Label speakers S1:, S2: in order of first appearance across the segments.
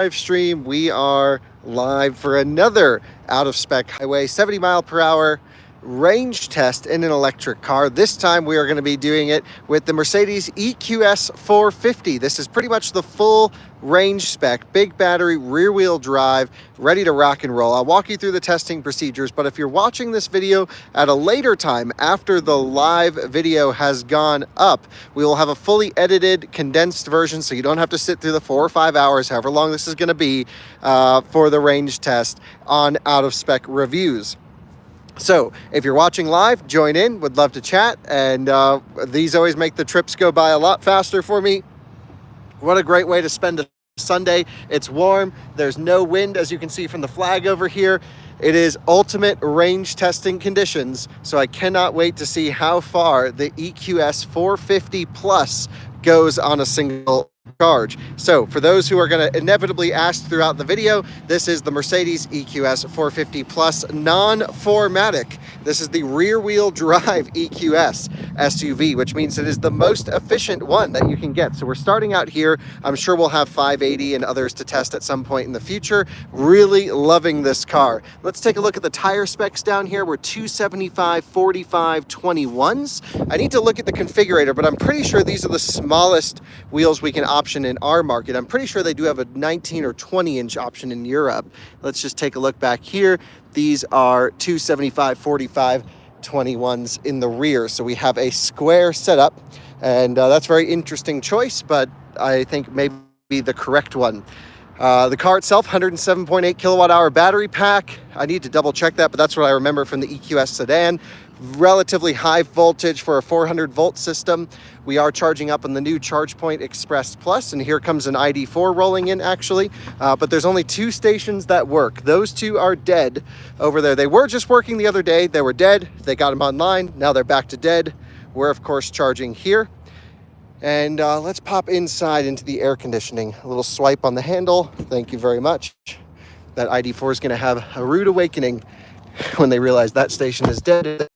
S1: live stream. We are live for another out of spec highway 70 mile per hour range test in an electric car. This time we are going to be doing it with the Mercedes EQS 450. This is pretty much the full range spec, big battery, rear wheel drive, ready to rock and roll. I'll walk you through the testing procedures, but if you're watching this video at a later time after the live video has gone up, we will have a fully edited, condensed version, so you don't have to sit through the 4 or 5 hours, however long this is going to be, for the range test on out of spec reviews. So if you're watching live, join in. Would love to chat, and these always make the trips go by a lot faster for me. What a great way to spend a Sunday. It's warm, there's no wind, as you can see from the flag over here. It is ultimate range testing conditions, so I cannot wait to see how far the EQS 450 Plus goes on a single charge. So for those who are going to inevitably ask throughout the video, this is the Mercedes EQS 450 Plus non-4MATIC. This is the rear wheel drive EQS SUV, which means it is the most efficient one that you can get. So we're starting out here. I'm sure we'll have 580 and others to test at some point in the future. Really loving this car. Let's take a look at the tire specs down here. We're 275, 45, 21s. I need to look at the configurator, but I'm pretty sure these are the smallest wheels we can option in our market. I'm pretty sure they do have a 19 or 20 inch option in Europe. Let's just take a look back here. These are 275, 45, 21s in the rear. So we have a square setup, and that's a very interesting choice, but I think maybe the correct one. The car itself, 107.8 kilowatt hour battery pack. I need to double check that, but that's what I remember from the EQS sedan. Relatively high voltage for a 400 volt system. We are charging up on the new ChargePoint Express Plus, and here comes an ID4 rolling in actually, but there's only 2 stations that work. Those 2 are dead over there. They were just working the other day. They were dead. They got them online. Now they're back to dead. We're of course charging here. And let's pop inside into the air conditioning. A little swipe on the handle. Thank you very much. That ID4 is going to have a rude awakening when they realize that station is dead.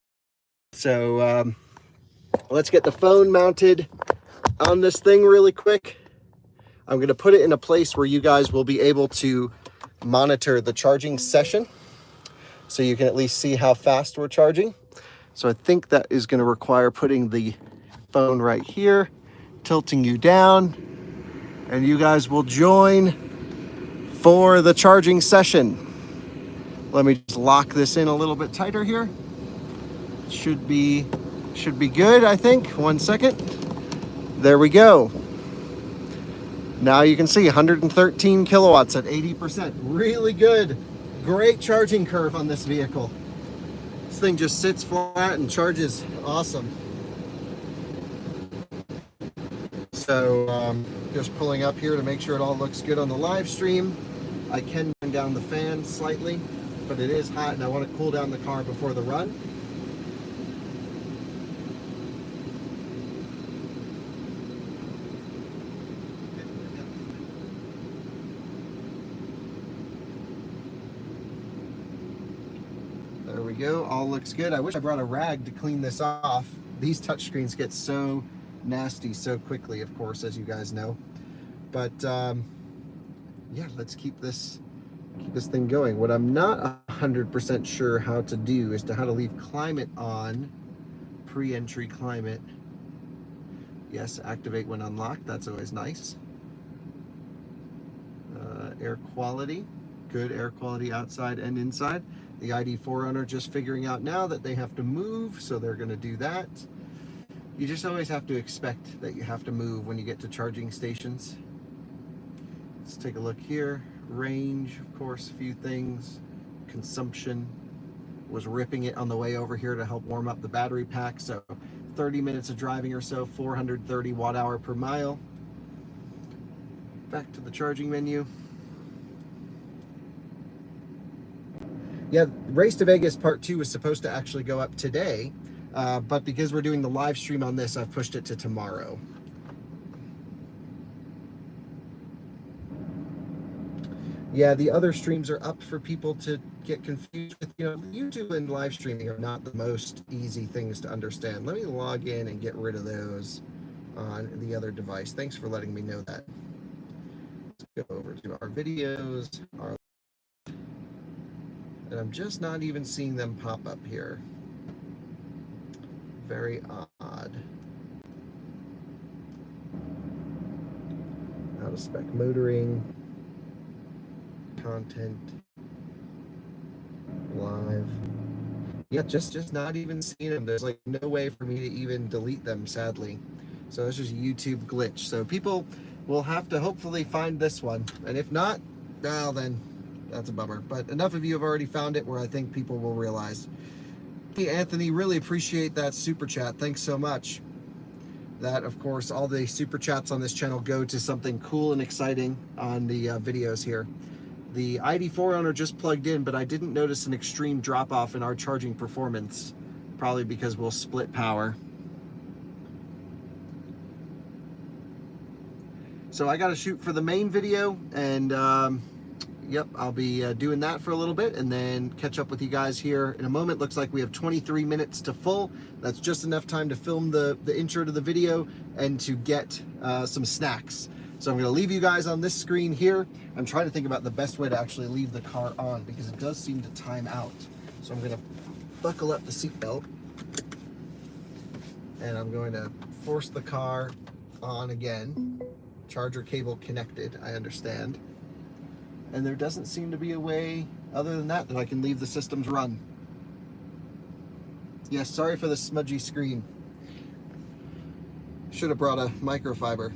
S1: So let's get the phone mounted on this thing really quick. I'm going to put it in a place where you guys will be able to monitor the charging session, so you can at least see how fast we're charging. So I think that is going to require putting the phone right here, tilting you down, and you guys will join for the charging session. Let me just lock this in a little bit tighter here. Should be good, I think. 1 second. There we go. Now you can see 113 kilowatts at 80%. Really good. Great charging curve on this vehicle. This thing just sits flat and charges awesome. So just pulling up here to make sure it all looks good on the live stream. I can turn down the fan slightly, but it is hot and I want to cool down the car before the run. There we go, all looks good. I wish I brought a rag to clean this off. These touchscreens get so nasty so quickly, of course, as you guys know. But yeah, let's keep this thing going. What I'm not 100% sure how to do is how to leave climate on, pre-entry climate. Yes, activate when unlocked, that's always nice. Air quality, good air quality outside and inside. The ID4 owner just figuring out now that they have to move, so they're going to do that. You just always have to expect that you have to move when you get to charging stations. Let's take a look here. Range, of course, a few things. Consumption. Was ripping it on the way over here to help warm up the battery pack. So 30 minutes of driving or so, 430 watt hour per mile. Back to the charging menu. Yeah, Race to Vegas Part 2 was supposed to actually go up today, but because we're doing the live stream on this, I've pushed it to tomorrow. Yeah, the other streams are up for people to get confused with. You know, YouTube and live streaming are not the most easy things to understand. Let me log in and get rid of those on the other device. Thanks for letting me know that. Go over to our videos, and I'm just not even seeing them pop up here. Very odd. Out of spec motoring, content, live. Yeah, just not even seeing them. There's like no way for me to even delete them, sadly. So that's just a YouTube glitch. So people will have to hopefully find this one. And if not, well, then that's a bummer. But enough of you have already found it where I think people will realize. Hey, Anthony, really appreciate that super chat. Thanks so much. That, of course, all the super chats on this channel go to something cool and exciting on the videos here. The ID4 owner just plugged in, but I didn't notice an extreme drop-off in our charging performance, probably because we'll split power. So I got to shoot for the main video, and yep, I'll be doing that for a little bit and then catch up with you guys here in a moment. Looks like we have 23 minutes to full. That's just enough time to film the intro to the video and to get some snacks. So I'm going to leave you guys on this screen here. I'm trying to think about the best way to actually leave the car on because it does seem to time out. So I'm going to buckle up the seatbelt and I'm going to force the car on again. Charger cable connected, I understand. And there doesn't seem to be a way other than that I can leave the systems run. Yes, sorry for the smudgy screen. Should have brought a microfiber.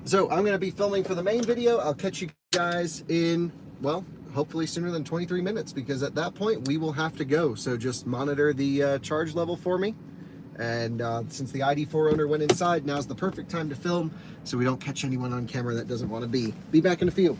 S1: So I'm going to be filming for the main video. I'll catch you guys in, well, hopefully sooner than 23 minutes because at that point we will have to go. So just monitor the charge level for me. And since the ID4 owner went inside, now's the perfect time to film so we don't catch anyone on camera that doesn't want to be. Be back in a few.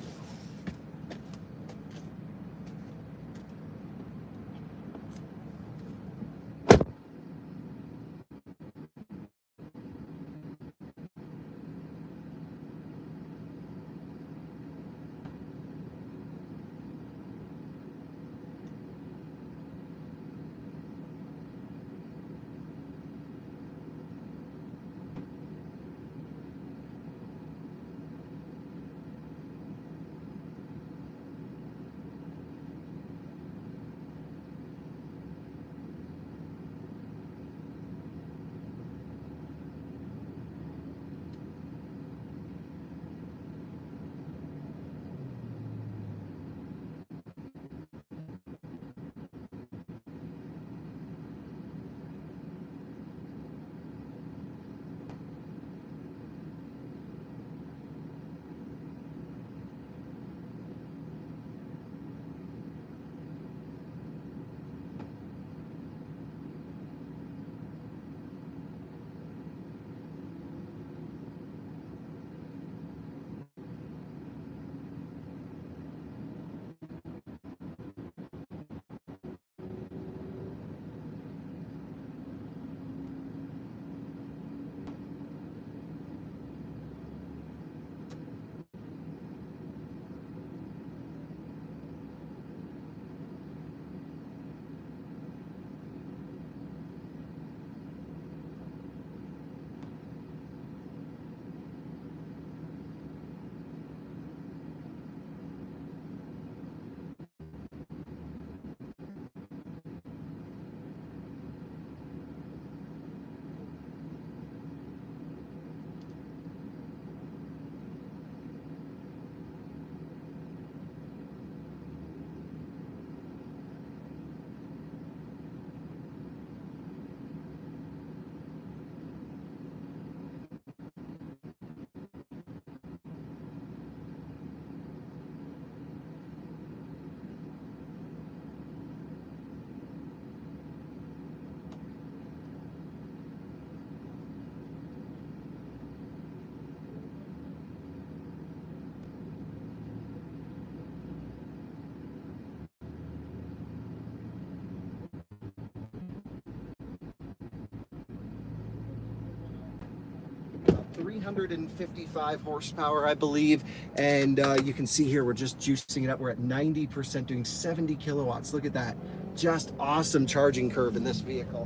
S1: About 355 horsepower, I believe, and you can see here we're just juicing it up. We're at 90%, doing 70 kilowatts. Look at that, just awesome charging curve in this vehicle.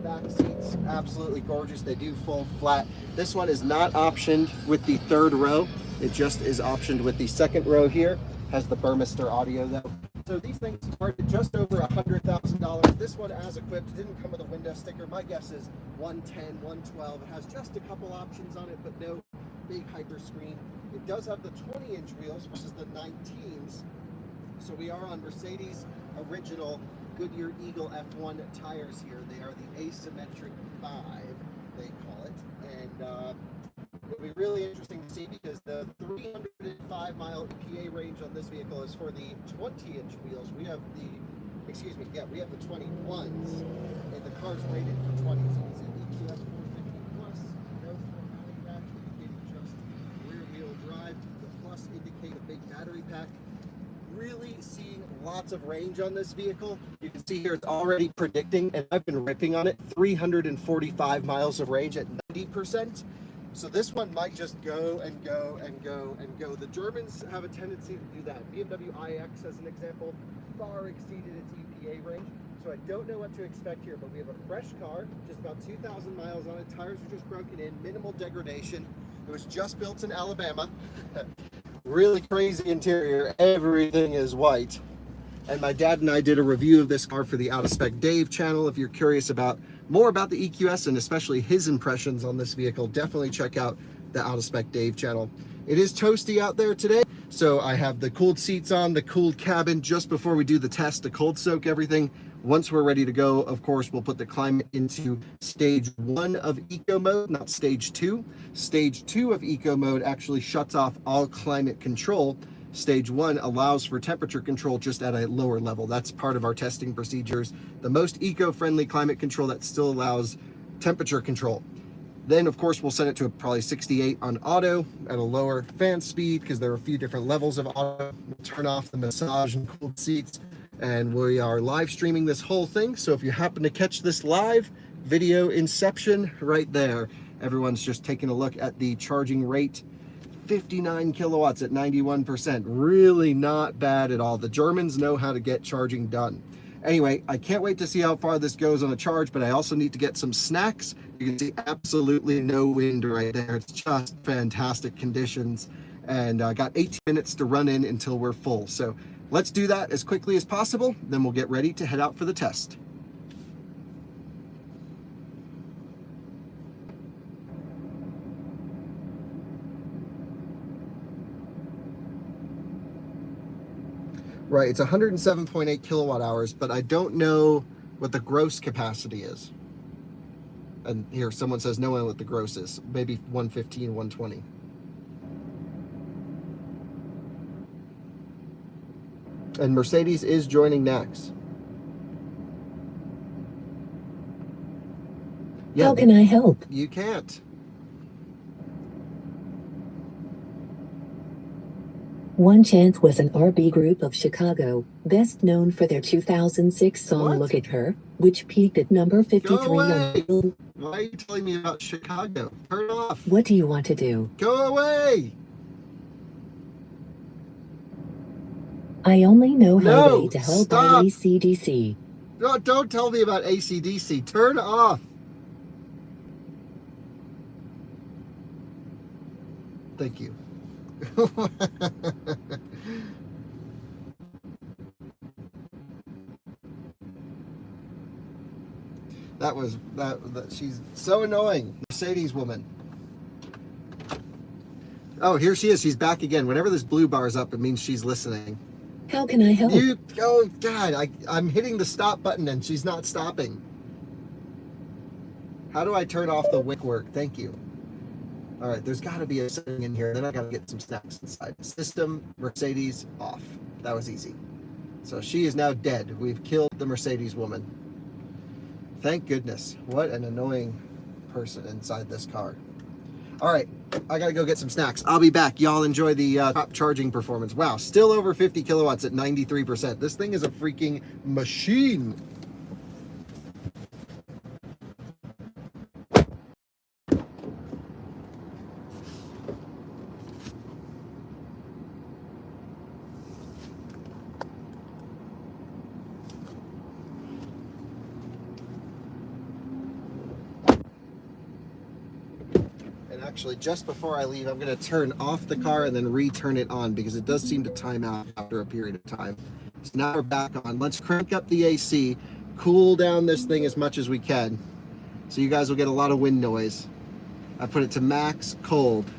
S1: Back seats absolutely gorgeous. They do full flat. This one is not optioned with the third row, It just is optioned with the second row here. Has the Burmester audio though. So these things are just over $100,000. This one, as equipped, didn't come with a window sticker. My guess is 110, 112. It has just a couple options on it, but no big hyper screen. It does have the 20-inch wheels versus the 19s. So we are on Mercedes original Goodyear Eagle F1 tires here. They are the asymmetric 5, they call it. And it'll be really interesting to see because the 305-mile EPA range on this vehicle is for the 20-inch wheels. We have the, we have the 21s, and the car's rated for 20s. You can see EQS 450 plus, no 490 back, indicating just rear-wheel drive. The plus indicate a big battery pack. Really seeing lots of range on this vehicle. You can see here it's already predicting, and I've been ripping on it, 345 miles of range at 90%. So this one might just go and go and go and go. The Germans have a tendency to do that. BMW iX, as an example, far exceeded its EPA range. So I don't know what to expect here, but we have a fresh car, just about 2,000 miles on it. Tires are just broken in, minimal degradation. It was just built in Alabama. Really crazy interior, everything is white. And my dad and I did a review of this car for the Out of Spec Dave channel. If you're curious about more about the EQS and especially his impressions on this vehicle, definitely check out the Out of Spec Dave channel. It is toasty out there today, so I have the cooled seats on, the cooled cabin just before we do the test to cold soak everything. Once we're ready to go, of course, we'll put the climate into stage 1 of eco mode, not stage 2. Stage 2 of eco mode actually shuts off all climate control. Stage 1 allows for temperature control just at a lower level. That's part of our testing procedures. The most eco-friendly climate control that still allows temperature control. Then, of course, we'll set it to probably 68 on auto at a lower fan speed because there are a few different levels of auto. We'll turn off the massage and cooled seats. And we are live streaming this whole thing. So if you happen to catch this live, video inception right there. Everyone's just taking a look at the charging rate. 59 kilowatts at 91%. Really not bad at all. The Germans know how to get charging done. Anyway, I can't wait to see how far this goes on a charge, but I also need to get some snacks. You can see absolutely no wind right there. It's just fantastic conditions. And I got 18 minutes to run in until we're full. So let's do that as quickly as possible. Then we'll get ready to head out for the test. Right, it's 107.8 kilowatt hours, but I don't know what the gross capacity is. And here, someone says no one what the gross is. Maybe 115, 120. And Mercedes is joining next. Yeah,
S2: how can I help?
S1: You can't.
S2: One Chance was an RB group of Chicago, best known for their 2006 song
S1: What?
S2: Look at Her, which peaked at number 53
S1: Go away.
S2: on Billboard.
S1: Why are you telling me about Chicago? Turn it off.
S2: What do you want to do?
S1: Go away.
S2: I only know how
S1: No,
S2: to help
S1: stop.
S2: by AC/DC.
S1: No, don't tell me about AC/DC. Turn off. Thank you. that she's so annoying. Mercedes woman. Oh, here she is. She's back again. Whenever this blue bar is up, it means she's listening.
S2: How can I help?
S1: Oh God, I'm hitting the stop button and she's not stopping. How do I turn off the wick work? Thank you. All right, there's got to be a setting in here. Then I got to get some snacks inside. System, Mercedes, off. That was easy. So she is now dead. We've killed the Mercedes woman. Thank goodness. What an annoying person inside this car. All right, I got to go get some snacks. I'll be back. Y'all enjoy the top charging performance. Wow, still over 50 kilowatts at 93%. This thing is a freaking machine. Actually, just before I leave, I'm going to turn off the car and then re-turn it on because it does seem to time out after a period of time. So now we're back on. Let's crank up the AC, cool down this thing as much as we can. So you guys will get a lot of wind noise. I put it to max cold.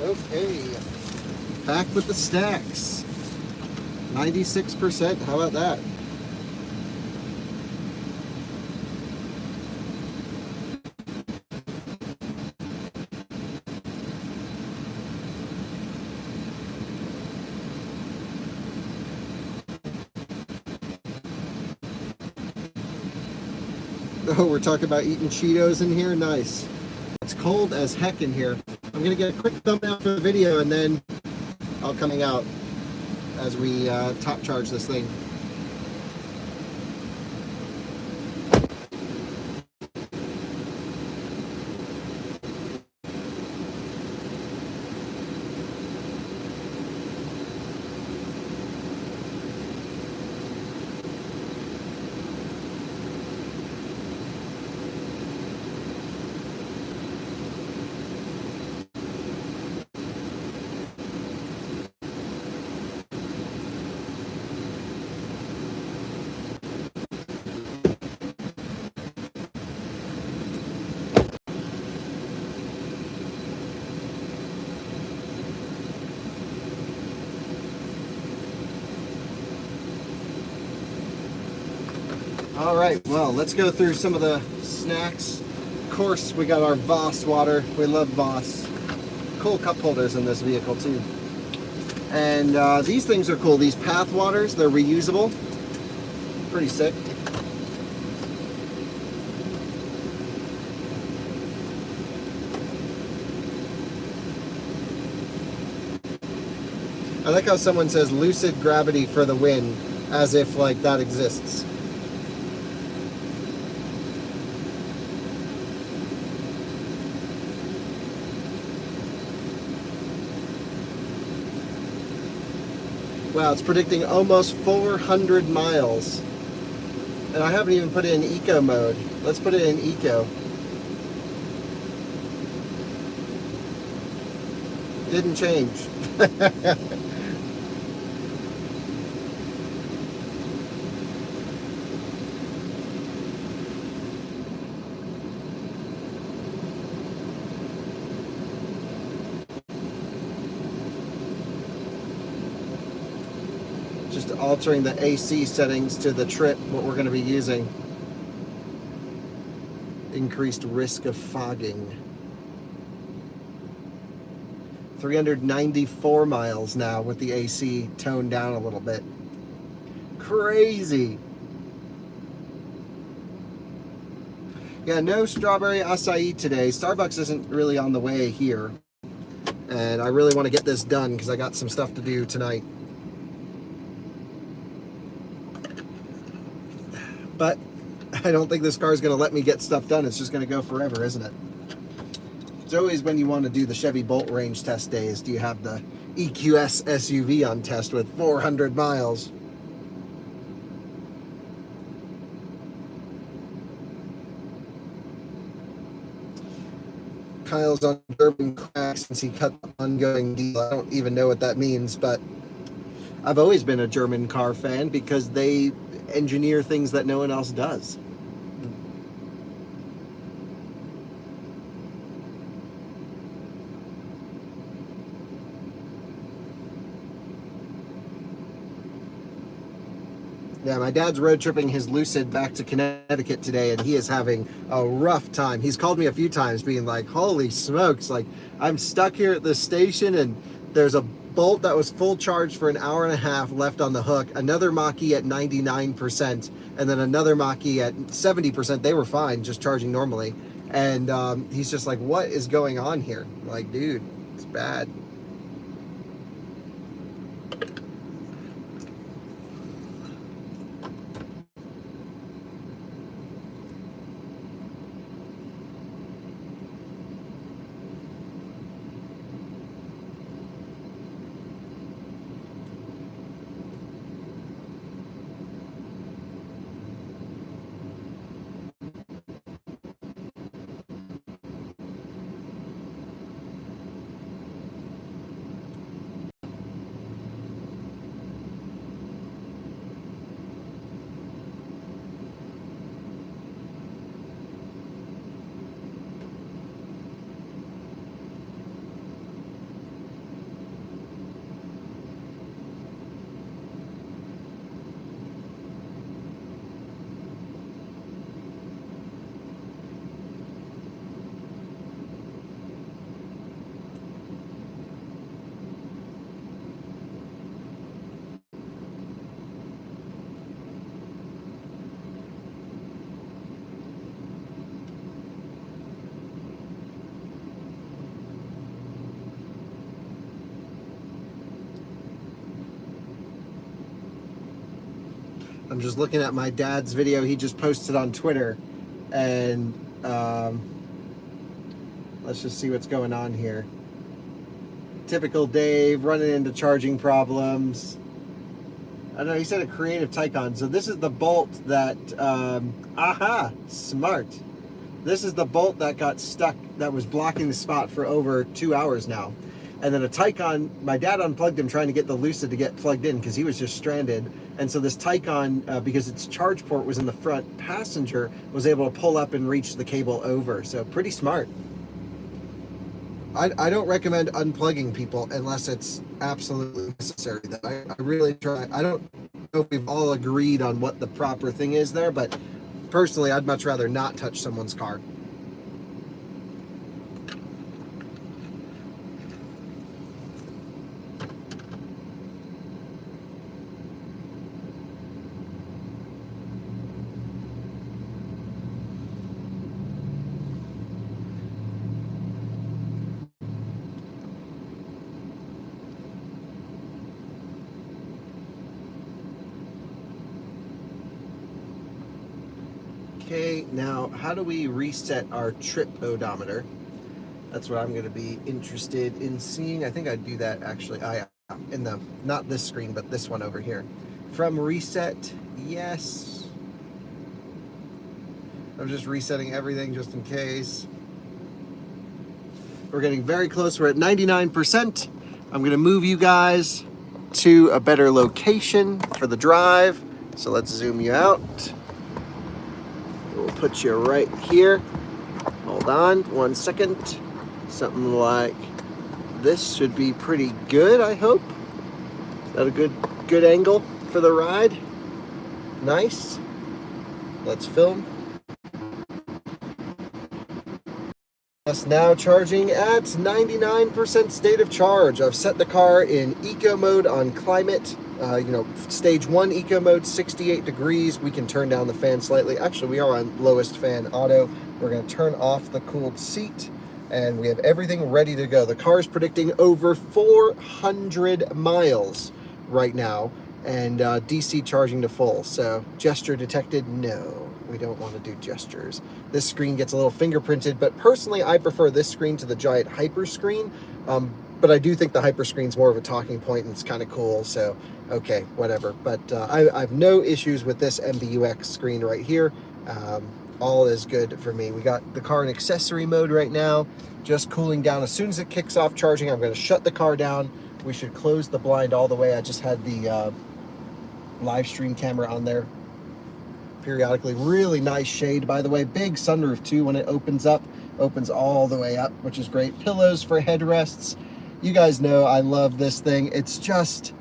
S1: Okay, back with the stacks. 96%, how about that? Oh, we're talking about eating Cheetos in here? Nice. It's cold as heck in here. I'm going to get a quick thumbnail for the video and then I'll coming out as we top charge this thing. All right, well, let's go through some of the snacks. Of course, we got our Voss water. We love Voss. Cool cup holders in this vehicle too. And these things are cool. These path waters, they're reusable. Pretty sick. I like how someone says lucid gravity for the win, as if like that exists. Wow, it's predicting almost 400 miles. And I haven't even put it in eco mode. Let's put it in eco. Didn't change. Just altering the AC settings to the trip, what we're going to be using. Increased risk of fogging. 394 miles now with the AC toned down a little bit. Crazy. Yeah, no strawberry acai today. Starbucks isn't really on the way here. And I really want to get this done because I got some stuff to do tonight. But I don't think this car is going to let me get stuff done. It's just going to go forever, isn't it? It's always when you want to do the Chevy Bolt range test days, do you have the EQS SUV on test with 400 miles. Kyle's on German crack since he cut the ongoing deal. I don't even know what that means, but I've always been a German car fan because they engineer things that no one else does. Yeah, my dad's road tripping his Lucid back to Connecticut today, and he is having a rough time. He's called me a few times being like, holy smokes, like I'm stuck here at this station and there's a Bolt that was full charged for an hour and a half left on the hook, another Mach-E at 99%, and then another Mach-E at 70%. They were fine, just charging normally. And he's just like, what is going on here? I'm like, dude, it's bad. I'm just looking at my dad's video he just posted on Twitter, and let's just see what's going on here. Typical Dave running into charging problems. I don't know, he said a creative Taycan. So this is the bolt that, aha, smart. This is the bolt that got stuck, that was blocking the spot for over 2 hours now. And then a Taycan, my dad unplugged him trying to get the Lucid to get plugged in because he was just stranded. And so this Taycan, because its charge port was in the front passenger, was able to pull up and reach the cable over. So pretty smart. I don't recommend unplugging people unless it's absolutely necessary. I really try. I don't know if we've all agreed on what the proper thing is there, but personally, I'd much rather not touch someone's car. Okay, now how do we reset our trip odometer? That's what I'm going to be interested in seeing. I think I'd do that actually. In the, not this screen, but this one over here. From reset, yes. I'm just resetting everything just in case. We're getting very close. We're at 99%. I'm going to move you guys to a better location for the drive. So let's zoom you out. We'll put you right here. Hold on 1 second. Something like this should be pretty good, I hope. Is that a good angle for the ride? Nice. Let's film. Us now charging at 99% state of charge. I've set the car in eco mode on climate. Stage 1 eco mode, 68 degrees. We can turn down the fan slightly. Actually, we are on lowest fan auto. We're going to turn off the cooled seat, and we have everything ready to go. The car is predicting over 400 miles right now, and DC charging to full. So gesture detected, no. We don't want to do gestures. This screen gets a little fingerprinted, but personally I prefer this screen to the giant hyper screen. But I do think the hyper screen's more of a talking point and it's kind of cool, so okay, whatever. But I have no issues with this MBUX screen right here. All is good for me. We got the car in accessory mode right now, just cooling down. As soon as it kicks off charging, I'm going to shut the car down. We should close the blind all the way. I just had the Livestream camera on there periodically. Really nice shade, by the way. Big sunroof too. When it opens up, opens all the way up, which is great. Pillows for headrests. You guys know I love this thing. It's just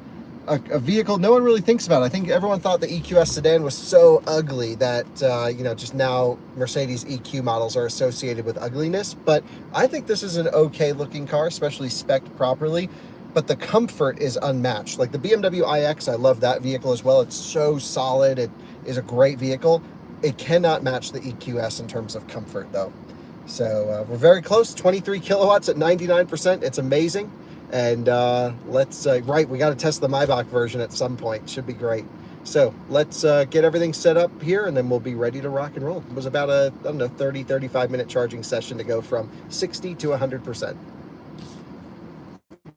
S1: a vehicle no one really thinks about. I think everyone thought the EQS sedan was so ugly that just now Mercedes EQ models are associated with ugliness, but I think this is an okay looking car, especially spec'd properly. But the comfort is unmatched. Like the BMW iX, I love that vehicle as well. It's so solid. It is a great vehicle. It cannot match the EQS in terms of comfort though. So we're very close, 23 kilowatts at 99%. It's amazing. And we got to test the Maybach version at some point. Should be great. So let's get everything set up here and then we'll be ready to rock and roll. It was about a, 30, 35 minute charging session to go from 60 to 100%.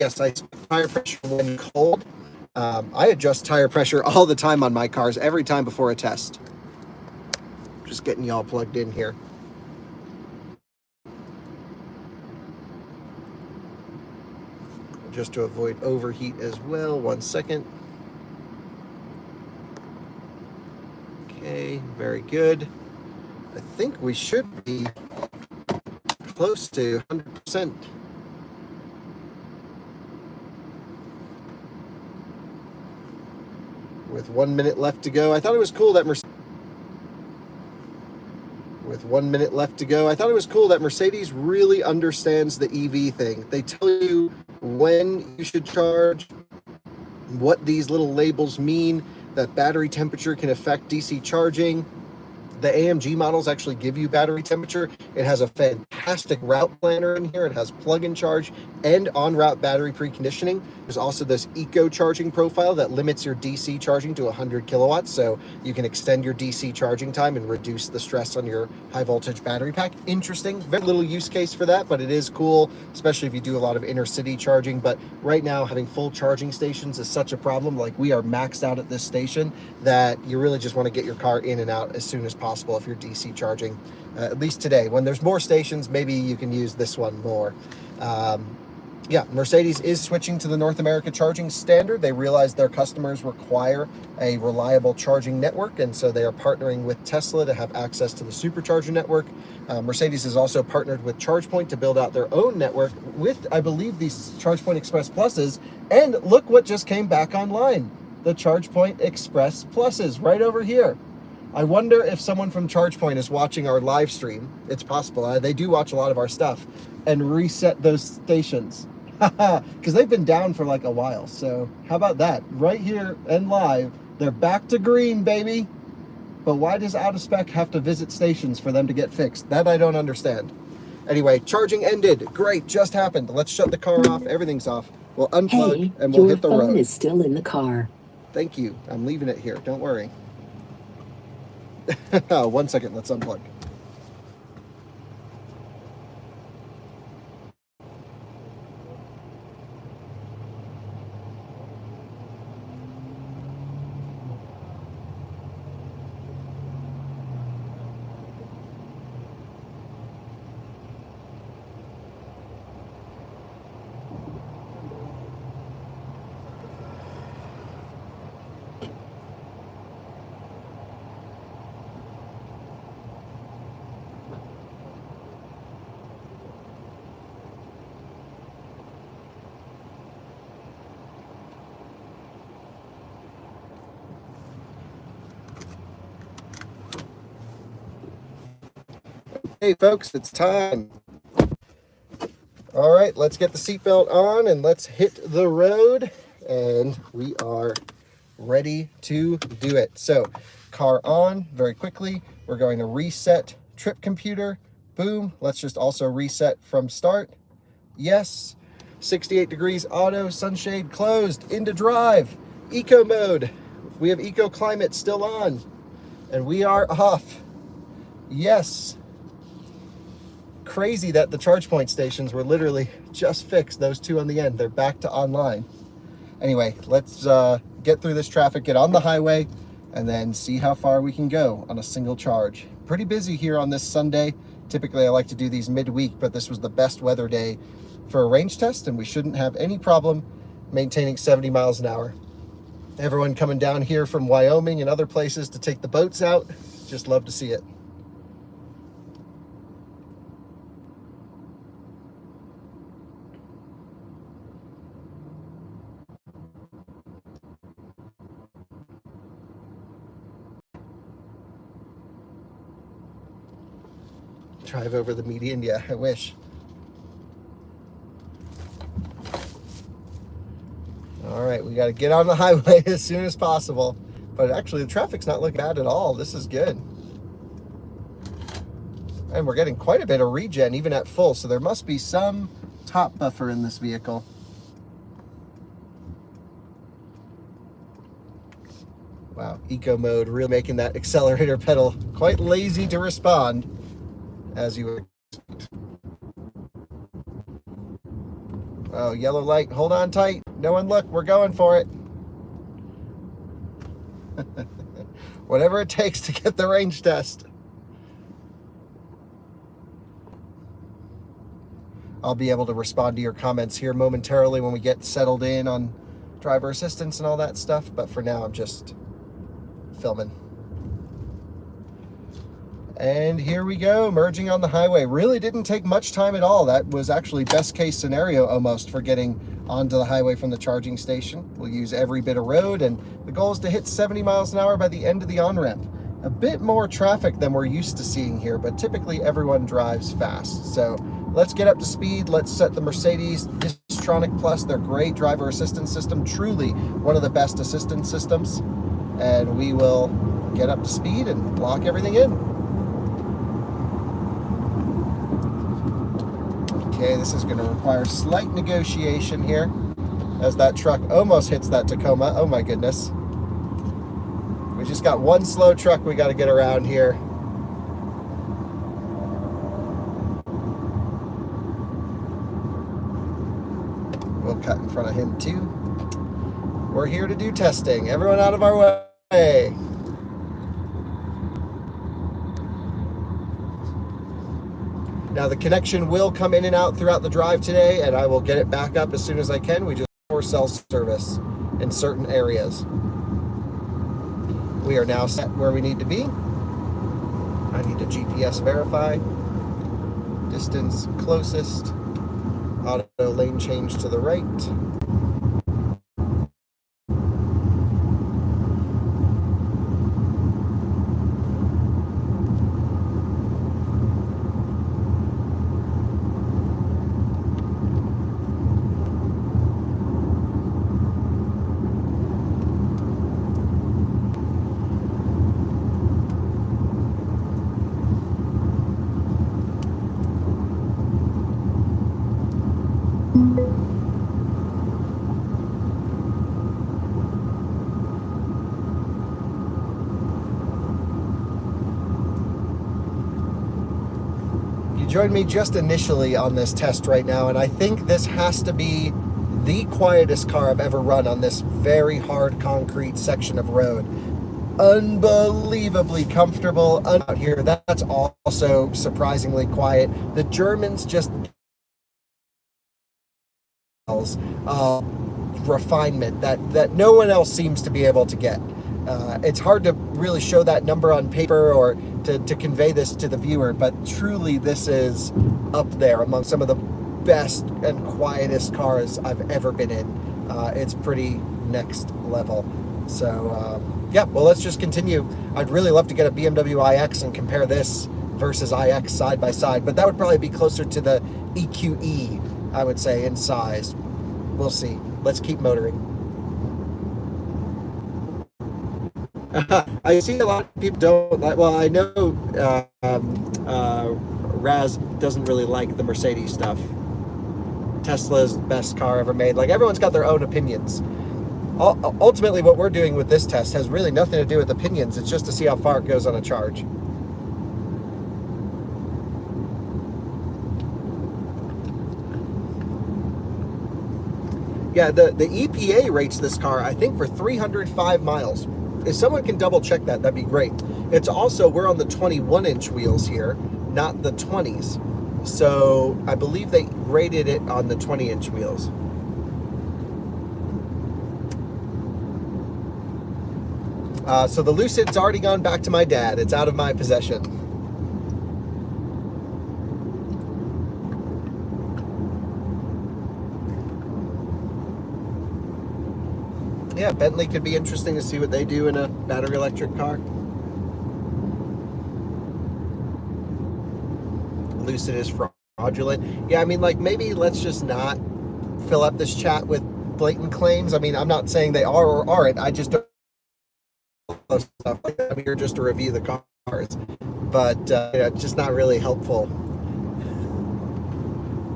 S1: Yes, I tire pressure when cold. I adjust tire pressure all the time on my cars, every time before a test. Just getting y'all plugged in here. Just to avoid overheat as well. 1 second. Okay, very good. I think we should be close to 100%. With 1 minute left to go. I thought it was cool that Mercedes really understands the EV thing. They tell you when you should charge, what these little labels mean, that battery temperature can affect DC charging. The AMG models actually give you battery temperature. It has a fantastic route planner in here. It has plug-in charge and on-route battery preconditioning. There's also this eco charging profile that limits your DC charging to 100 kilowatts, so you can extend your DC charging time and reduce the stress on your high voltage battery pack. Interesting. Very little use case for that, but it is cool, especially if you do a lot of inner city charging. But right now, having full charging stations is such a problem. Like, we are maxed out at this station that you really just want to get your car in and out as soon as possible if you're DC charging, at least today. When there's more stations, maybe you can use this one more. Yeah, Mercedes is switching to the North America charging standard. They realize their customers require a reliable charging network, and so they are partnering with Tesla to have access to the supercharger network. Mercedes has also partnered with ChargePoint to build out their own network with, I believe, these ChargePoint Express Pluses. And look what just came back online. The ChargePoint Express Pluses right over here. I wonder if someone from ChargePoint is watching our live stream. It's possible. They do watch a lot of our stuff, and reset those stations. Because they've been down for like a while. So how about that? Right here and live, they're back to green, baby. But why does Out of Spec have to visit stations for them to get fixed? That I don't understand. Anyway, charging ended. Great, just happened. Let's shut the car off. Everything's off. We'll unplug and we'll hit the road.
S2: Your phone is still in the car.
S1: Thank you. I'm leaving it here. Don't worry. 1 second. Let's unplug. Hey folks, it's time. All right, let's get the seatbelt on and let's hit the road, and we are ready to do it. So, car on, very quickly. We're going to reset trip computer. Boom. Let's just also reset from start. Yes. 68 degrees auto, sunshade closed, into drive, eco mode. We have eco climate still on, and we are off. Yes. Crazy that the ChargePoint stations were literally just fixed, those two on the end. They're back to online. Anyway, let's get through this traffic, get on the highway, and then see how far we can go on a single charge. Pretty busy here on this Sunday. Typically I like to do these midweek, but this was the best weather day for a range test, and we shouldn't have any problem maintaining 70 miles an hour. Everyone coming down here from Wyoming and other places to take the boats out, just love to see it. Drive over the median, yeah, I wish. All right, we got to get on the highway as soon as possible. But actually, the traffic's not looking bad at all. This is good. And we're getting quite a bit of regen, even at full, so there must be some top buffer in this vehicle. Wow, eco mode, really making that accelerator pedal quite lazy to respond, as you would expect. Oh, yellow light, hold on tight. No one look, we're going for it. Whatever it takes to get the range test. I'll be able to respond to your comments here momentarily when we get settled in on driver assistance and all that stuff, but for now I'm just filming. And here we go, merging on the highway. Really didn't take much time at all. That was actually best case scenario almost for getting onto the highway from the charging station. We'll use every bit of road, and the goal is to hit 70 miles an hour by the end of the on-ramp. A bit more traffic than we're used to seeing here, but typically everyone drives fast. So let's get up to speed. Let's set the Mercedes Distronic Plus, their great driver assistance system, truly one of the best assistance systems. And we will get up to speed and lock everything in. Okay, this is going to require slight negotiation here as that truck almost hits that Tacoma. Oh my goodness. We just got one slow truck we got to get around here. We'll cut in front of him too. We're here to do testing. Everyone out of our way. Now the connection will come in and out throughout the drive today, and I will get it back up as soon as I can. We just for cell service in certain areas. We are now set where we need to be. I need to GPS verify. Distance closest. Auto lane change to the right. Join me just initially on this test right now, and I think this has to be the quietest car I've ever run on this very hard concrete section of road. Unbelievably comfortable out here. That's also surprisingly quiet. The Germans just refinement that no one else seems to be able to get. It's hard to really show that number on paper or to convey this to the viewer, but truly this is up there among some of the best and quietest cars I've ever been in. It's pretty next level. So yeah, well, let's just continue. I'd really love to get a BMW iX and compare this versus iX side by side, but that would probably be closer to the EQE, I would say, in size. We'll see. Let's keep motoring. I see a lot of people don't like, well, I know Raz doesn't really like the Mercedes stuff. Tesla's the best car ever made. Like, everyone's got their own opinions. Ultimately, what we're doing with this test has really nothing to do with opinions. It's just to see how far it goes on a charge. Yeah, the EPA rates this car, I think, for 305 miles. If someone can double check that, that'd be great. It's also, we're on the 21-inch wheels here, not the 20s. So I believe they rated it on the 20-inch wheels. So the Lucid's already gone back to my dad. It's out of my possession. Yeah, Bentley could be interesting to see what they do in a battery electric car. Lucid is fraudulent. Yeah, I mean, like, maybe let's just not fill up this chat with blatant claims. I mean, I'm not saying they are or aren't. I just don't know stuff like that. I'm here just to review the cars. But it's just not really helpful.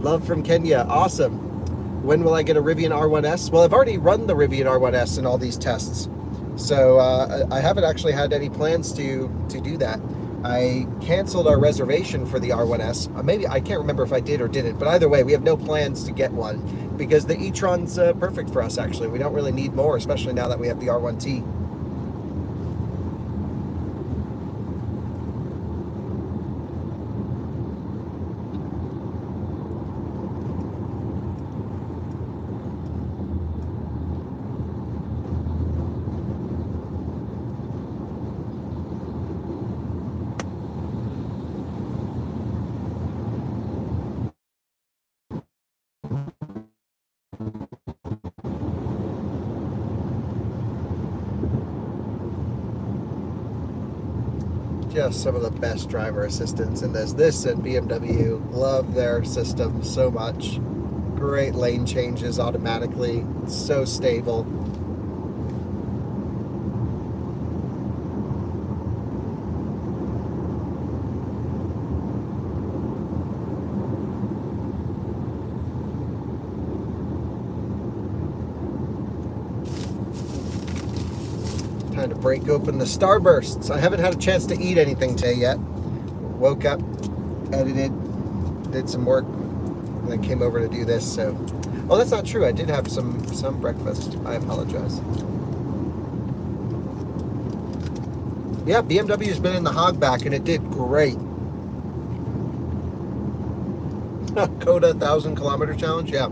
S1: Love from Kenya. Awesome. When will I get a Rivian R1S? Well, I've already run the Rivian R1S in all these tests. So I haven't actually had any plans to do that. I canceled our reservation for the R1S. Maybe, I can't remember if I did or didn't, but either way, we have no plans to get one because the e-tron's perfect for us, actually. We don't really need more, especially now that we have the R1T. Just some of the best driver assistance in this. This and BMW, love their system so much. Great lane changes automatically, so stable. break open the Starbursts. I haven't had a chance to eat anything today yet. Woke up, edited, did some work, and then came over to do this. So, oh, that's not true. I did have some breakfast. I apologize. Yeah, BMW's been in the hogback, and it did great. Coda 1,000-kilometer challenge, yeah.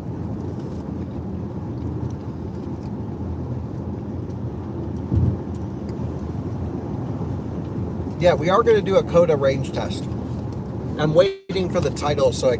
S1: Yeah, we are going to do a Coda range test. I'm waiting for the title so I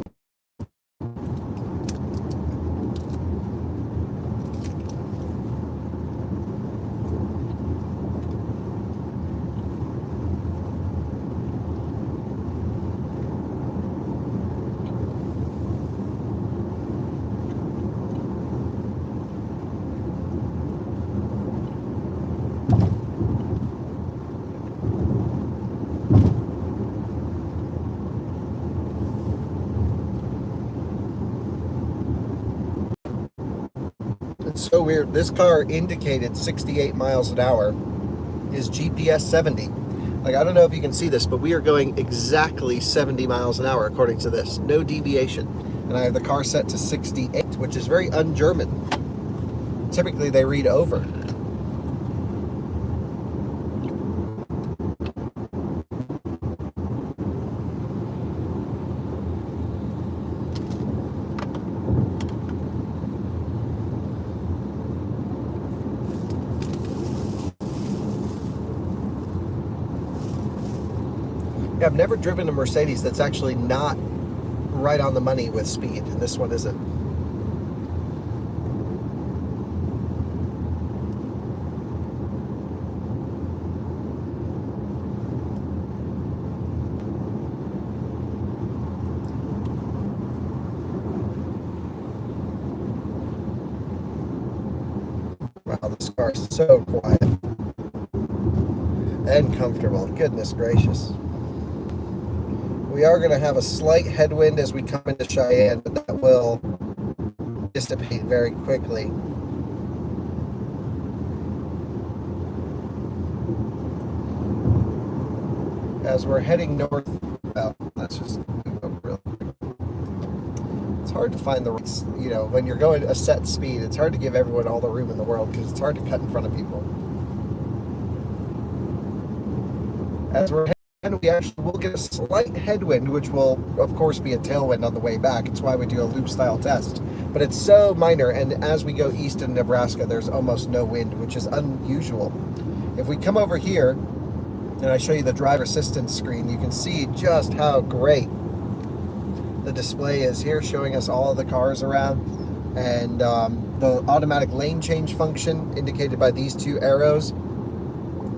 S1: It's so weird. This car indicated 68 miles an hour. Is GPS 70. Like, I don't know if you can see this, but we are going exactly 70 miles an hour according to this. No deviation. And I have the car set to 68, which is very un-German. Typically, they read over. Yeah, I've never driven a Mercedes that's actually not right on the money with speed, and this one isn't. Wow, this car is so quiet and comfortable. Goodness gracious. We are going to have a slight headwind as we come into Cheyenne, but that will dissipate very quickly. As we're heading north, well, let's just move over real quick. It's hard to find the, you know, when you're going a set speed, it's hard to give everyone all the room in the world because it's hard to cut in front of people. As we're and we actually will get a slight headwind, which will, of course, be a tailwind on the way back. It's why we do a loop-style test. But it's so minor, and as we go east in Nebraska, there's almost no wind, which is unusual. If we come over here, and I show you the driver assistance screen, you can see just how great the display is here, showing us all of the cars around. And the automatic lane change function, indicated by these two arrows,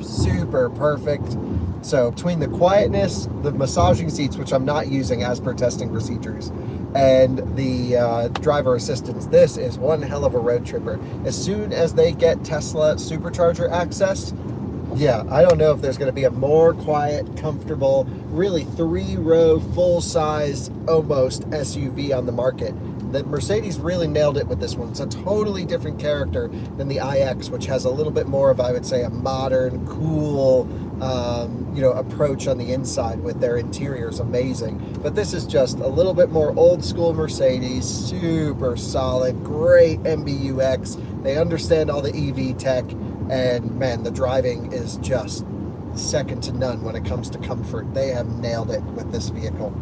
S1: super perfect. So between the quietness, the massaging seats, which I'm not using as per testing procedures, and the driver assistance, this is one hell of a road tripper. As soon as they get Tesla supercharger access, yeah, I don't know if there's going to be a more quiet, comfortable, really 3-row, full-size, almost SUV on the market. The Mercedes really nailed it with this one. It's a totally different character than the iX, which has a little bit more of, I would say, a modern, cool, approach on the inside with their interiors. Amazing. But this is just a little bit more old school Mercedes, super solid, great MBUX. They understand all the EV tech, and man, the driving is just second to none when it comes to comfort. They have nailed it with this vehicle.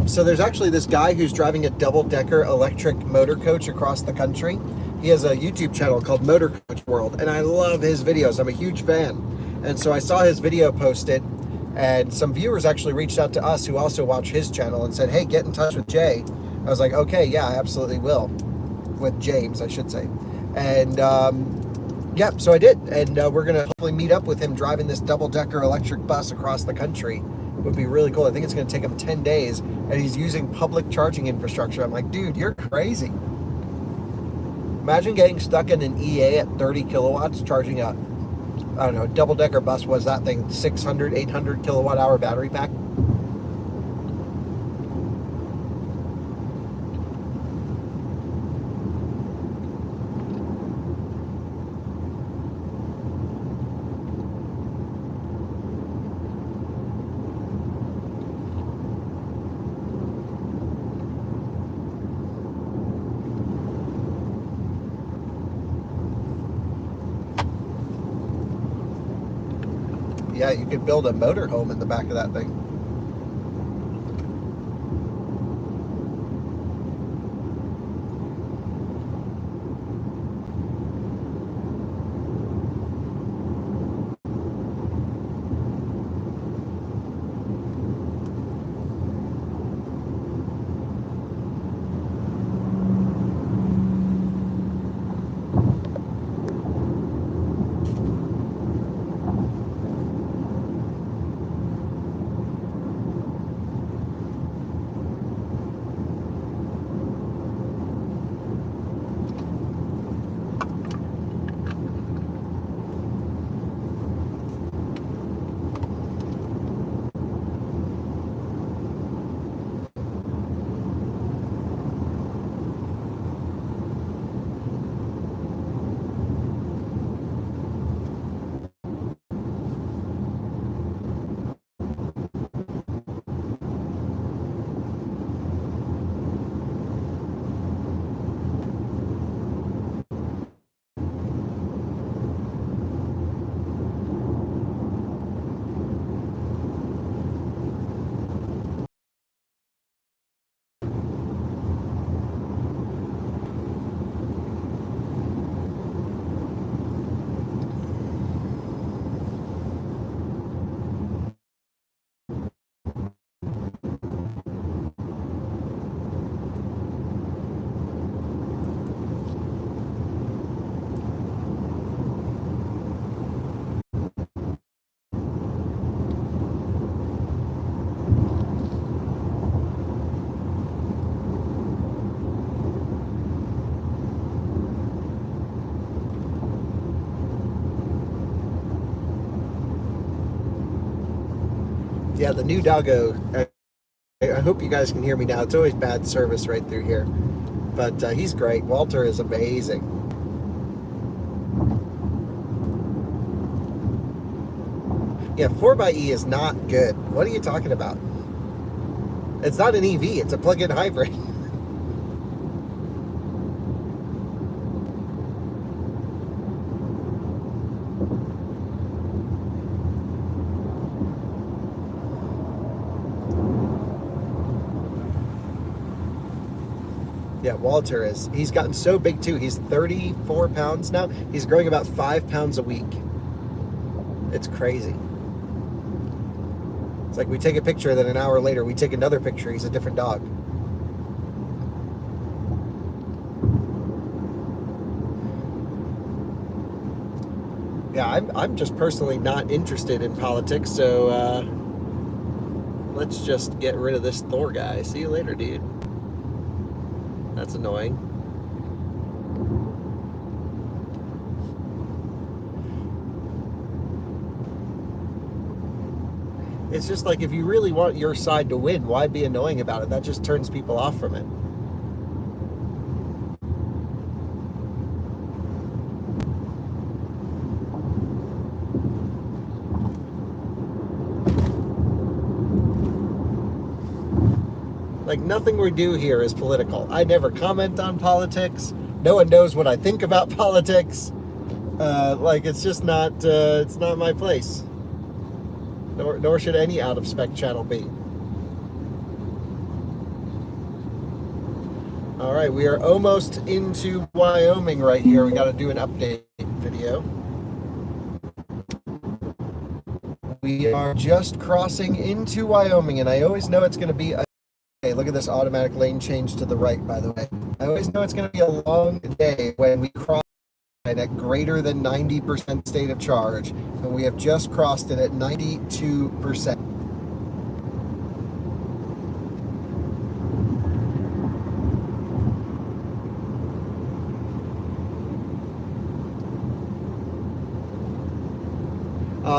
S1: So there's actually this guy who's driving a double-decker electric motor coach across the country. He has a YouTube channel called Motor Coach World, and I love his videos. I'm a huge fan. And so I saw his video posted, and some viewers actually reached out to us who also watch his channel and said, hey, get in touch with Jay. I was like, okay, yeah, I absolutely will. With James, I should say. And yeah, so I did. And we're going to hopefully meet up with him driving this double-decker electric bus across the country. Would be really cool. I think it's going to take him 10 days, and he's using public charging infrastructure. I'm like, dude, you're crazy. Imagine getting stuck in an EA at 30 kilowatts charging a, I don't know, a double-decker bus. Was that thing 600, 800 kilowatt hour battery pack? Yeah, you could build a motorhome in the back of that thing. Yeah, the new doggo. I hope you guys can hear me now. It's always bad service right through here. But he's great. Walter is amazing. Yeah, 4xe is not good. What are you talking about? It's not an EV. It's a plug-in hybrid. Yeah, Walter he's gotten so big too. He's 34 pounds now. He's growing about 5 pounds a week. It's crazy. It's like we take a picture, then an hour later we take another picture. He's a different dog. Yeah, I'm just personally not interested in politics, so let's just get rid of this Thor guy. See you later, dude. That's annoying. It's just like, if you really want your side to win, why be annoying about it? That just turns people off from it. Like, nothing we do here is political. I never comment on politics. No one knows what I think about politics. Like, it's just not, it's not my place. Nor should any out-of-spec channel be. All right, we are almost into Wyoming right here. We got to do an update video. We are just crossing into Wyoming, and I always know it's going to be a... Hey, look at this automatic lane change to the right, by the way. I always know it's going to be a long day when we cross at greater than 90% state of charge, and we have just crossed it at 92%.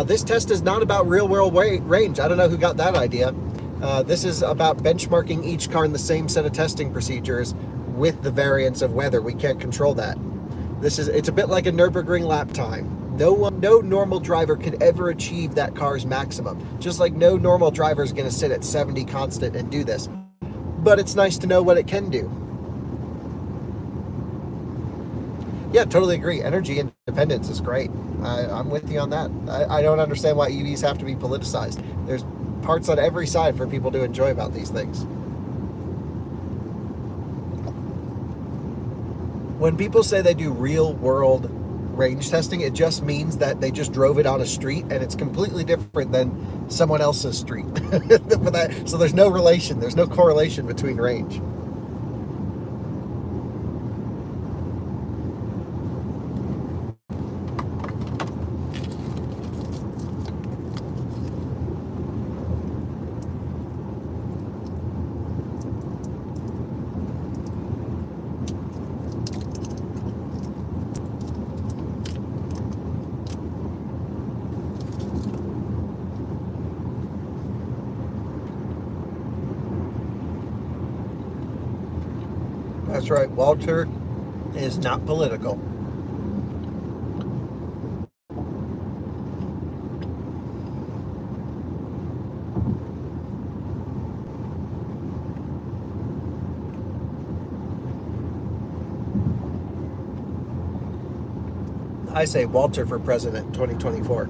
S1: This test is not about real-world range. I don't know who got that idea. This is about benchmarking each car in the same set of testing procedures with the variance of weather. We can't control that. It's a bit like a Nürburgring lap time. No normal driver could ever achieve that car's maximum. Just like no normal driver is going to sit at 70 constant and do this. But it's nice to know what it can do. Yeah, totally agree. Energy independence is great. I'm with you on that. I don't understand why EVs have to be politicized. There's parts on every side for people to enjoy about these things. When people say they do real world range testing, it just means that they just drove it on a street and it's completely different than someone else's street. So there's no relation, there's no correlation between range. That's right. Walter is not political. I say Walter for president 2024.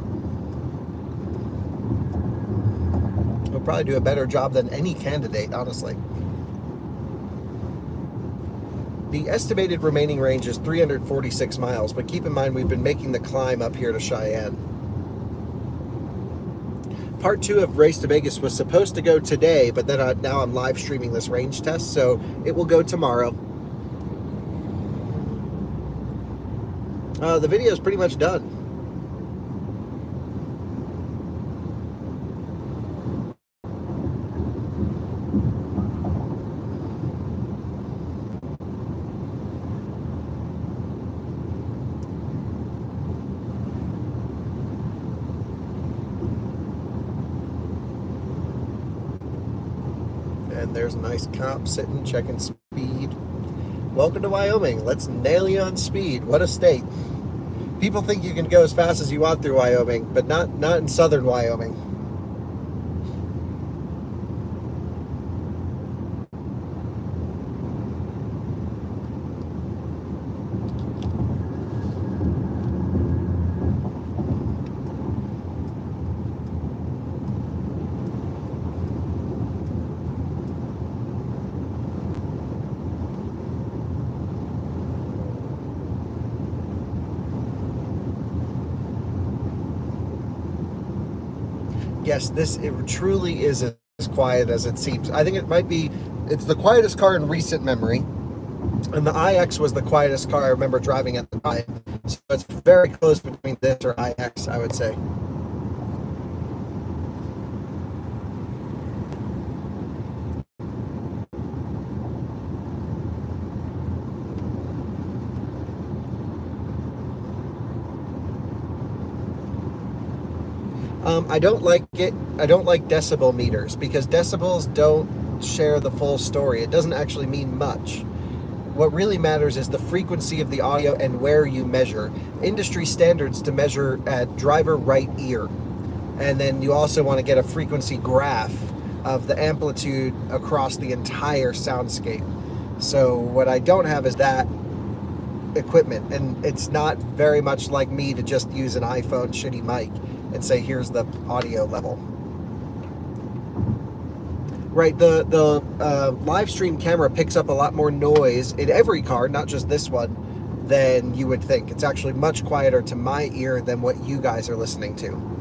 S1: He'll probably do a better job than any candidate, honestly. The estimated remaining range is 346 miles, but keep in mind we've been making the climb up here to Cheyenne. Part 2 of Race to Vegas was supposed to go today, but then now I'm live streaming this range test, so it will go tomorrow. The video is pretty much done. And there's a nice cop sitting, checking speed. Welcome to Wyoming. Let's nail you on speed. What a state. People think you can go as fast as you want through Wyoming, but not in southern Wyoming. Yes, it truly is as quiet as it seems. I think it's the quietest car in recent memory, and the iX was the quietest car I remember driving at the time. So it's very close between this or iX, I would say. I don't like it. I don't like decibel meters because decibels don't share the full story. It doesn't actually mean much. What really matters is the frequency of the audio and where you measure. Industry standards to measure at driver right ear. And then you also want to get a frequency graph of the amplitude across the entire soundscape. So what I don't have is that equipment, and it's not very much like me to just use an iPhone shitty mic and say here's the audio level. Right, the live stream camera picks up a lot more noise in every car, not just this one, than you would think. It's actually much quieter to my ear than what you guys are listening to.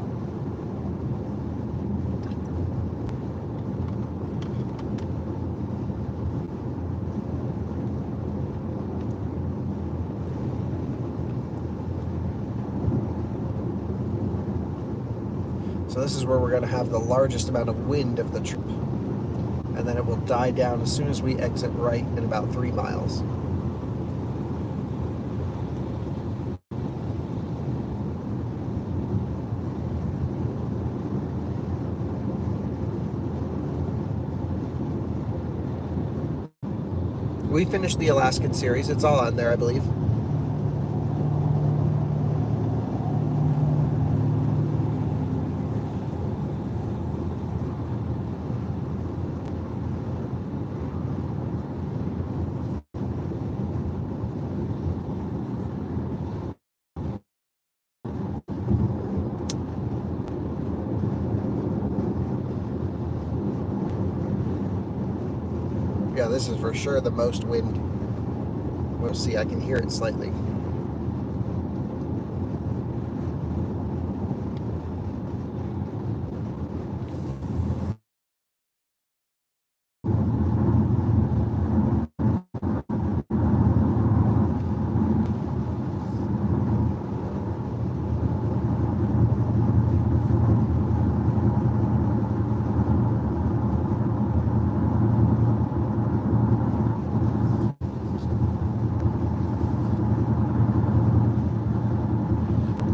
S1: So this is where we're going to have the largest amount of wind of the trip. And then it will die down as soon as we exit right in about 3 miles. We finished the Alaskan series. It's all on there, I believe. Yeah, this is for sure the most wind. We'll see, I can hear it slightly.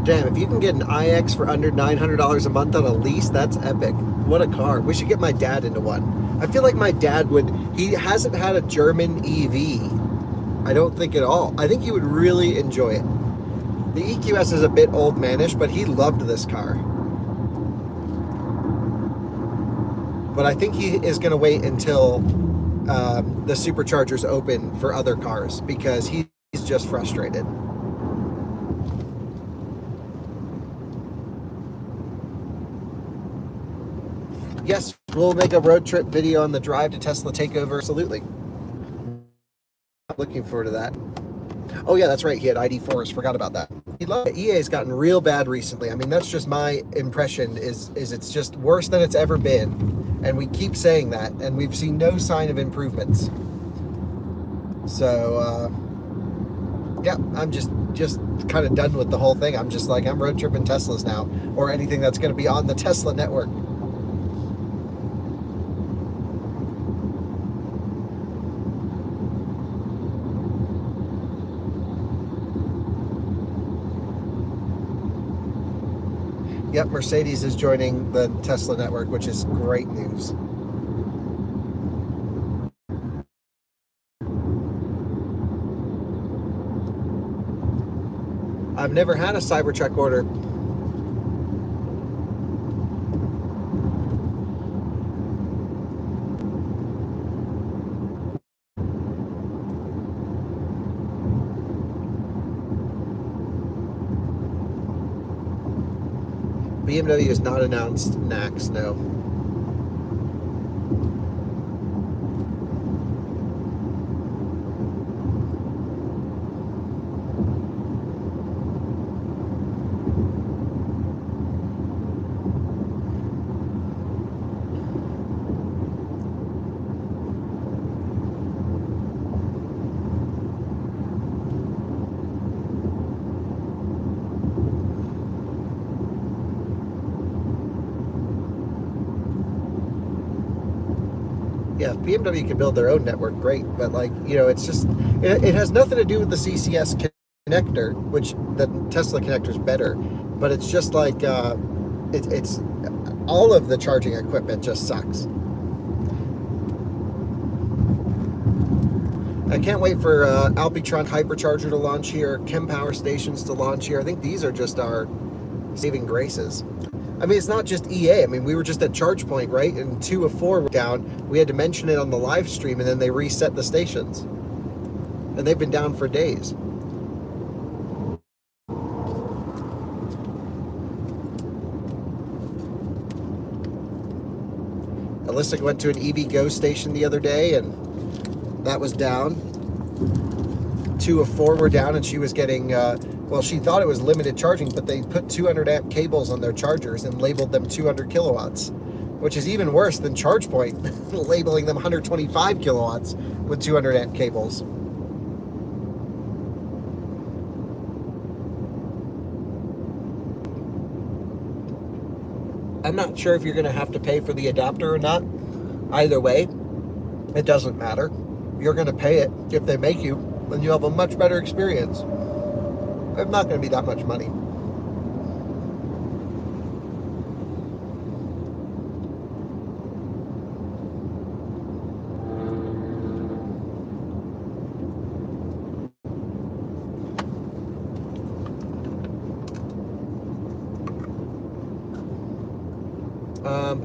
S1: Damn, if you can get an iX for under $900 a month on a lease, that's epic. What a car. We should get my dad into one. I feel like my dad would, he hasn't had a German EV, I don't think at all. I think he would really enjoy it. The EQS is a bit old manish, but he loved this car. But I think he is going to wait until the superchargers open for other cars because he's just frustrated. Yes, we'll make a road trip video on the drive to Tesla takeover. Absolutely. I'm looking forward to that. Oh yeah, that's right. He had ID4s. Forgot about that. He loved it. EA's gotten real bad recently. I mean, that's just my impression. Is it's just worse than it's ever been, and we keep saying that, and we've seen no sign of improvements. So yeah, I'm just kind of done with the whole thing. I'm just like, I'm road tripping Teslas now, or anything that's going to be on the Tesla network. Yep, Mercedes is joining the Tesla network, which is great news. I've never had a Cybertruck order. BMW has not announced NACS, no. Yeah, if BMW can build their own network, great. But like, you know, it's just, it has nothing to do with the CCS connector, which the Tesla connector is better. But it's just like, it's all of the charging equipment just sucks. I can't wait for Alpitron Hypercharger to launch here, Chem Power Stations to launch here. I think these are just our saving graces. I mean, it's not just EA. I mean, we were just at ChargePoint, right? And 2 of 4 were down. We had to mention it on the live stream, and then they reset the stations. And they've been down for days. Alyssa went to an EVgo station the other day, and that was down. 2 of 4 were down, and she was getting, well, she thought it was limited charging, but they put 200 amp cables on their chargers and labeled them 200 kilowatts, which is even worse than ChargePoint labeling them 125 kilowatts with 200 amp cables. I'm not sure if you're going to have to pay for the adapter or not. Either way, it doesn't matter. You're going to pay it if they make you, and you have a much better experience. It's not going to be that much money.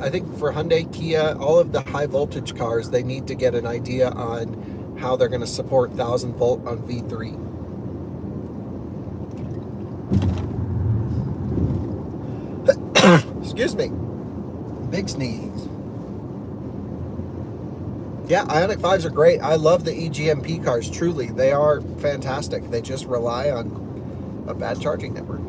S1: I think for Hyundai, Kia, all of the high voltage cars, they need to get an idea on how they're going to support 1000 volt on V3. Excuse me. Big sneeze. Yeah, Ioniq 5s are great. I love the eGMP cars. Truly, they are fantastic. They just rely on a bad charging network.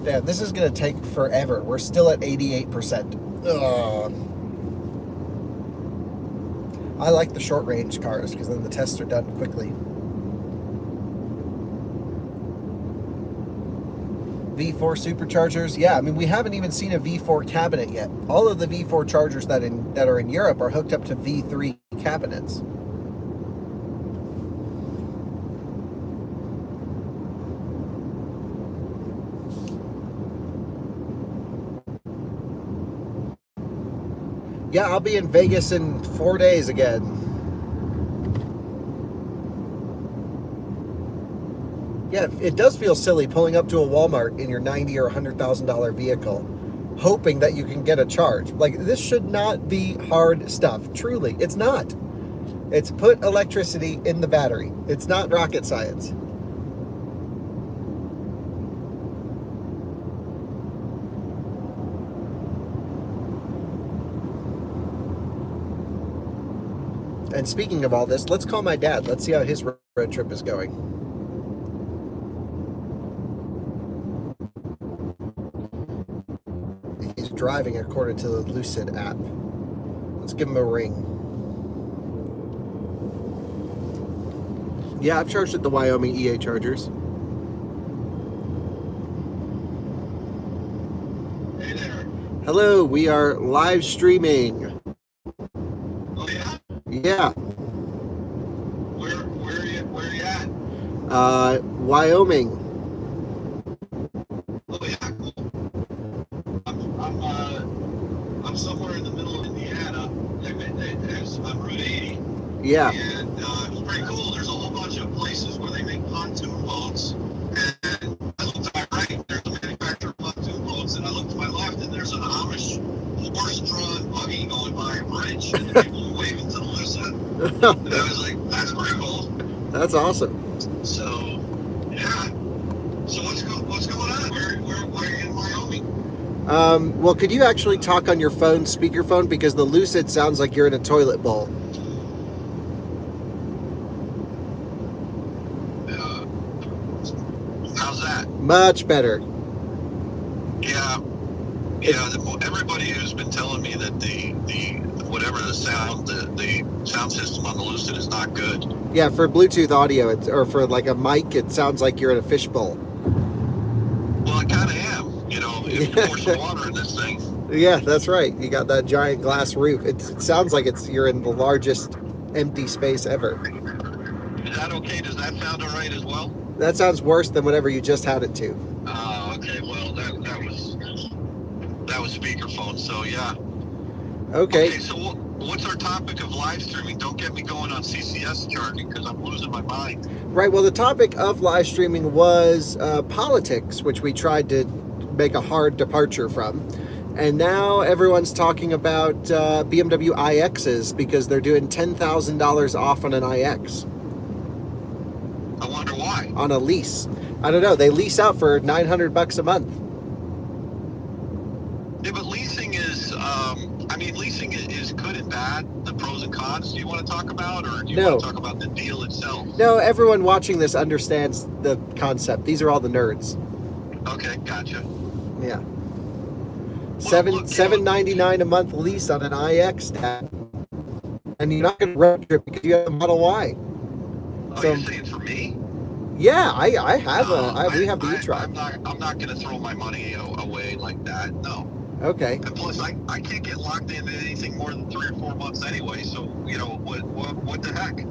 S1: Yeah, this is going to take forever. We're still at 88%. Ugh. I like the short range cars because then the tests are done quickly. V4 superchargers, yeah. I mean, we haven't even seen a V4 cabinet yet. All of the V4 chargers that are in Europe are hooked up to V3 cabinets. Yeah, I'll be in Vegas in 4 days again. Yeah, it does feel silly pulling up to a Walmart in your $90,000 or $100,000 vehicle, hoping that you can get a charge. Like, this should not be hard stuff. Truly, it's not. It's put electricity in the battery. It's not rocket science. And speaking of all this, let's call my dad. Let's see how his road trip is going. He's driving according to the Lucid app. Let's give him a ring. Yeah, I've charged at the Wyoming EA chargers.
S3: Hey there.
S1: Hello, we are live streaming.
S3: Oh yeah?
S1: Yeah.
S3: Where are you at?
S1: Wyoming.
S3: Oh yeah, cool. I'm somewhere in the middle of Indiana. There's on Route 80.
S1: Yeah.
S3: And it's pretty cool. There's a whole bunch of places where they make pontoon boats. And I looked to my right, there's a manufacturer of pontoon boats, and I looked to my left, and there's an Amish horse-drawn buggy going by a bridge, and the people are waving to the Lucid. And I was like, that's pretty cool.
S1: That's awesome.
S3: So, yeah. So what's going on? Where are you in Wyoming?
S1: Well, could you actually talk on your phone, speakerphone? Because the Lucid sounds like you're in a toilet bowl.
S3: How's that?
S1: Much better.
S3: Yeah. Everybody who's been telling me that the whatever the sound system on the Lucid is not good.
S1: Yeah, for Bluetooth audio, or for like a mic, it sounds like you're in a fishbowl.
S3: Well, I kind of am. You know, if you pour some water in this thing.
S1: Yeah, that's right. You got that giant glass roof. It sounds like you're in the largest empty space ever.
S3: Is that okay? Does that sound all right as well?
S1: That sounds worse than whatever you just had it to.
S3: Okay. Well, that was speakerphone. So yeah.
S1: Okay.
S3: So what's our topic of live streaming? Don't get me going on CCS charging because I'm losing my mind.
S1: Right. Well, the topic of live streaming was politics, which we tried to make a hard departure from. And now everyone's talking about BMW iXs because they're doing $10,000 off on an iX.
S3: I wonder why.
S1: On a lease. I don't know. They lease out for $900 a month.
S3: Yeah, but leasing is, leasing is good and bad. The pros and cons. Do you want to talk about, or do you want to talk about the deal itself?
S1: No, everyone watching this understands the concept. These are all the nerds.
S3: Okay, gotcha.
S1: Yeah.
S3: Well,
S1: $7.99 a month lease on an iX, Dad. And you're not going to road trip because you have a Model Y.
S3: Oh,
S1: So,
S3: you're saying for me?
S1: Yeah, I have we have the
S3: I,
S1: e-tron.
S3: I'm not going to throw my money away like that. No.
S1: Okay.
S3: And plus, I can't get locked into anything more than 3 or 4 months anyway. So what the heck?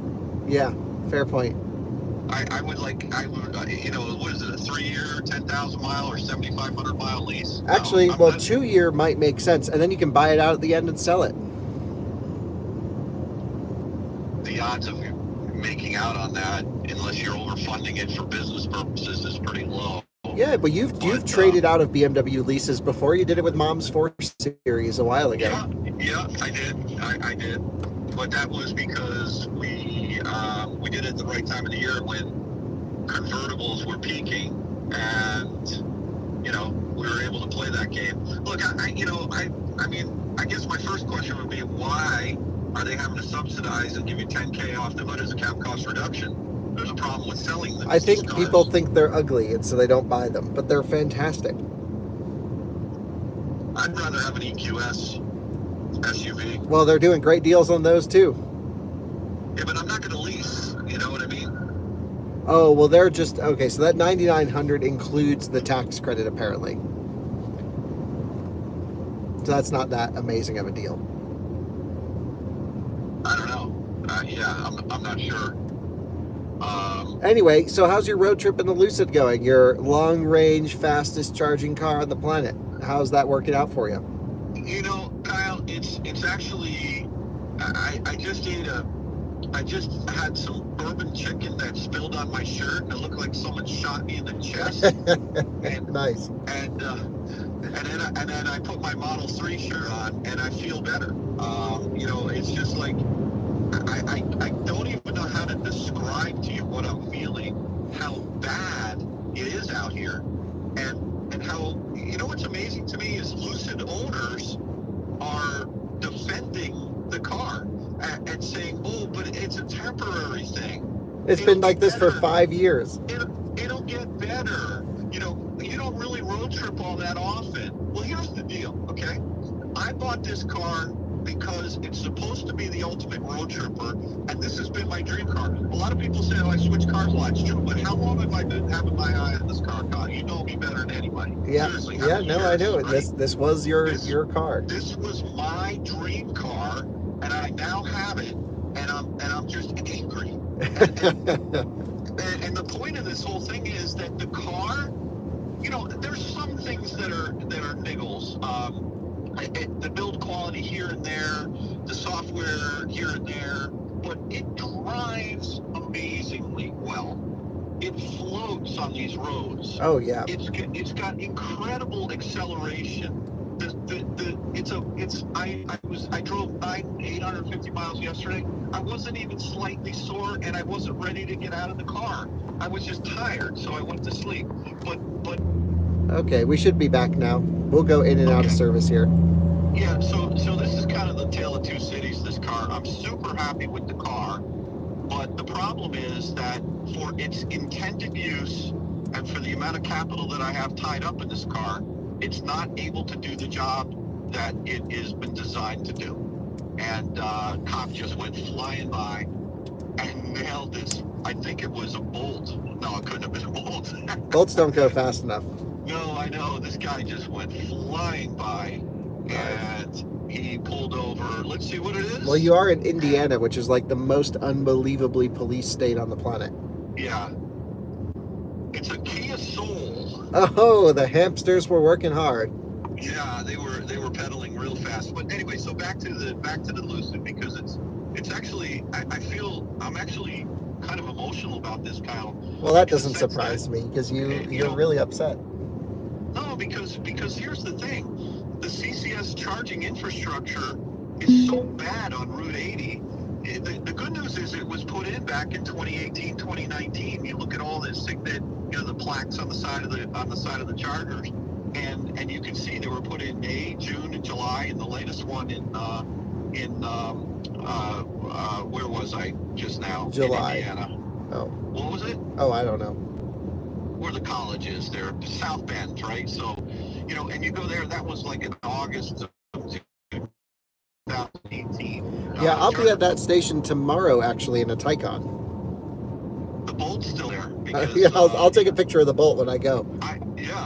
S1: Yeah, fair point.
S3: I would what is it, a 3-year, 10,000 mile or 7,500 mile lease?
S1: Actually,
S3: no,
S1: 2-year might make sense, and then you can buy it out at the end and sell it.
S3: The odds of making out on that, unless you're overfunding it for business purposes, is pretty low.
S1: Yeah, but you've traded out of BMW leases before. You did it with Mom's 4 Series a while ago.
S3: Yeah, I did. I did. But that was because we did it at the right time of the year when convertibles were peaking, and you know, we were able to play that game. Look, I mean, I guess my first question would be, why are they having to subsidize and give you 10K off the hood as a cap cost reduction? There's a problem with selling them.
S1: I think people think they're ugly, and so they don't buy them, but they're fantastic.
S3: I'd rather have an EQS SUV.
S1: Well, they're doing great deals on those too.
S3: Yeah, but I'm not going to lease. You know what I mean?
S1: Oh, well, they're just, okay, so that $9,900 includes the tax credit, apparently. So that's not that amazing of a deal.
S3: I don't know. Yeah, I'm not sure.
S1: Anyway, so how's your road trip in the Lucid going? Your long-range, fastest charging car on the planet. How's that working out for you?
S3: You know, Kyle, it's actually, I just had some bourbon chicken that spilled on my shirt, and it looked like someone shot me in the chest. And,
S1: nice.
S3: And then I put my Model 3 shirt on, and I feel better. You know, it's just like, I don't even know how to describe to you what I'm feeling, how bad it is out here, and how, you know, what's amazing to me is Lucid owners are defending the car and saying, oh, but it's a temporary thing.
S1: It's been like this for 5 years.
S3: It'll get better. You know, you don't really road trip all that often. Well, here's the deal, okay? I bought this car because it's supposed to be the ultimate road tripper, and this has been my dream car. A lot of people say, oh, I switch cars a lot. It's true, but how long have I been having my eye on this car, Kyle? You know me better than anybody.
S1: Yeah,
S3: seriously,
S1: yeah, no,
S3: years,
S1: I do.
S3: right?
S1: This was your car.
S3: This was my dream car, and I now have it, and I'm just angry. And the point of this whole thing is that the car, you know, there's some things that are niggles. The build quality here and there, the software here and there, but it drives amazingly well. It floats on these roads.
S1: Oh yeah.
S3: It's got incredible acceleration. I drove 850 miles yesterday. I wasn't even slightly sore, and I wasn't ready to get out of the car. I was just tired, so I went to sleep. But
S1: okay, we should be back now. We'll go in and out of service here.
S3: Yeah, so this is kind of the tale of two cities, this car. I'm super happy with the car, but the problem is that for its intended use and for the amount of capital that I have tied up in this car, it's not able to do the job that it has been designed to do. And cop just went flying by and nailed this. I think it was a Bolt. No, it couldn't have been a Bolt.
S1: Bolts don't go fast enough.
S3: No, I know. This guy just went flying by, and he pulled over. Let's see what it is.
S1: Well, you are in Indiana, which is like the most unbelievably police state on the planet.
S3: Yeah. It's a Kia Soul.
S1: Oh, the hamsters were working hard.
S3: Yeah, they were pedaling real fast. But anyway, so back to the Lucid, because it's actually, I feel I'm actually kind of emotional about this, Kyle.
S1: Well, that doesn't surprise me, because you're really upset.
S3: No, because here's the thing. The CCS charging infrastructure is so bad on Route 80. The good news is it was put in back in 2018, 2019. You look at all this, the plaques on the side of the chargers, and you can see they were put in May, June, and July, and the latest one in where was I just now?
S1: July.
S3: In Indiana.
S1: Oh.
S3: What was it?
S1: Oh, I don't know.
S3: Where the college is, there, South Bend, right? So, and you go there. That was like in August of 2018.
S1: Yeah, I'll be at that station tomorrow, actually, in a Taycan.
S3: The Bolt's still there. Because,
S1: yeah, I'll take a picture of the Bolt when I go.
S3: I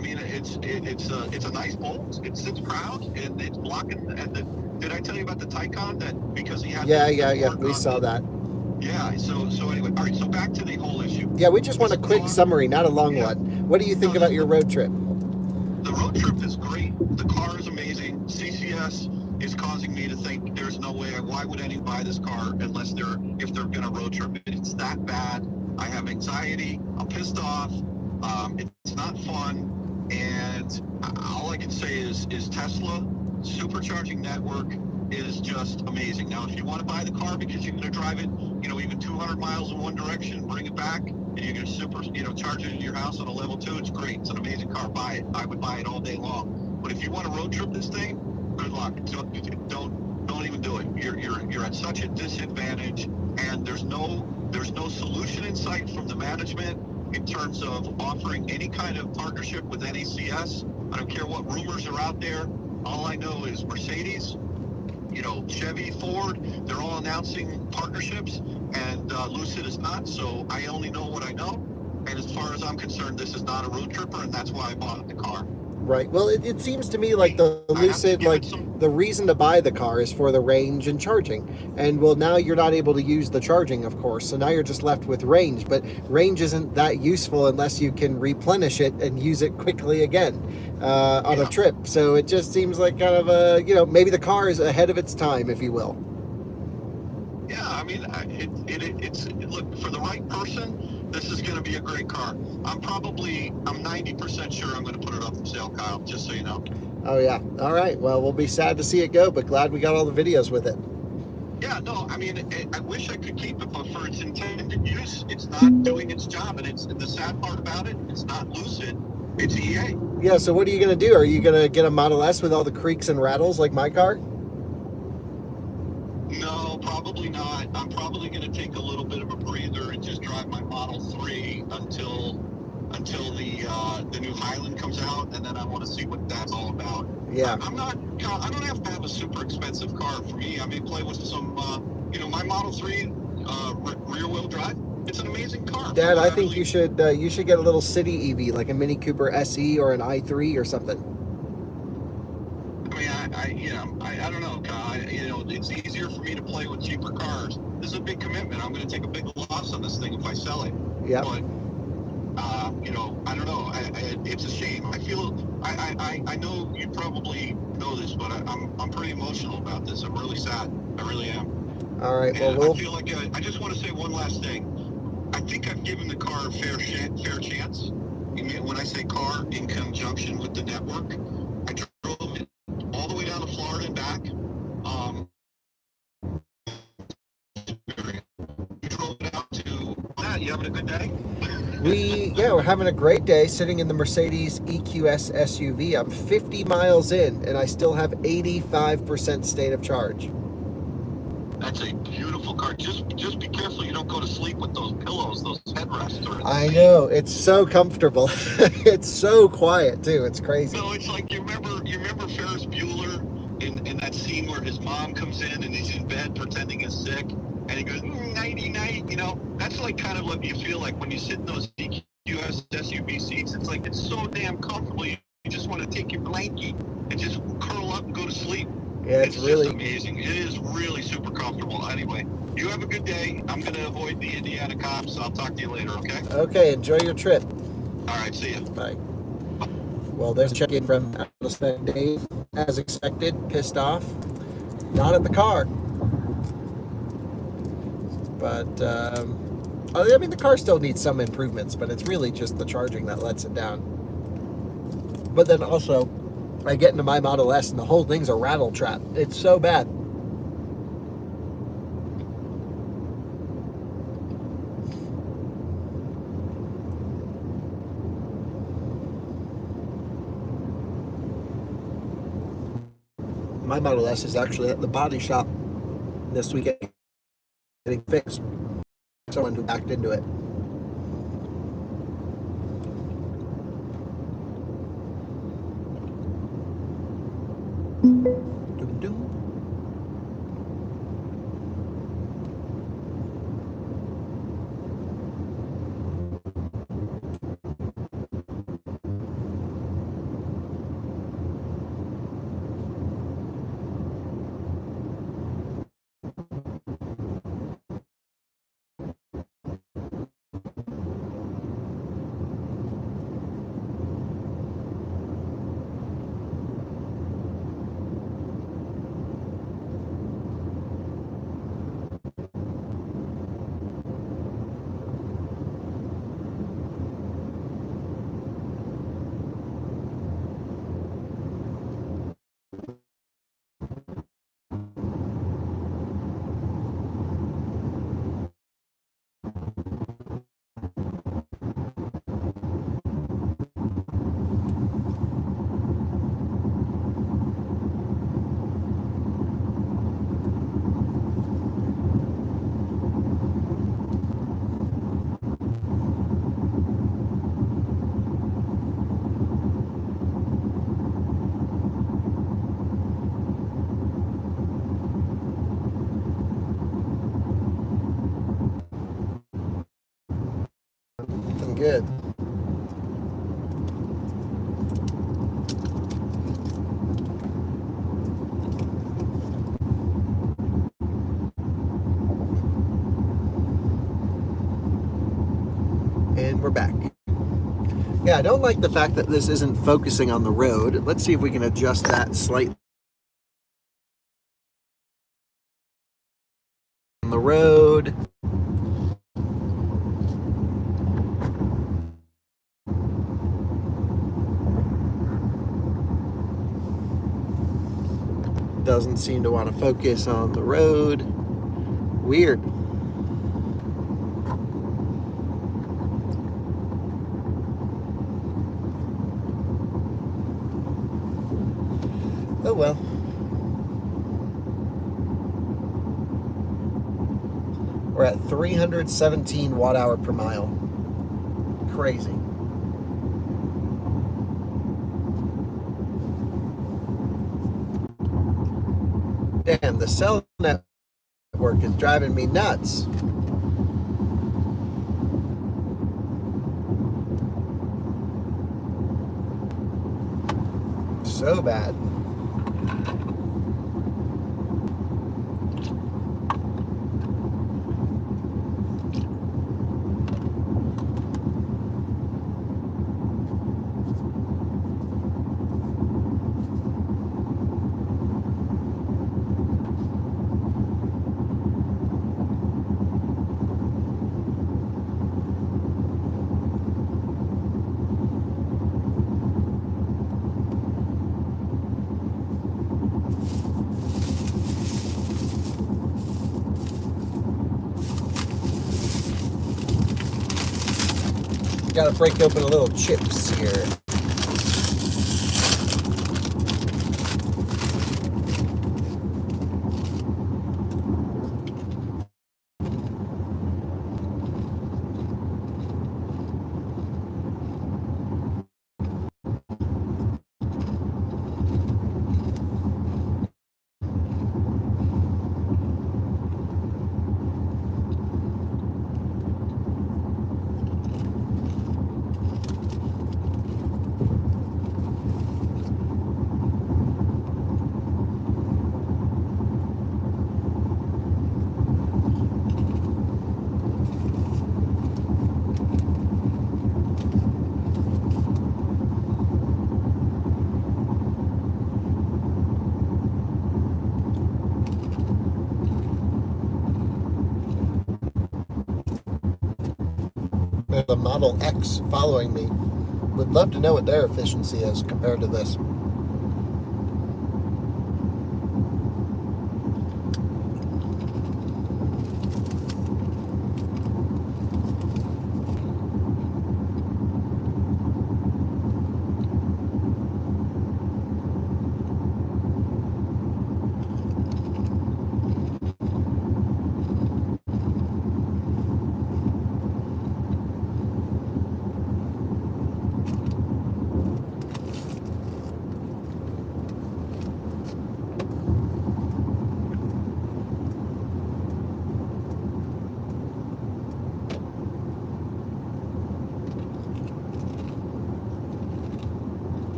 S3: mean, it's a nice Bolt. It sits proud, and it's blocking. And did I tell you about the Taycan that because he had?
S1: Yeah. We saw that.
S3: Yeah. So anyway, all right. So back to the whole issue.
S1: Yeah, we just want a quick summary, not a long one. What do you think about your road trip?
S3: The road trip is great. The car is amazing. CCS is causing me to think there's no way. Why would anyone buy this car if they're going to road trip? It's that bad. I have anxiety. I'm pissed off. It's not fun. And all I can say is Tesla supercharging network is just amazing. Now, if you want to buy the car because you're going to drive it, even 200 miles in one direction, bring it back, and you get a super, charge it in your house on a level 2, it's great. It's an amazing car. Buy it. I would buy it all day long. But if you want to road trip this thing, good luck. Don't even do it. You're at such a disadvantage, and there's no solution in sight from the management in terms of offering any kind of partnership with NACS. I don't care what rumors are out there. All I know is Mercedes, Chevy, Ford, they're all announcing partnerships, and Lucid is not. So I only know what I know. And as far as I'm concerned, this is not a road tripper, and that's why I bought the car.
S1: Right. Well, it seems to me like the Lucid, like the reason to buy the car is for the range and charging. And well, now you're not able to use the charging, of course. So now you're just left with range. But range isn't that useful unless you can replenish it and use it quickly again on a trip. So it just seems like kind of a, maybe the car is ahead of its time, if you will.
S3: Yeah, I mean, it's look, for the right person, this is going to be a great car. I'm 90% sure I'm going to put it up for sale, Kyle, just so you know.
S1: Oh, yeah. All right. Well, we'll be sad to see it go, but glad we got all the videos with it.
S3: Yeah, no, I mean, I wish I could keep it, but for its intended use, it's not doing its job. And it's the sad part about it, it's not Lucid, it's EA.
S1: Yeah, so what are you going to do? Are you going to get a Model S with all the creaks and rattles like my car?
S3: No, probably not. I'm probably going to take a little bit of a breather and just drive my Model 3 until the new Highland comes out, and then I want to see what that's all about.
S1: Yeah.
S3: I don't have to have a super expensive car for me. I may play with some, my Model 3 rear-wheel drive. It's an amazing car.
S1: Dad, I think you should get a little city EV, like a Mini Cooper SE or an i3 or something.
S3: I mean, I don't know, Kyle. It's easier for me to play with cheaper cars. This is a big commitment. I'm going to take a big loss on this thing if I sell it.
S1: Yeah.
S3: But I don't know. It's a shame. I feel. I know you probably know this, but I'm pretty emotional about this. I'm really sad. I really am.
S1: All right.
S3: And
S1: Well,
S3: I feel like I just want to say one last thing. I think I've given the car a fair chance. When I say car, in conjunction with the network, I drove it all the way down to Florida and back. You drove it out to. You having a good day?
S1: We're having a great day sitting in the Mercedes EQS SUV. I'm 50 miles in, and I still have 85% state of charge.
S3: That's a beautiful car. Just be careful you don't go to sleep with those pillows, those headrests.
S1: I know, it's so comfortable. It's so quiet too. It's crazy.
S3: No, it's like you remember Ferris Bueller in that scene where his mom comes in and he's in bed pretending he's sick, and he goes nighty night. That's like kind of what you feel like when you sit in those EQS SUV seats. It's like it's so damn comfortable. You just want to take your blankie and just curl up and go to sleep.
S1: Yeah, it's really
S3: just amazing. It is really super comfortable. Anyway, you have a good day. I'm going to avoid the Indiana cops. I'll talk to you later, okay?
S1: Okay, enjoy your trip.
S3: All right, see you.
S1: Bye. Well, there's a check-in from Dave. As expected, pissed off. Not at the car. But, I mean, the car still needs some improvements, but it's really just the charging that lets it down. But then also, I get into my Model S and the whole thing's a rattle trap. It's so bad. My Model S is actually at the body shop this weekend getting fixed. Someone who backed into it. good. And we're back. Yeah, I don't like the fact that this isn't focusing on the road. Let's see if we can adjust that slightly. On the road. Doesn't seem to want to focus on the road. Weird. Oh well. We're at 317 watt hour per mile. Crazy. Damn, the cell network is driving me nuts. So bad. Gotta break open a little chips here. There's a Model X following me. Would love to know what their efficiency is compared to this.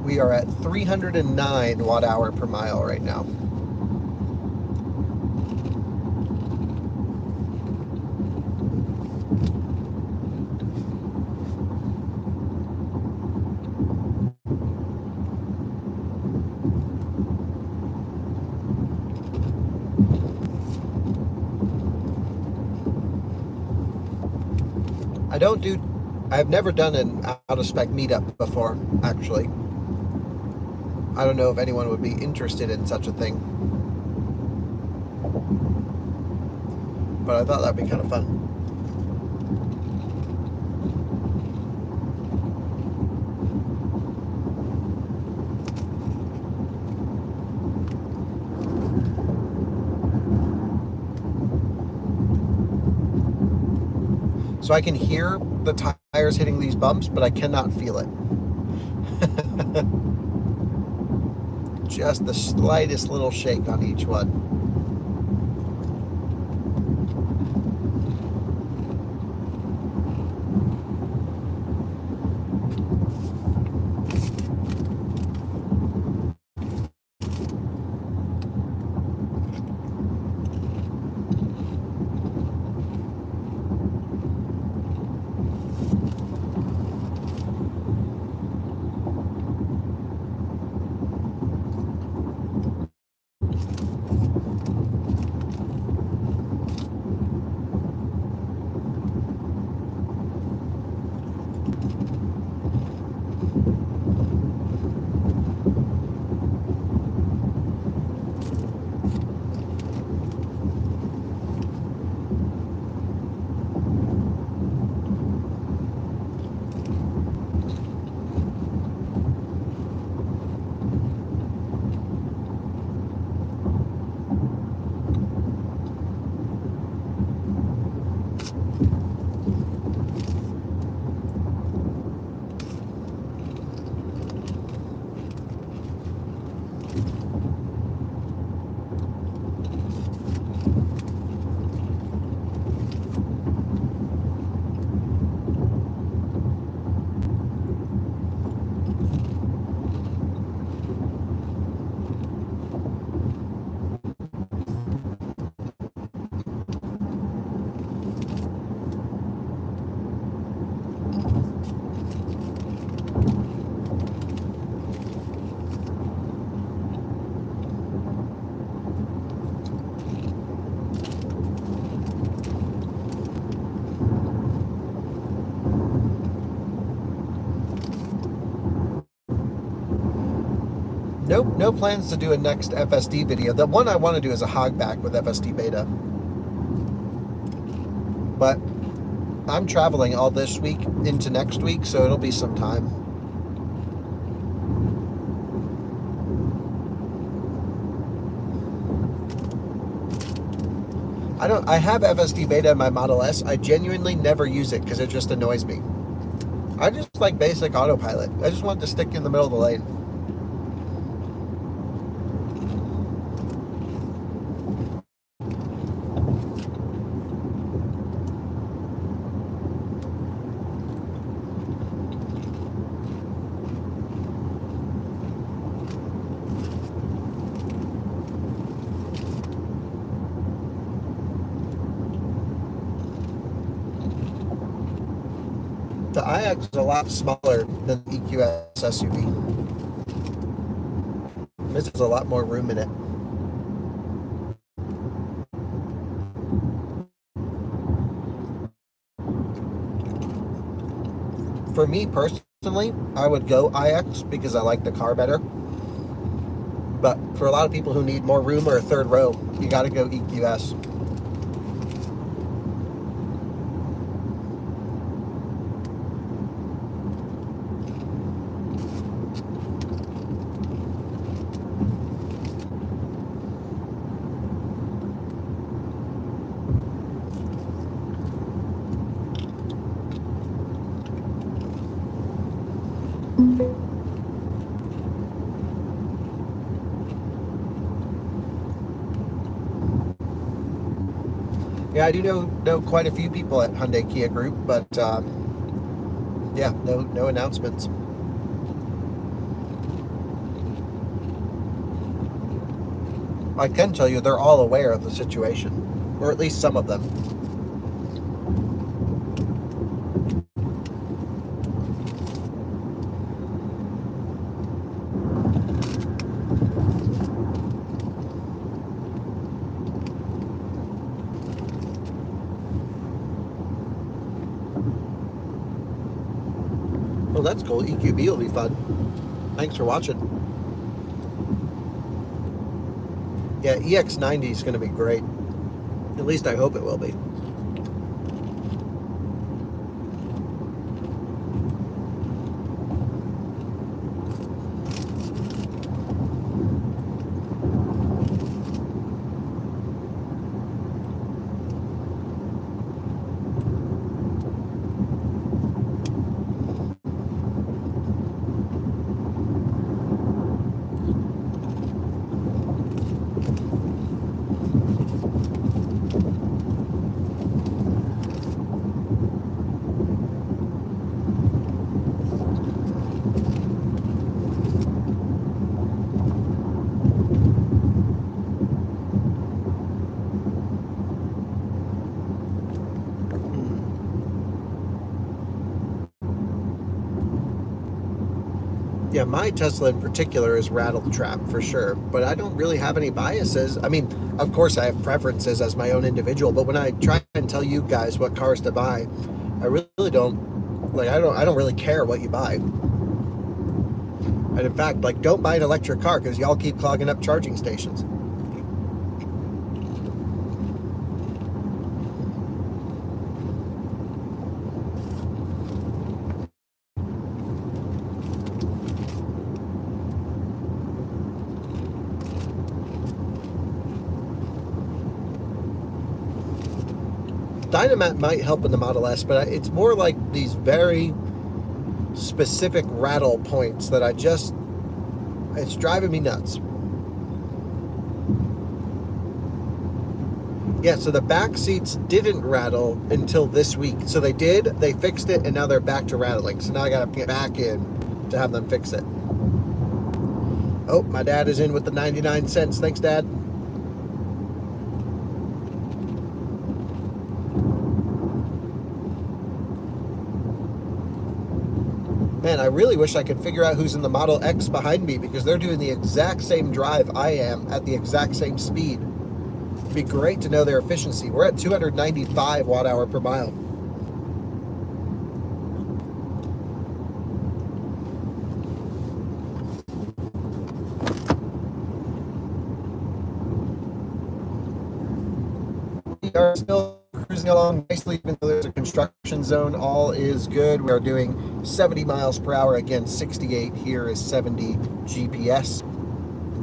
S1: We are at 309 watt hour per mile right now. I've never done an out of spec meetup before, actually. I don't know if anyone would be interested in such a thing. But I thought that'd be kind of fun. So I can hear the tires hitting these bumps, but I cannot feel it. Just the slightest little shake on each one. Nope, no plans to do a next FSD video. The one I want to do is a hogback with FSD beta. But I'm traveling all this week into next week, so it'll be some time. I have FSD beta in my Model S. I genuinely never use it because it just annoys me. I just like basic autopilot. I just want to stick in the middle of the lane. The iX is a lot smaller than the EQS SUV. This has a lot more room in it. For me personally, I would go iX because I like the car better. But for a lot of people who need more room or a third row, you got to go EQS. Yeah, I do know quite a few people at Hyundai Kia Group, but yeah, no announcements. I can tell you they're all aware of the situation, or at least some of them. Well, that's cool. EQB will be fun. Thanks for watching. Yeah, EX90 is going to be great. At least I hope it will be. Yeah, my Tesla in particular is rattle trap for sure, but I don't really have any biases. I mean, of course I have preferences as my own individual, but when I try and tell you guys what cars to buy, I really don't, like, I don't really care what you buy. And in fact, like, don't buy an electric car because y'all keep clogging up charging stations. Dynamat might help in the Model S, but it's more like these very specific rattle points that it's driving me nuts. Yeah, so the back seats didn't rattle until this week. So they fixed it, and now they're back to rattling. So now I gotta get back in to have them fix it. Oh, my dad is in with the 99 cents. Thanks, Dad. Man, I really wish I could figure out who's in the Model X behind me because they're doing the exact same drive I am at the exact same speed. It'd be great to know their efficiency. We're at 295 watt-hour per mile. We are still cruising along nicely, even though there's a construction zone. All is good. We are doing 70 miles per hour. Again, 68 here is 70 GPS.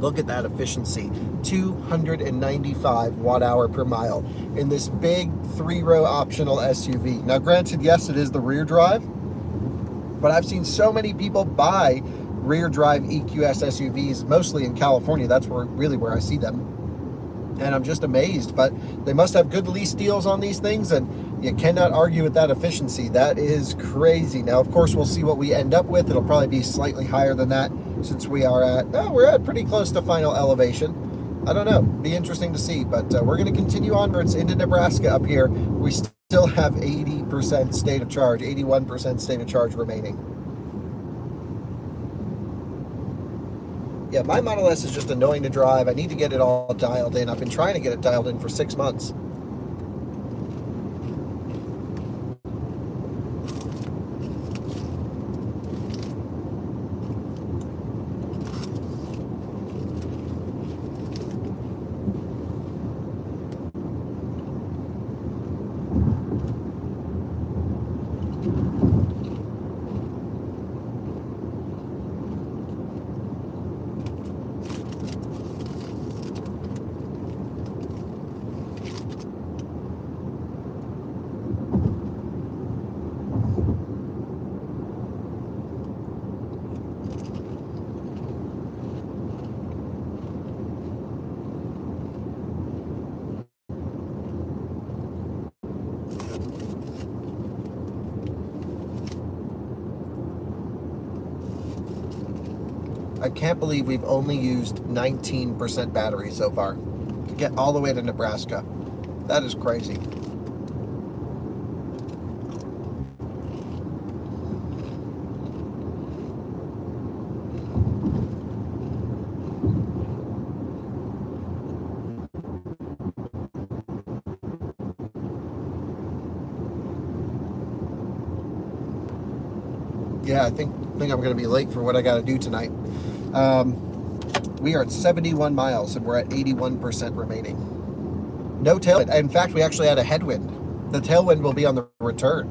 S1: Look at that efficiency. 295 watt-hour per mile in this big 3-row optional SUV. Now, granted, yes, it is the rear drive, but I've seen so many people buy rear drive EQS SUVs, mostly in California. That's really where I see them. And I'm just amazed, but they must have good lease deals on these things, and you cannot argue with that efficiency. That is crazy. Now, of course, we'll see what we end up with. It'll probably be slightly higher than that since we're at pretty close to final elevation. I don't know. Be interesting to see, but we're going to continue onwards into Nebraska up here. We still have 80% state of charge, 81% state of charge remaining. Yeah, my Model S is just annoying to drive. I need to get it all dialed in. I've been trying to get it dialed in for 6 months. I can't believe we've only used 19% battery so far to get all the way to Nebraska. That is crazy. Yeah, I think I'm going to be late for what I got to do tonight. We are at 71 miles and we're at 81% remaining. No tailwind. In fact, we actually had a headwind. The tailwind will be on the return.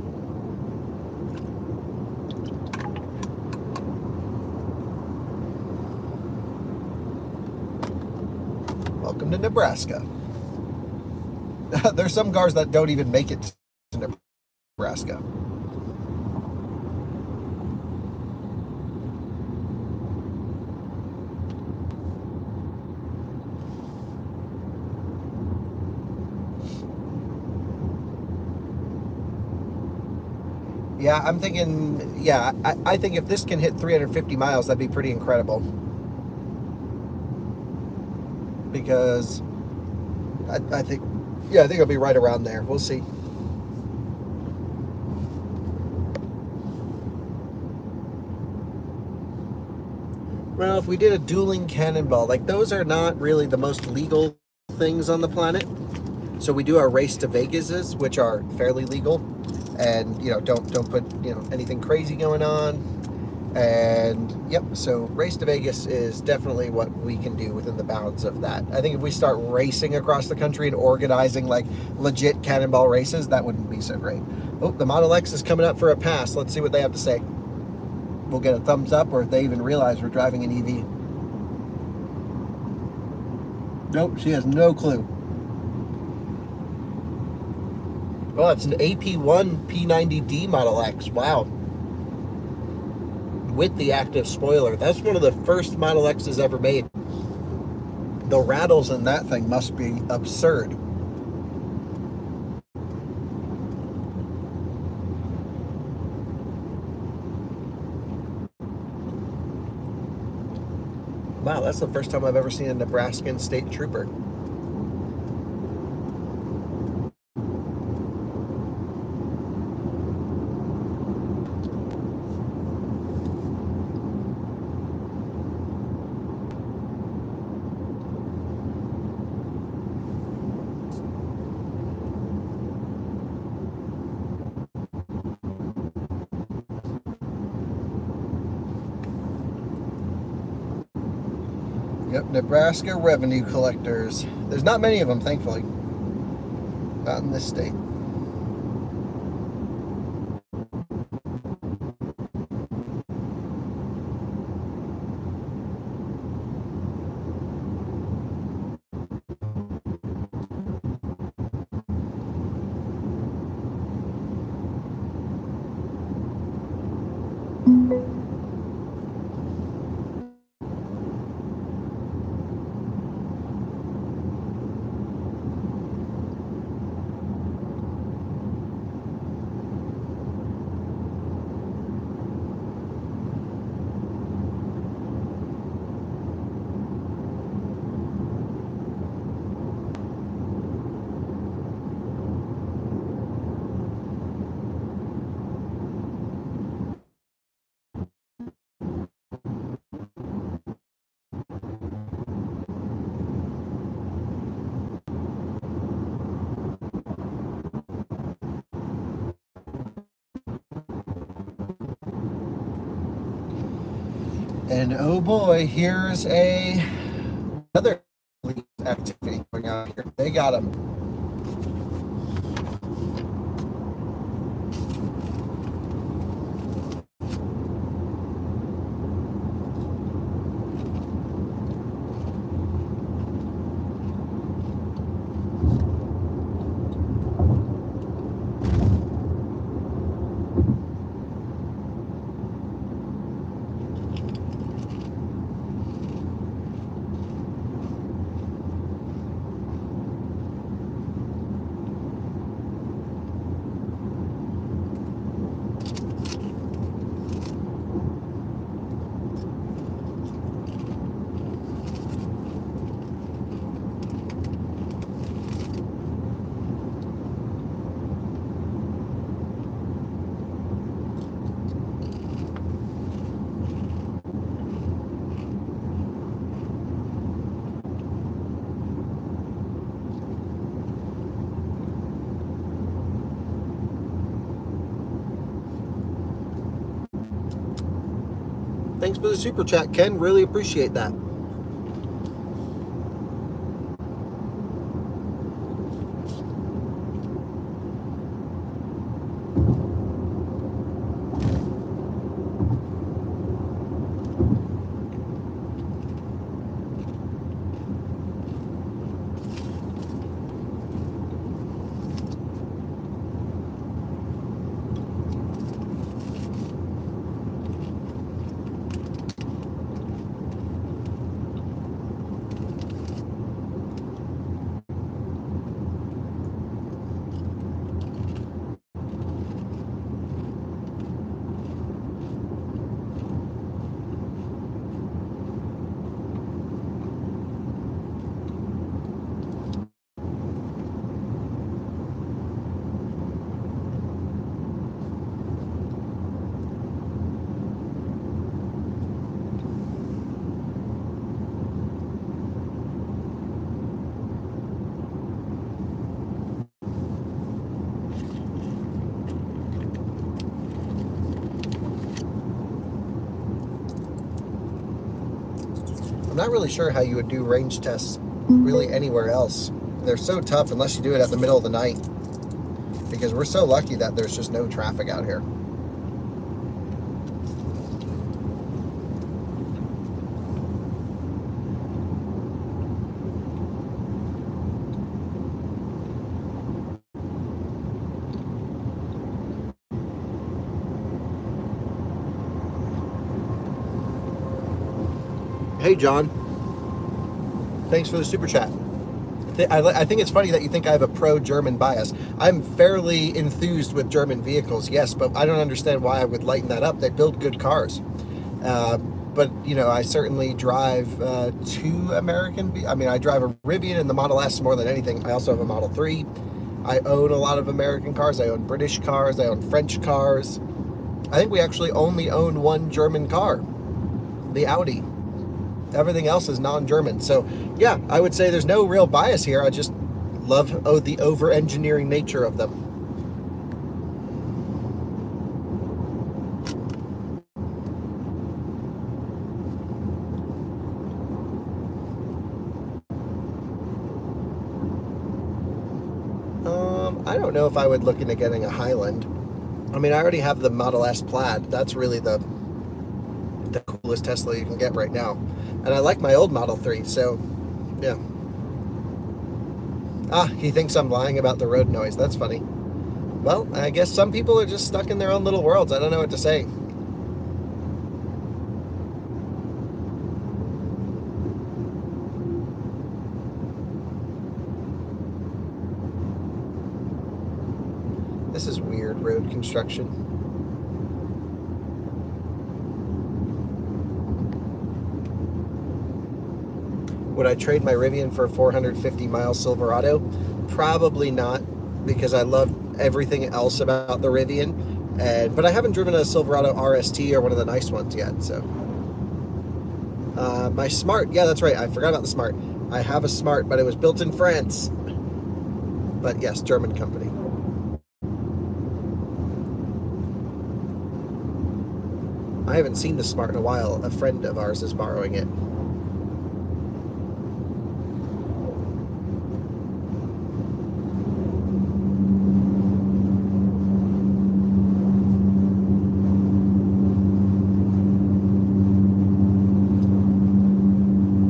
S1: Welcome to Nebraska. There's some cars that don't even make it to Nebraska. Yeah, I'm thinking, yeah, I think if this can hit 350 miles, that'd be pretty incredible. Because I think, yeah, I think it'll be right around there. We'll see. Well, if we did a dueling cannonball, like those are not really the most legal things on the planet. So we do our race to Vegases, which are fairly legal, and don't put anything crazy going on. And yep, so race to Vegas is definitely what we can do within the bounds of that. I think if we start racing across the country and organizing like legit cannonball races, that wouldn't be so great. Oh, the Model X is coming up for a pass. Let's see what they have to say. We'll get a thumbs up, or if they even realize we're driving an EV. Nope, she has no clue. Oh, it's an AP1 P90D Model X. Wow. With the active spoiler. That's one of the first Model X's ever made. The rattles in that thing must be absurd. Wow, that's the first time I've ever seen a Nebraskan state trooper. Yep, Nebraska revenue collectors. There's not many of them, thankfully. Not in this state. And oh boy, here's another activity going on here. They got them. Thanks for the super chat, Ken. Really appreciate that. not really sure how you would do range tests really anywhere else. They're so tough unless you do it at the middle of the night, because we're so lucky that there's just no traffic out here. Hey, John. Thanks for the super chat. I think it's funny that you think I have a pro-German bias. I'm fairly enthused with German vehicles, yes, but I don't understand why I would lighten that up. They build good cars. But, you know, I certainly drive two American... I mean, I drive a Rivian and the Model S more than anything. I also have a Model 3. I own a lot of American cars. I own British cars. I own French cars. I think we actually only own one German car, the Audi. Everything else is non-German. So, yeah, I would say there's no real bias here. I just love the over-engineering nature of them. I don't know if I would look into getting a Highland. I mean, I already have the Model S Plaid. That's really the coolest Tesla you can get right now. And I like my old Model 3, so yeah. He thinks I'm lying about the road noise. That's funny. Well, I guess some people are just stuck in their own little worlds. I don't know what to say. This is weird road construction. Would I trade my Rivian for a 450-mile Silverado? Probably not, because I love everything else about the Rivian. But I haven't driven a Silverado RST or one of the nice ones yet. So, my Smart, yeah, that's right. I forgot about the Smart. I have a Smart, but it was built in France. But yes, German company. I haven't seen the Smart in a while. A friend of ours is borrowing it.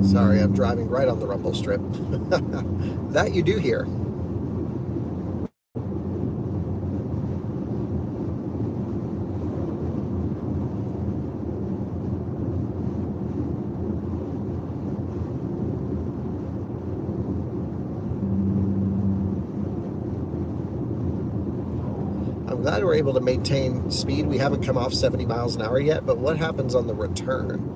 S1: Sorry, I'm driving right on the rumble strip. That you do hear. I'm glad we're able to maintain speed. We haven't come off 70 miles an hour yet, but what happens on the return?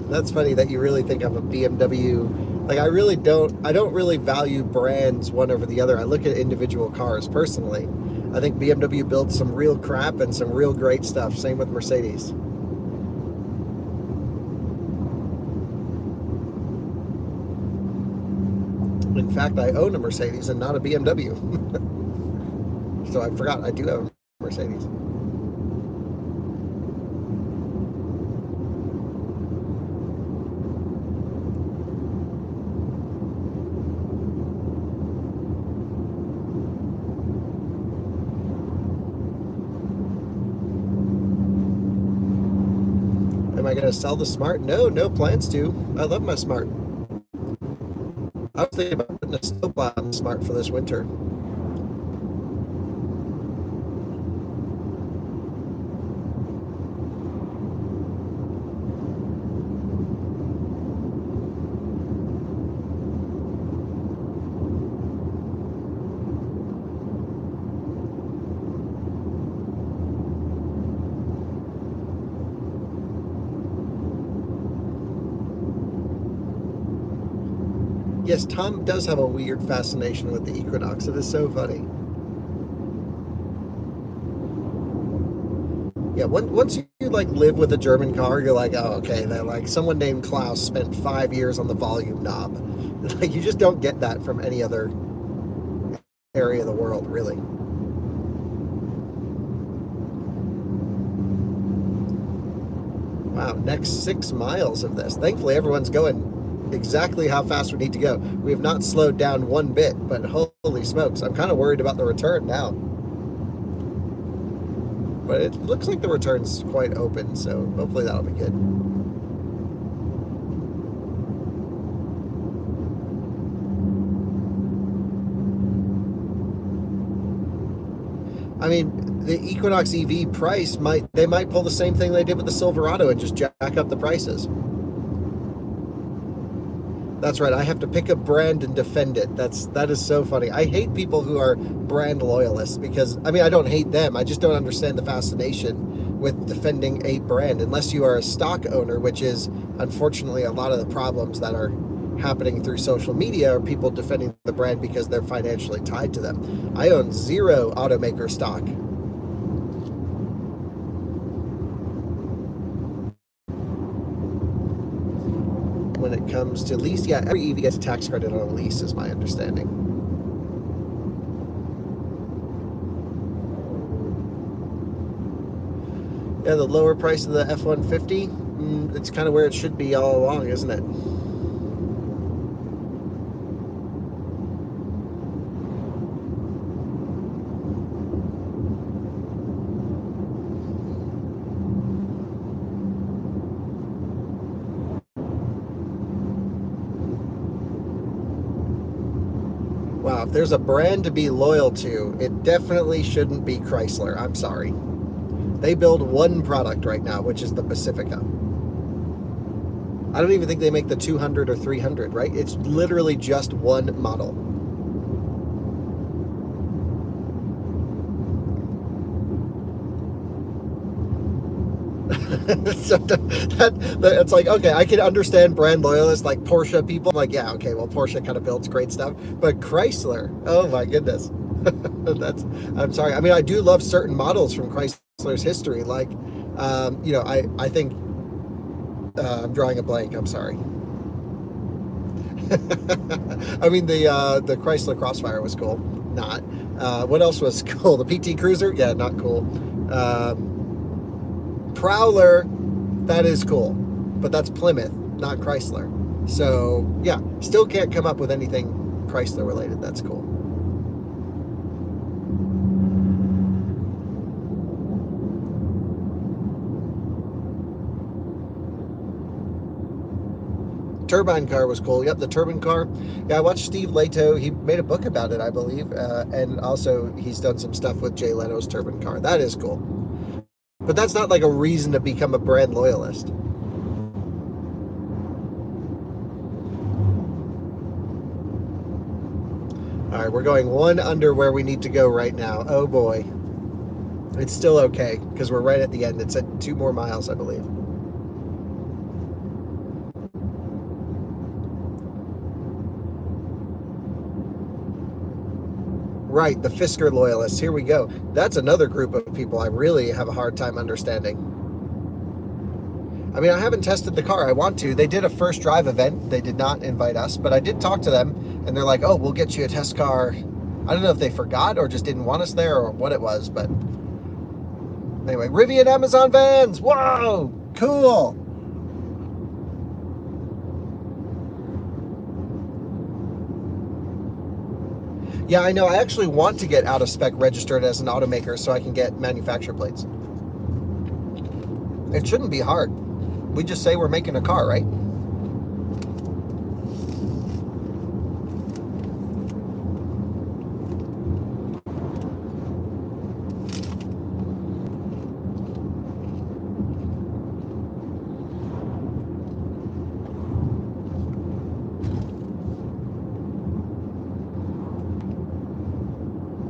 S1: That's funny that you really think I'm a BMW. Like, I don't really value brands one over the other. I look at individual cars personally. I think BMW builds some real crap and some real great stuff. Same with Mercedes. In fact, I own a Mercedes and not a BMW. So I forgot I do have a Mercedes. Am I going to sell the Smart? No, no plans to. I love my Smart. I was thinking about putting a snowplow on the Smart for this winter. Yes, Tom does have a weird fascination with the Equinox. It is so funny. Yeah, once you like live with a German car, you're like, oh, okay. They're like, someone named Klaus spent 5 years on the volume knob. Like, you just don't get that from any other area of the world, really. Wow, next 6 miles of this. Thankfully, everyone's going exactly how fast we need to go. We have not slowed down one bit, but holy smokes, I'm kind of worried about the return now. But it looks like the return's quite open, so hopefully that'll be good. I mean, the Equinox EV price might pull the same thing they did with the Silverado and just jack up the prices. That's right. I have to pick a brand and defend it. That is so funny. I hate people who are brand loyalists because, I mean, I don't hate them. I just don't understand the fascination with defending a brand unless you are a stock owner, which is unfortunately a lot of the problems that are happening through social media are people defending the brand because they're financially tied to them. I own 0 automaker stock. When it comes to lease, yeah, every EV gets a tax credit on a lease, is my understanding. Yeah, the lower price of the F-150, it's kind of where it should be all along, isn't it? Wow, if there's a brand to be loyal to, it definitely shouldn't be Chrysler. I'm sorry. They build one product right now, which is the Pacifica. I don't even think they make the 200 or 300, right? It's literally just one model. So it's like, okay, I can understand brand loyalists like Porsche people. I'm like, yeah, okay, well, Porsche kind of builds great stuff, but Chrysler, oh my goodness. I'm sorry. I mean, I do love certain models from Chrysler's history. Like, I think, I'm drawing a blank. I'm sorry. I mean, the Chrysler Crossfire was cool. Not. What else was cool? The PT Cruiser? Yeah, not cool. Prowler, that is cool, but that's Plymouth, not Chrysler. So yeah, still can't come up with anything Chrysler related that's cool. Turbine car was cool. Yep, the turbine car. Yeah, I watched Steve Leto. He made a book about it, I believe, and also he's done some stuff with Jay Leno's turbine car. That is cool. But that's not like a reason to become a brand loyalist. All right, we're going 1 under where we need to go right now. Oh boy. It's still okay because we're right at the end. It's at 2 more miles, I believe. Right, the Fisker loyalists. Here we go. That's another group of people I really have a hard time understanding. I mean, I haven't tested the car. I want to. They did a first drive event. They did not invite us, but I did talk to them, and they're like, oh, we'll get you a test car. I don't know if they forgot or just didn't want us there or what it was, but anyway, Rivian Amazon vans. Whoa, cool. Yeah, I know. I actually want to get out of spec registered as an automaker so I can get manufacturer plates. It shouldn't be hard. We just say we're making a car, right?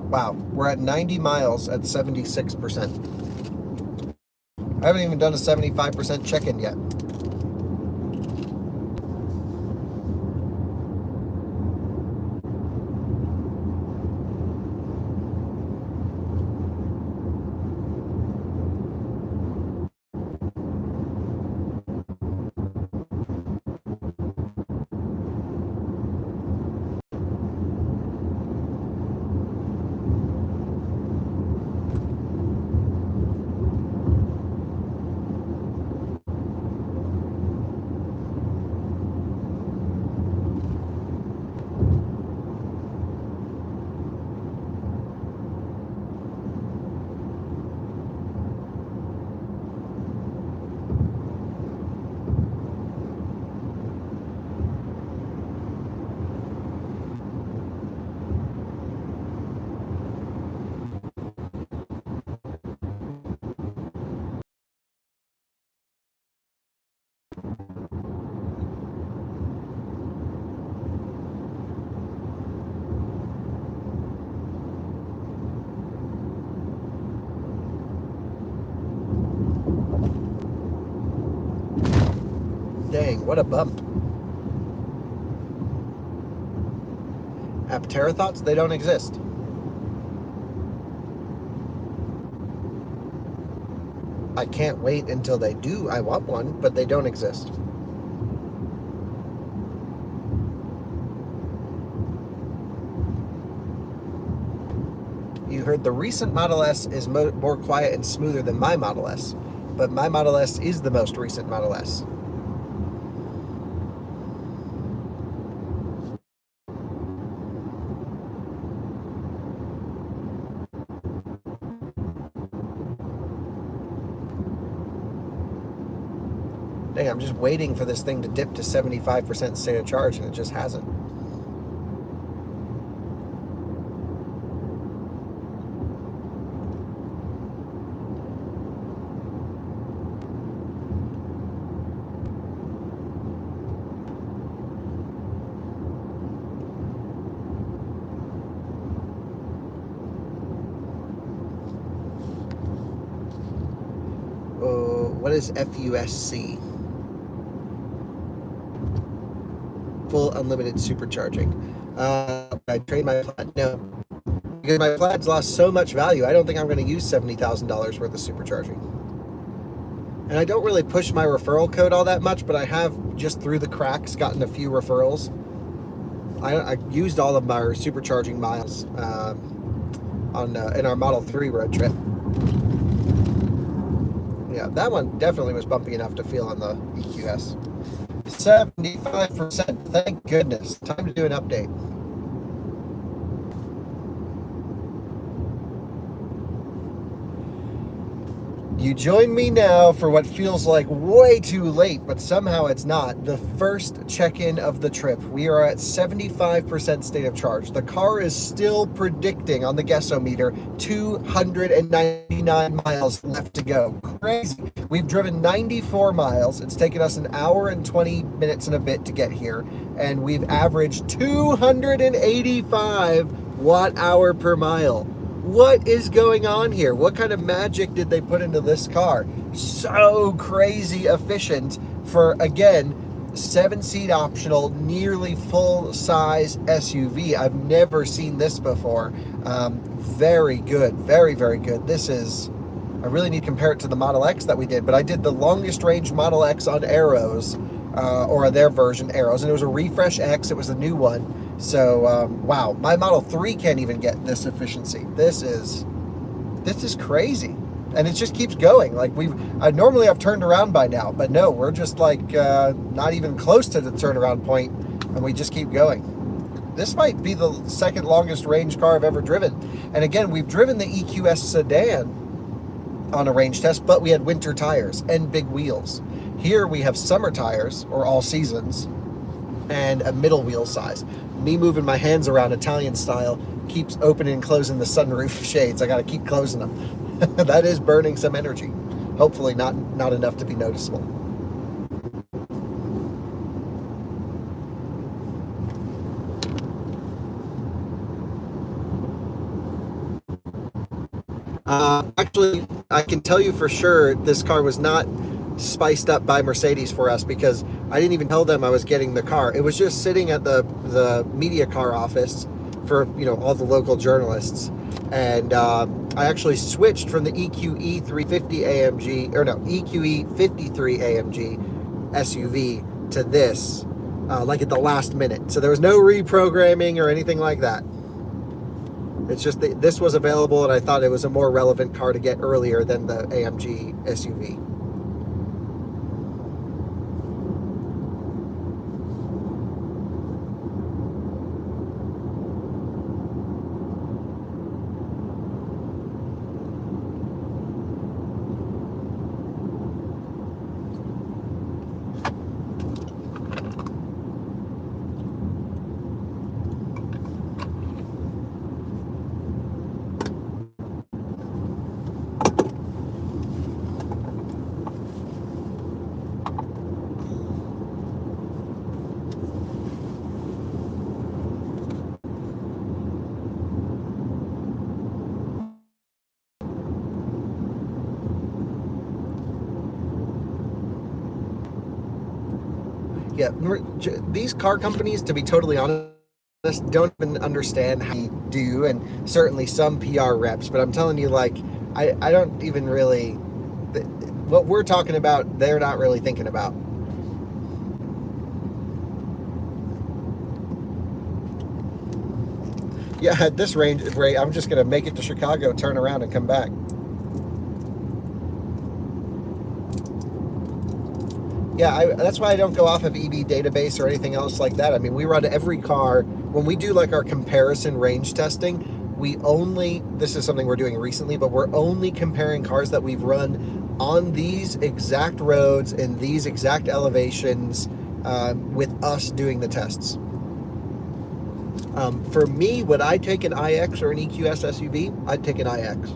S1: Wow, we're at 90 miles at 76%. I haven't even done a 75% check-in yet. Dang, what a bump. Apterothoughts, they don't exist. I can't wait until they do. I want one, but they don't exist. You heard the recent Model S is more quiet and smoother than my Model S, but my Model S is the most recent Model S. Dang, I'm just waiting for this thing to dip to 75% state of charge, and it just hasn't. What is FUSC? Full unlimited supercharging. I trade my Plaid. No, because my Plaid's lost so much value. I don't think I'm going to use $70,000 worth of supercharging. And I don't really push my referral code all that much, but I have just through the cracks gotten a few referrals. I used all of my supercharging miles in our Model 3 road trip. Yeah, that one definitely was bumpy enough to feel on the EQS. 75%, thank goodness. Time to do an update. You join me now for what feels like way too late, but somehow it's not. The first check-in of the trip. We are at 75% state of charge. The car is still predicting on the guessometer 299 miles left to go. Crazy. We've driven 94 miles. It's taken us an hour and 20 minutes and a bit to get here, and we've averaged 285 watt-hour per mile. What is going on here? What kind of magic did they put into this car? So crazy efficient for, again, 7-seat optional, nearly full-size SUV. I've never seen this before. Very good. Very, very good. This is... I really need to compare it to the Model X that we did, but I did the longest range Model X on Arrows, or their version Arrows, and it was a Refresh X. It was the new one. So, wow, my Model 3 can't even get this efficiency. This is crazy. And it just keeps going. Like, I normally have turned around by now, but no, we're just like, not even close to the turnaround point, and we just keep going. This might be the second longest range car I've ever driven. And again, we've driven the EQS sedan on a range test, but we had winter tires and big wheels. Here we have summer tires, or all seasons, and a middle wheel size. Me moving my hands around Italian style keeps opening and closing the sunroof shades. I got to keep closing them. That is burning some energy. Hopefully not enough to be noticeable. Actually, I can tell you for sure this car was not spiced up by Mercedes for us, because I didn't even tell them I was getting the car. It was just sitting at the media car office for, you know, all the local journalists. And I actually switched from the EQE 350 AMG, or no, EQE 53 AMG SUV to this, like at the last minute. So there was no reprogramming or anything like that. It's just that this was available, and I thought it was a more relevant car to get earlier than the AMG SUV. Yeah, these car companies, to be totally honest, don't even understand how you do, and certainly some PR reps, but I'm telling you, like, I don't even really, what we're talking about, they're not really thinking about. Yeah, at this range rate, I'm just going to make it to Chicago, turn around, and come back. Yeah, that's why I don't go off of EV database or anything else like that. I mean, we run every car. When we do like our comparison range testing, this is something we're doing recently, but we're only comparing cars that we've run on these exact roads and these exact elevations with us doing the tests. For me, would I take an iX or an EQS SUV? I'd take an iX.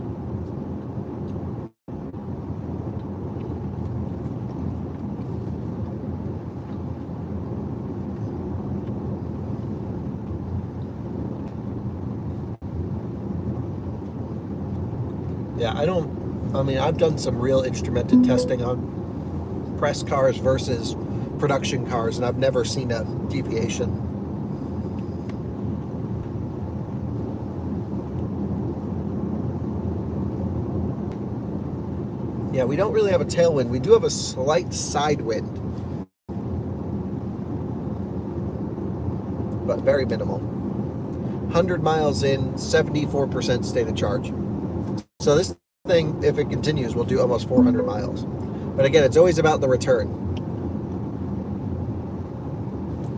S1: Yeah, I've done some real instrumented testing on press cars versus production cars, and I've never seen a deviation. Yeah, we don't really have a tailwind. We do have a slight side wind, but very minimal. 100 miles in, 74% state of charge. So this thing, if it continues, will do almost 400 miles. But again, it's always about the return.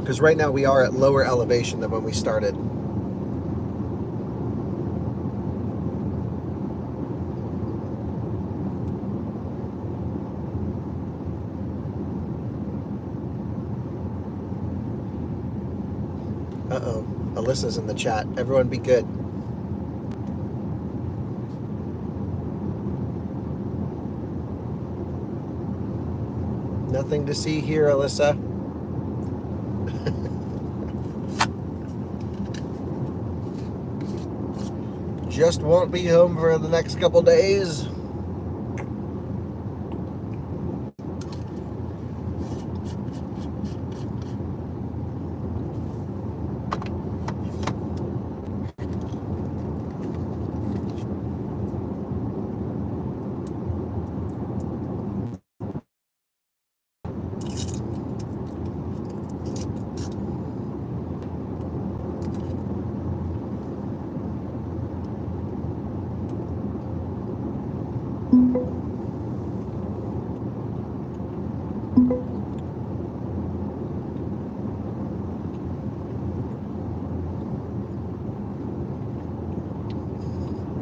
S1: Because right now we are at lower elevation than when we started. Uh-oh, Alyssa's in the chat. Everyone be good. Nothing to see here, Alyssa. Just won't be home for the next couple days.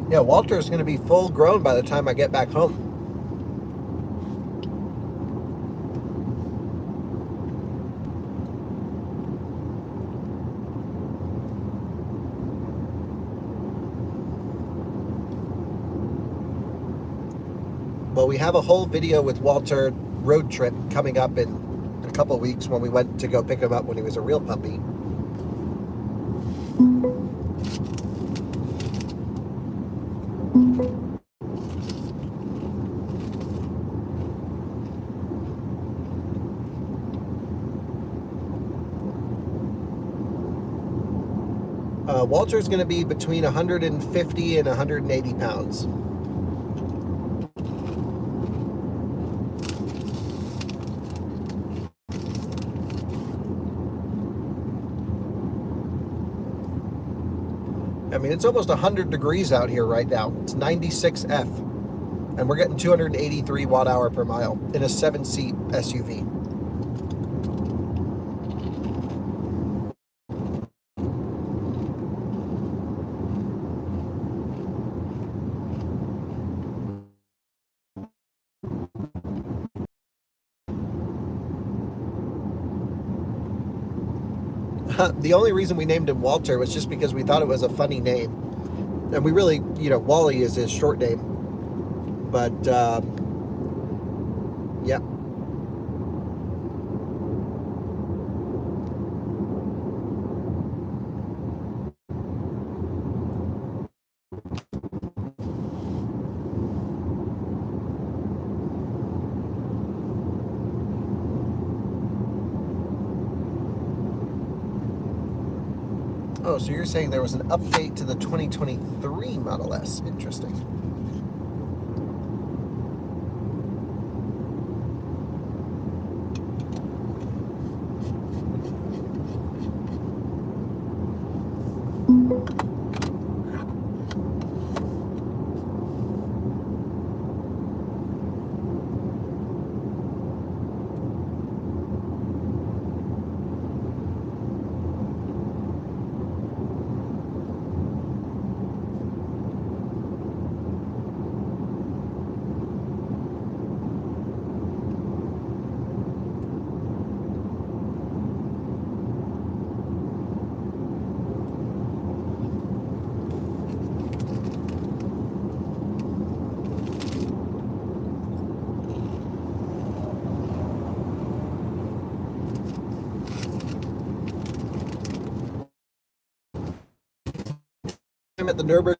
S1: Yeah, Walter's going to be full grown by the time I get back home. Well, we have a whole video with Walter road trip coming up in a couple of weeks when we went to go pick him up when he was a real puppy. Walter's going to be between 150 and 180 pounds. I mean, it's almost 100 degrees out here right now. It's 96 F, and we're getting 283 watt-hour per mile in a 7-seat SUV. The only reason we named him Walter was just because we thought it was a funny name. And we really, Wally is his short name. But, yeah. Oh, so you're saying there was an update to the 2023 Model S. Interesting. I'm at the Nürburgring.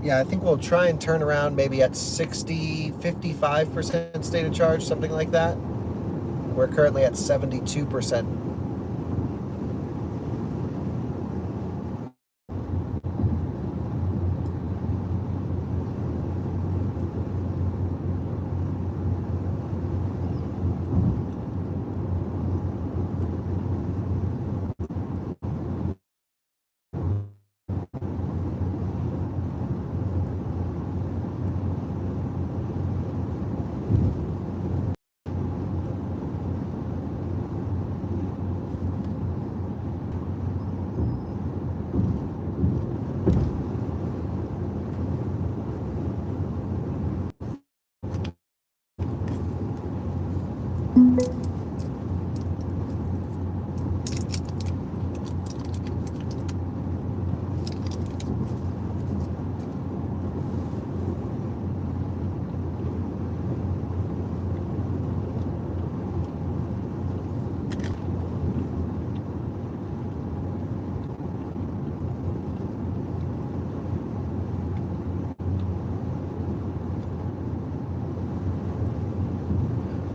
S1: Yeah, I think we'll try and turn around maybe at 60, 55% state of charge, something like that. We're currently at 72%.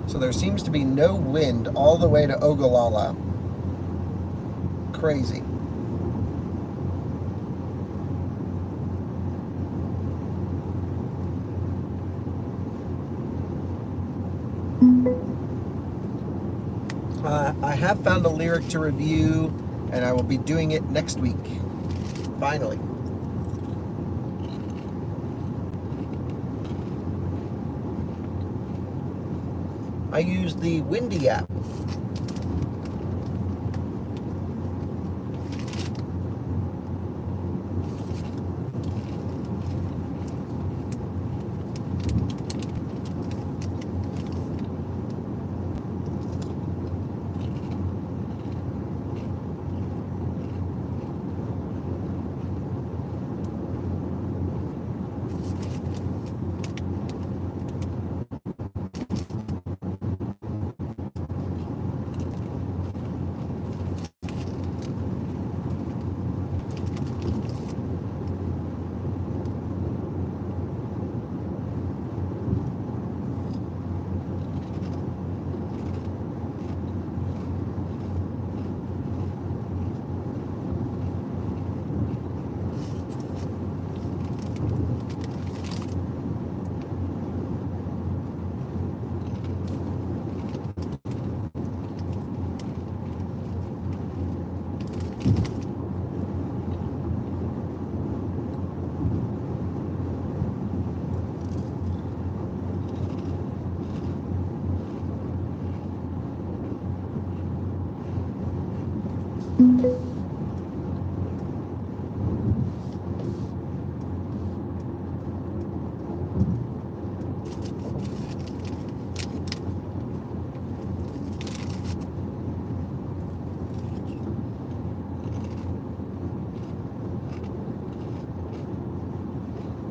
S1: So there seems to be no wind all the way to Ogallala. Crazy. I have found a lyric to review, and I will be doing it next week. Finally. I use the Windy app.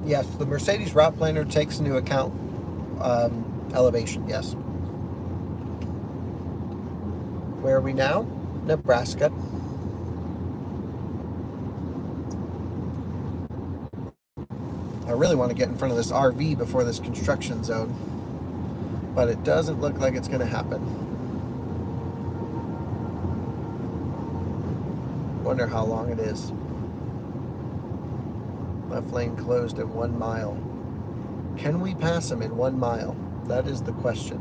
S1: Yes, the Mercedes route planner takes into account elevation, yes. Where are we now? Nebraska. I really want to get in front of this RV before this construction zone, but it doesn't look like it's going to happen. Wonder how long it is. Left lane closed in 1 mile. Can we pass him in 1 mile? That is the question.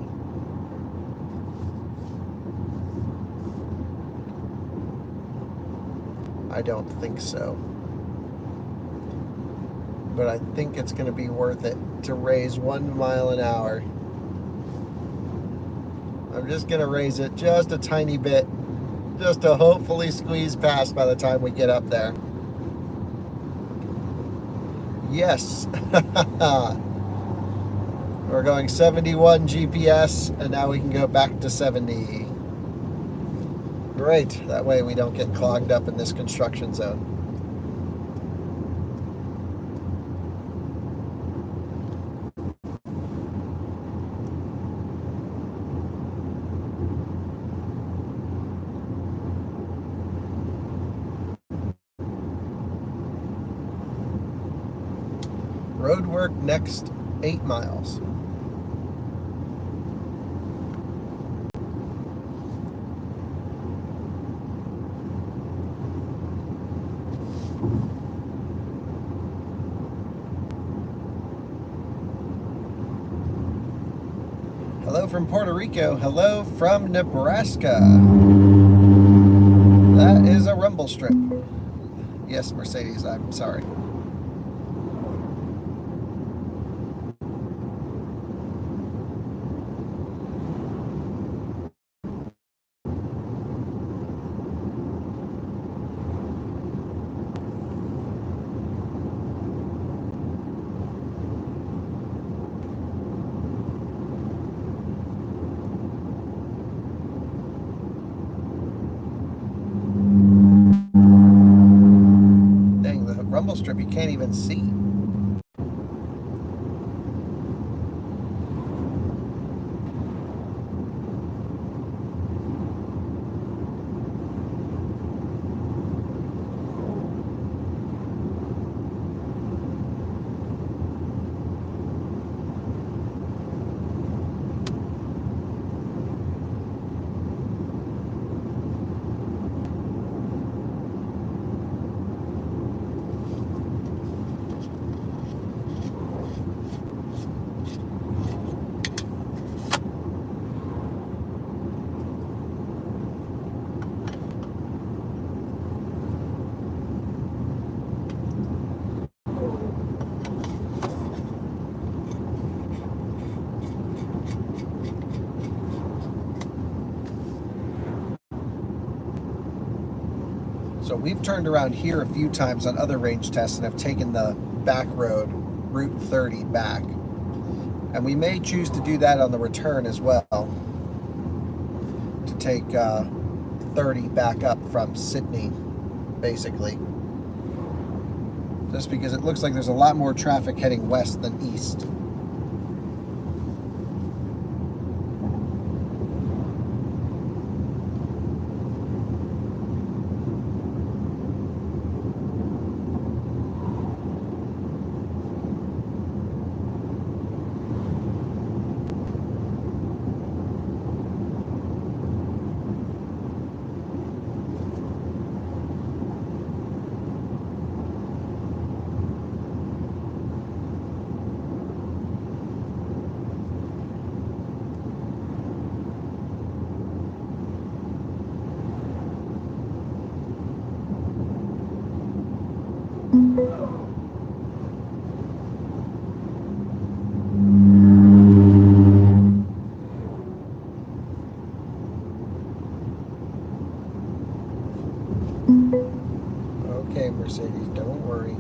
S1: I don't think so. But I think it's going to be worth it to raise 1 mile an hour. I'm just going to raise it just a tiny bit, just to hopefully squeeze past by the time we get up there. Yes. We're going 71 GPS, and now we can go back to 70. Great. That way we don't get clogged up in this construction zone. Road work next 8 miles. Hello from Puerto Rico. Hello from Nebraska. That is a rumble strip. Yes, Mercedes, I'm sorry. Rumble strip you can't even see. So we've turned around here a few times on other range tests and have taken the back road, Route 30 back. And we may choose to do that on the return as well, to take 30 back up from Sydney, basically. Just because it looks like there's a lot more traffic heading west than east. Okay, Mercedes, don't worry.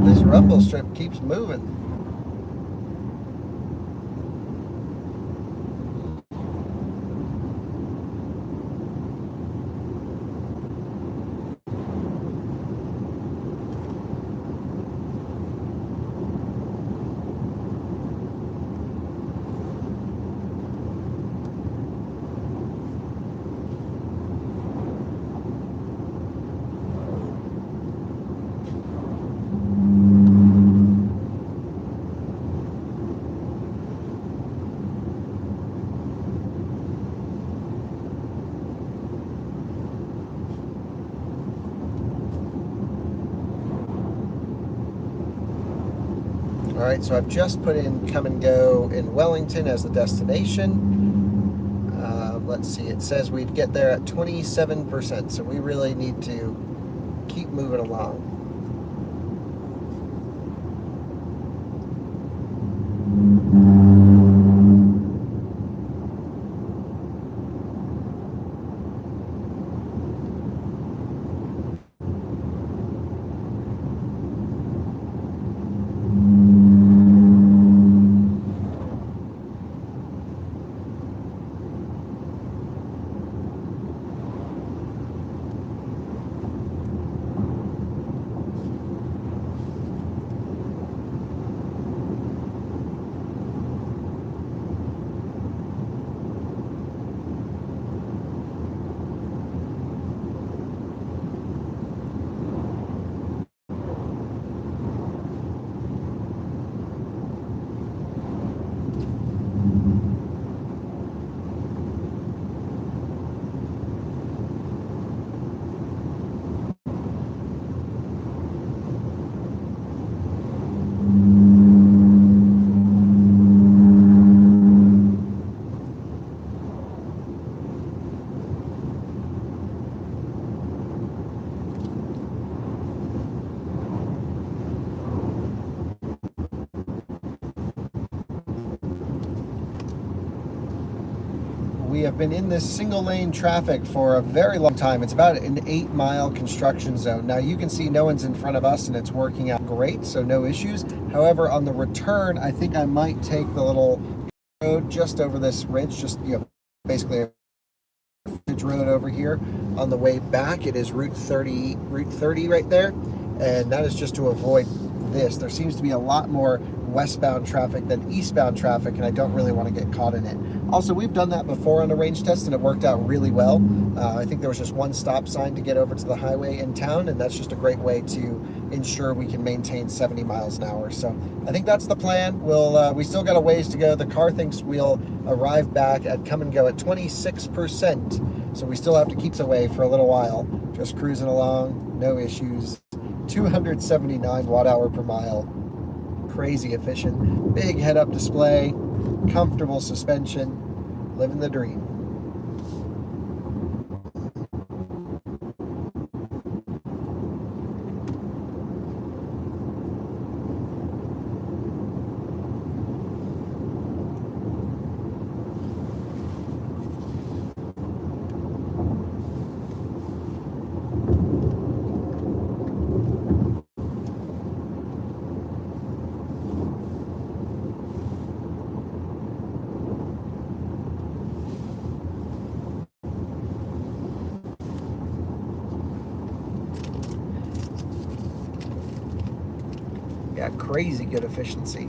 S1: This rumble strip keeps moving. All right, so I've just put in Come and Go in Wellington as the destination. Let's see, it says we'd get there at 27%, so we really need to keep moving along. We have been in this single lane traffic for a very long time. It's about an 8-mile construction zone. Now you can see no one's in front of us and it's working out great, so no issues. However, on the return, I think I might take the little road just over this ridge, just, you know, basically a road over here. On the way back, it is Route 30 right there, and that is just to avoid this. There seems to be a lot more westbound traffic than eastbound traffic, and I don't really want to get caught in it. Also, we've done that before on a range test and it worked out really well. I think there was just one stop sign to get over to the highway in town, and that's just a great way to ensure we can maintain 70 miles an hour. So I think that's the plan. We still got a ways to go. The car thinks we'll arrive back at Come and Go at 26%. So we still have to keep away for a little while. Just cruising along, no issues. 279 watt-hour per mile. Crazy efficient. Big head-up display. Comfortable suspension. Living the dream. got crazy good efficiency.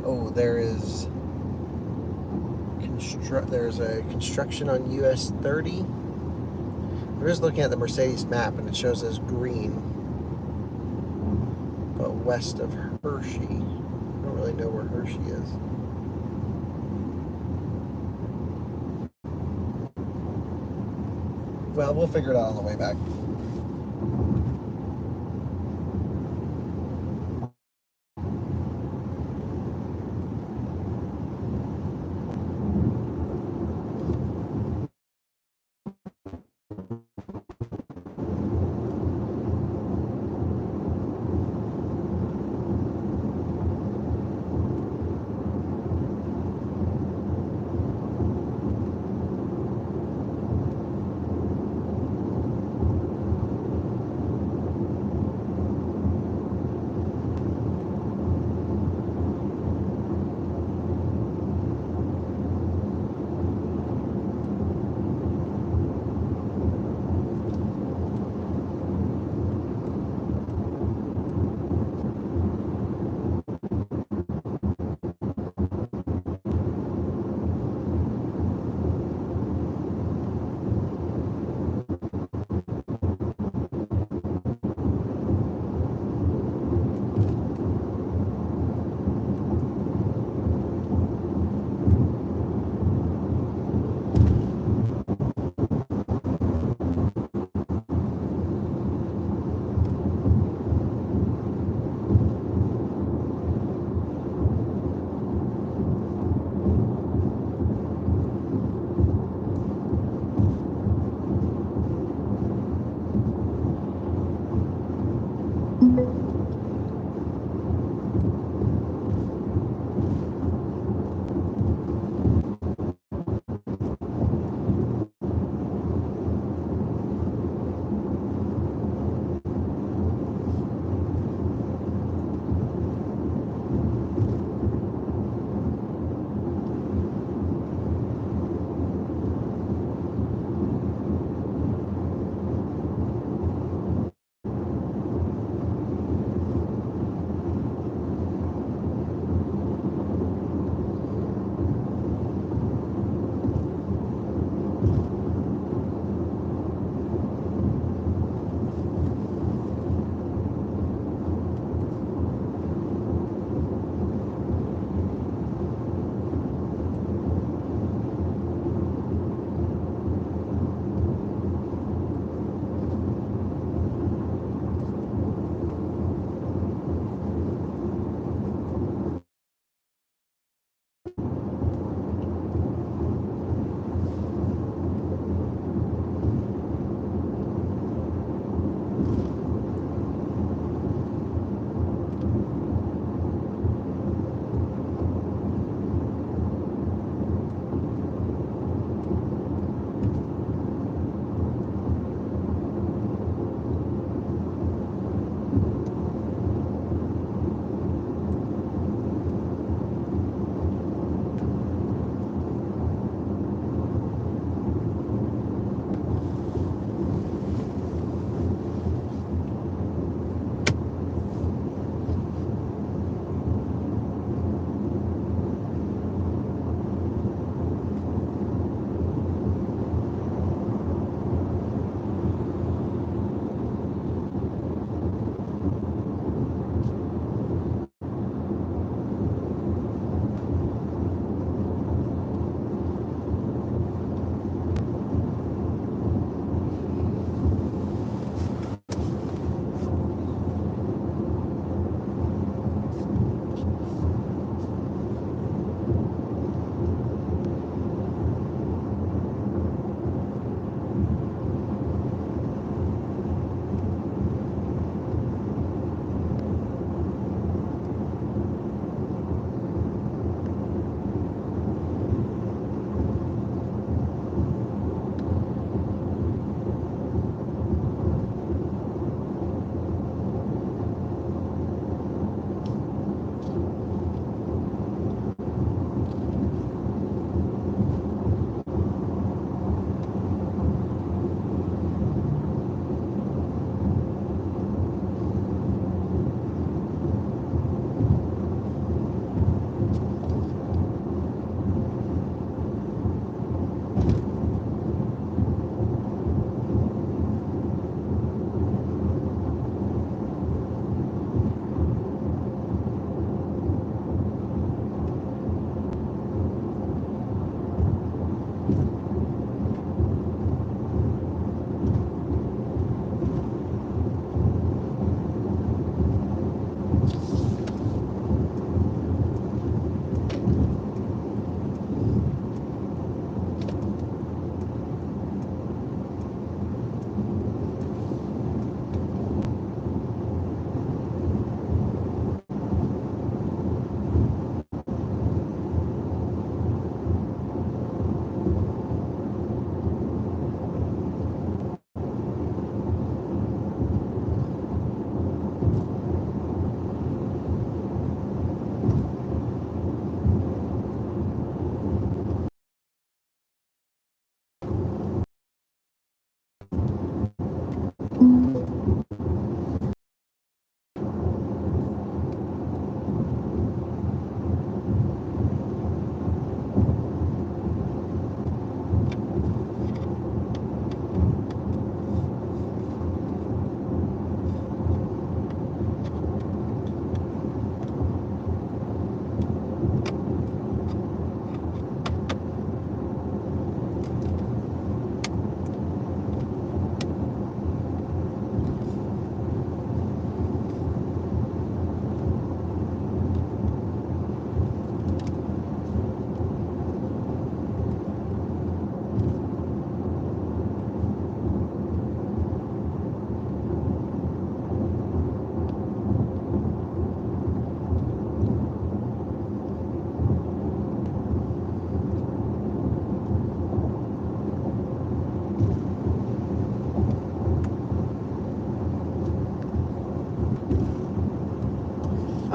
S1: Oh, there's a construction on US 30. I'm just looking at the Mercedes map and it shows as green, but west of Hershey. I don't really know where Hershey is. Well, we'll figure it out on the way back.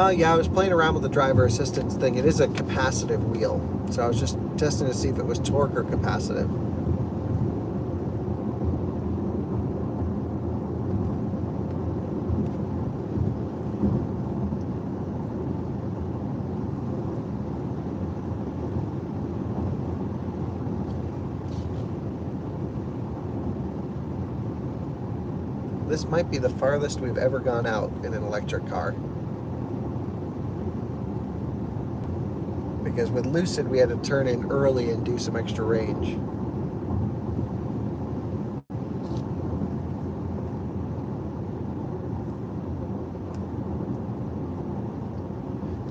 S1: Yeah, I was playing around with the driver assistance thing. It is a capacitive wheel, so I was just testing to see if it was torque or capacitive. This might be the farthest we've ever gone out in an electric car. Because with Lucid, we had to turn in early and do some extra range.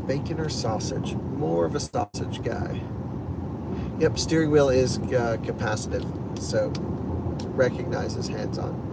S1: Bacon or sausage? More of a sausage guy. Yep, steering wheel is capacitive, so recognizes hands-on.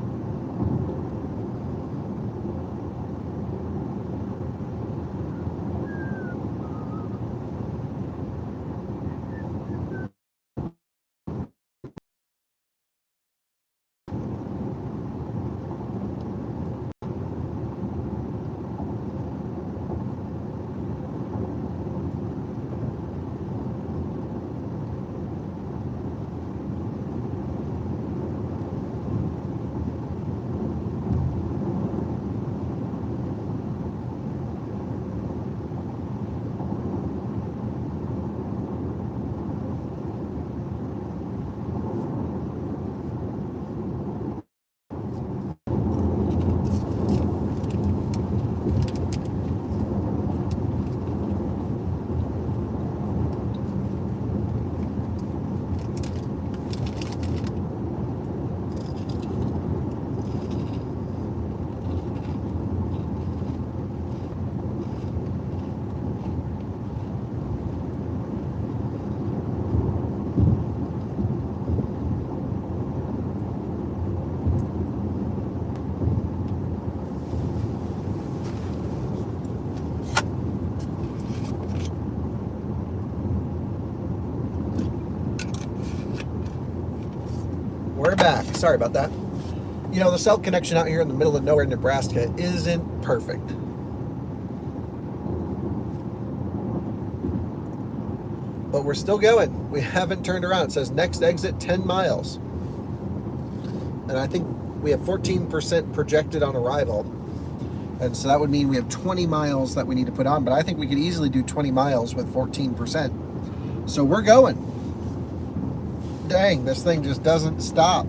S1: We're back. Sorry about that. You know, the cell connection out here in the middle of nowhere in Nebraska isn't perfect. But we're still going. We haven't turned around. It says next exit 10 miles. And I think we have 14% projected on arrival. And so that would mean we have 20 miles that we need to put on. But I think we could easily do 20 miles with 14%. So we're going. Dang, this thing just doesn't stop.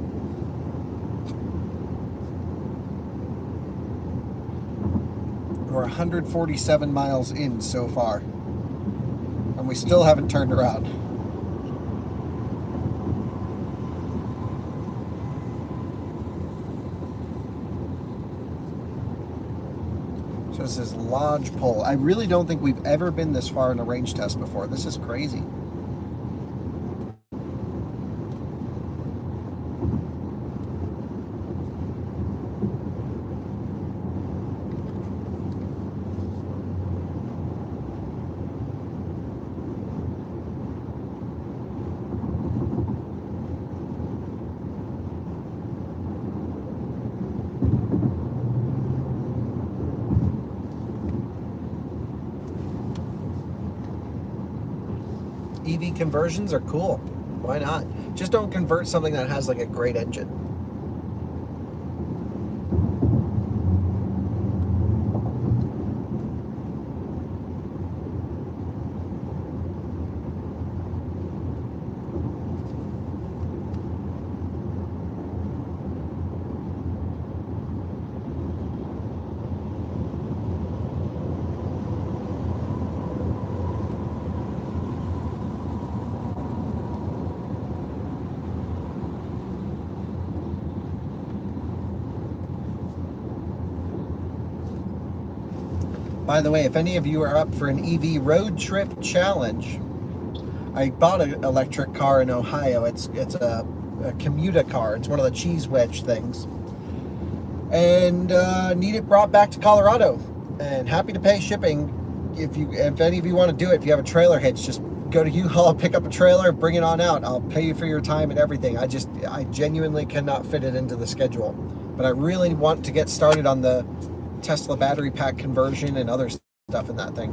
S1: We're 147 miles in so far, and we still haven't turned around. So this is Lodgepole. I really don't think we've ever been this far in a range test before. This is crazy. EV conversions are cool. Why not? Just don't convert something that has like a great engine. By the way, if any of you are up for an EV road trip challenge, I bought an electric car in Ohio. It's a commuter car. It's one of the cheese wedge things. And need it brought back to Colorado. And happy to pay shipping. If any of you want to do it, if you have a trailer hitch, just go to U-Haul, pick up a trailer, bring it on out. I'll pay you for your time and everything. I genuinely cannot fit it into the schedule. But I really want to get started on the Tesla battery pack conversion and other stuff in that thing.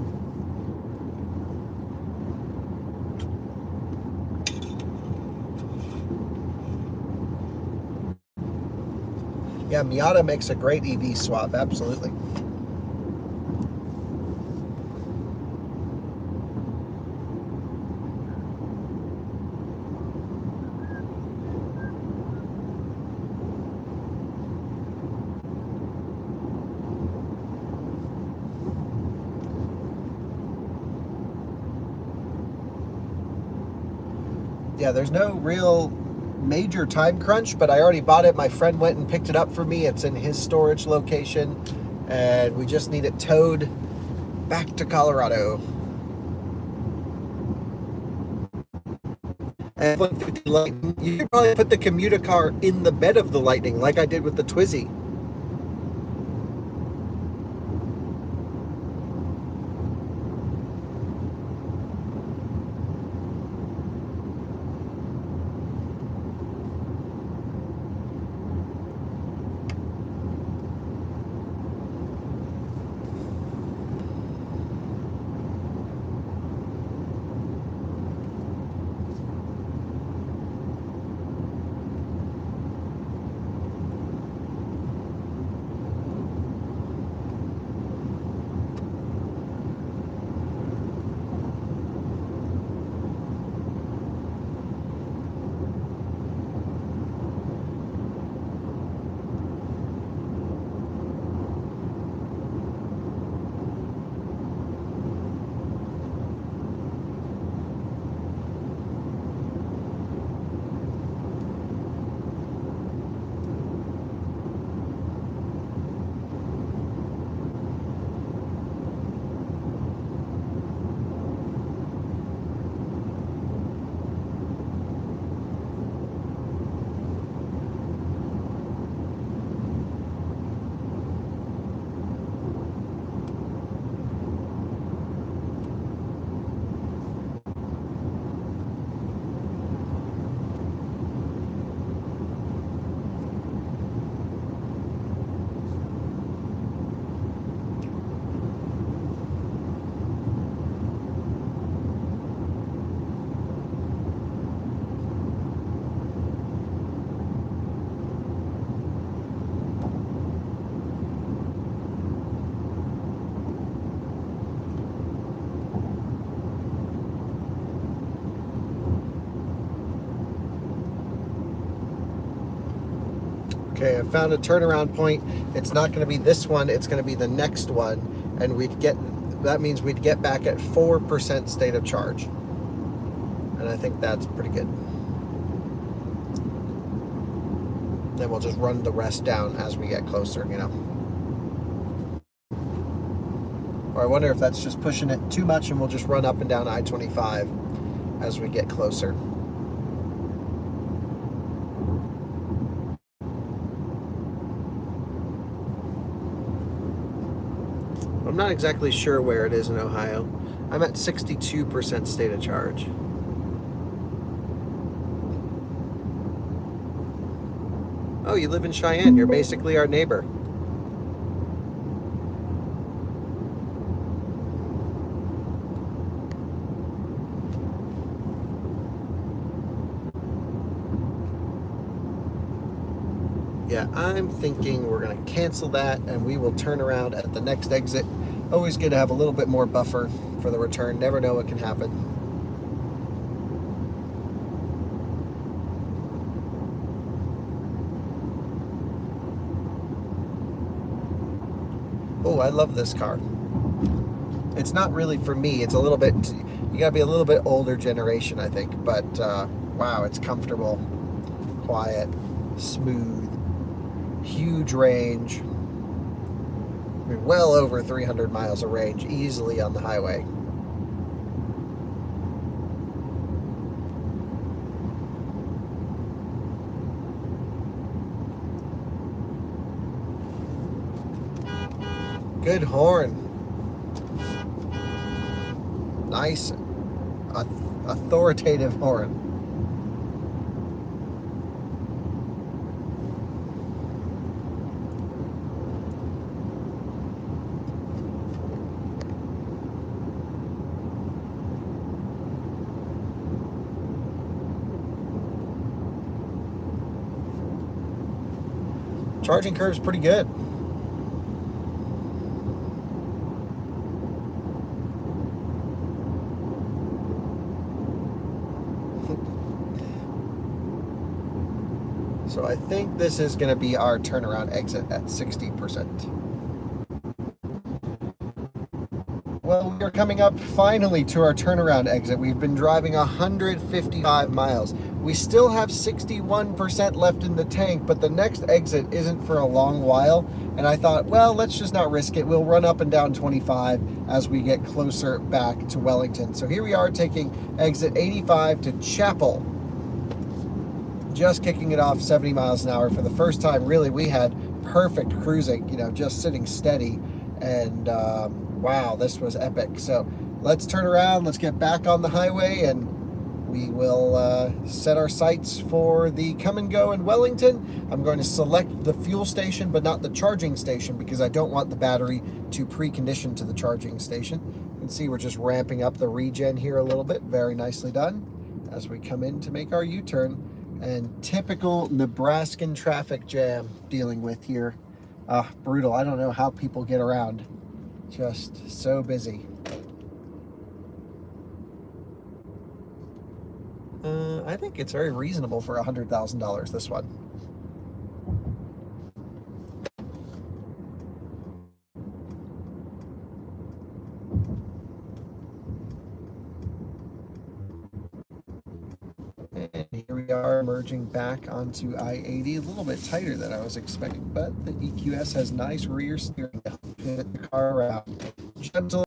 S1: Yeah, Miata makes a great EV swap, absolutely. Yeah, there's no real major time crunch, but I already bought it. My friend went and picked it up for me. It's in his storage location, and we just need it towed back to Colorado. And F-150 Lightning, you could probably put the commuter car in the bed of the Lightning, like I did with the Twizy. Okay, I found a turnaround point. It's not going to be this one, it's going to be the next one, and that means we'd get back at 4% state of charge. And I think that's pretty good. Then we'll just run the rest down as we get closer, you know. Or I wonder if that's just pushing it too much and we'll just run up and down I-25 as we get closer. I'm not exactly sure where it is in Ohio. I'm at 62% state of charge. Oh, you live in Cheyenne. You're basically our neighbor. Yeah, I'm thinking we're going to cancel that and we will turn around at the next exit. Always good to have a little bit more buffer for the return. Never know what can happen. Oh, I love this car. It's not really for me. It's a little bit, you gotta be a little bit older generation, I think. But wow, it's comfortable, quiet, smooth, huge range. I mean, well over 300 miles of range easily on the highway. Good horn. Nice, authoritative horn. charging curve's pretty good. So I think this is going to be our turnaround exit at 60%. Well, we are coming up finally to our turnaround exit. We've been driving 155 miles. We still have 61% left in the tank, but the next exit isn't for a long while. And I thought, well, let's just not risk it. We'll run up and down 25 as we get closer back to Wellington. So here we are taking exit 85 to Chapel. Just kicking it off 70 miles an hour. For the first time, really, we had perfect cruising, you know, just sitting steady. And wow, this was epic. So let's turn around, let's get back on the highway, and we will set our sights for the come and go in Wellington. I'm going to select the fuel station, but not the charging station, because I don't want the battery to precondition to the charging station. You can see we're just ramping up the regen here a little bit. Very nicely done as we come in to make our U-turn. And typical Nebraskan traffic jam dealing with here. Brutal. I don't know how people get around. Just so busy. I think it's very reasonable for $100,000, this one. And here we are merging back onto I-80, a little bit tighter than I was expecting, but the EQS has nice rear steering to help hit the car around. Gentle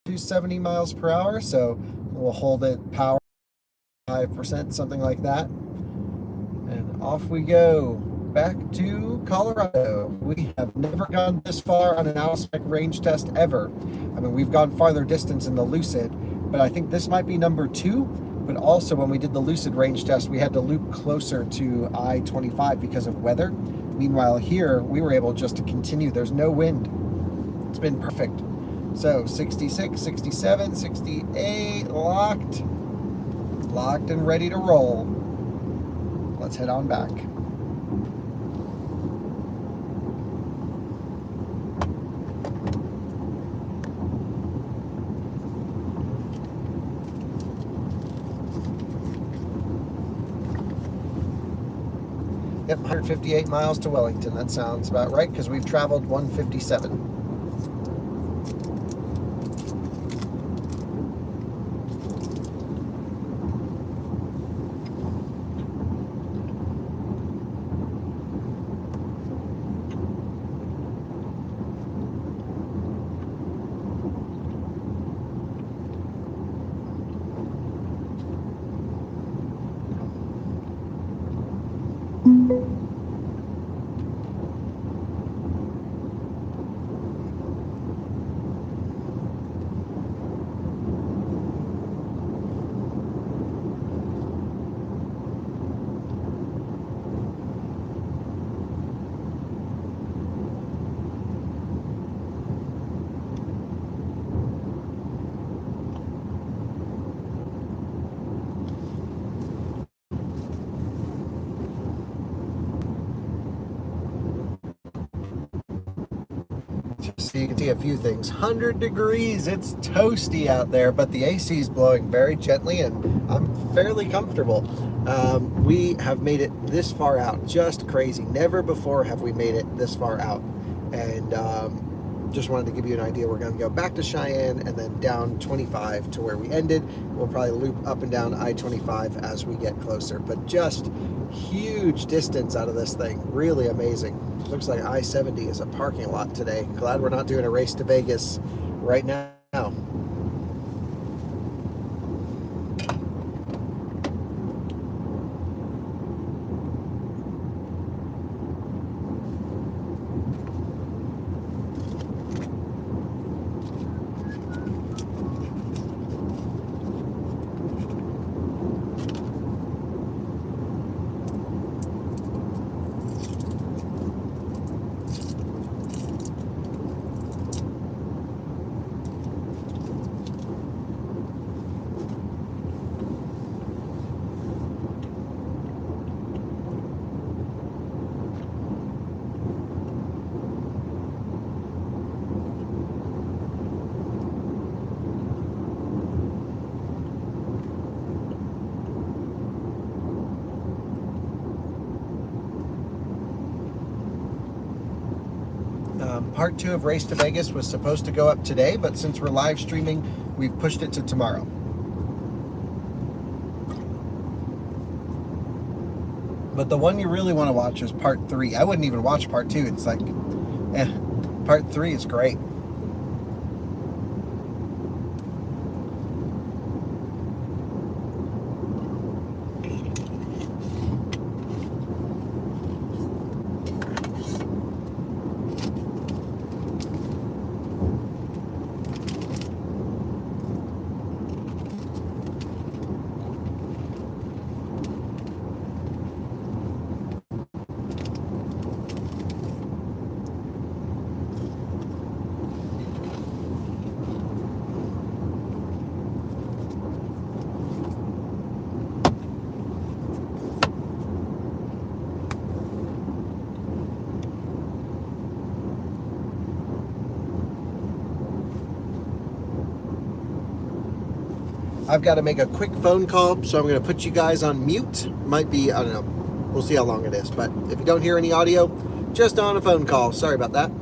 S1: to 70 miles per hour, so we'll hold it power 5%, something like that. And off we go, back to Colorado. We have never gone this far on an out-of-spec range test ever. I mean, we've gone farther distance in the Lucid, but I think this might be number 2. But also, when we did the Lucid range test, we had to loop closer to I-25 because of weather. Meanwhile, here, we were able just to continue. There's no wind. It's been perfect. So, 66, 67, 68, locked and ready to roll. Let's head on back. Yep, 158 miles to Wellington. That sounds about right, because we've traveled 157. So you can see a few things. 100 degrees, it's toasty out there, but the AC is blowing very gently and I'm fairly comfortable. We have made it this far out, just crazy. Never before have we made it this far out. And just wanted to give you an idea. We're going to go back to Cheyenne and then down 25 to where we ended. We'll probably loop up and down I-25 as we get closer, but just huge distance out of this thing. Really amazing. Looks like I-70 is a parking lot today. Glad we're not doing a race to Vegas right now. Part 2 of Race to Vegas was supposed to go up today, but since we're live streaming, we've pushed it to tomorrow. But the one you really want to watch is part 3. I wouldn't even watch part 2. It's like, part 3 is great. I've got to make a quick phone call, so I'm going to put you guys on mute. Might be, I don't know. We'll see how long it is. But if you don't hear any audio, just on a phone call. Sorry about that.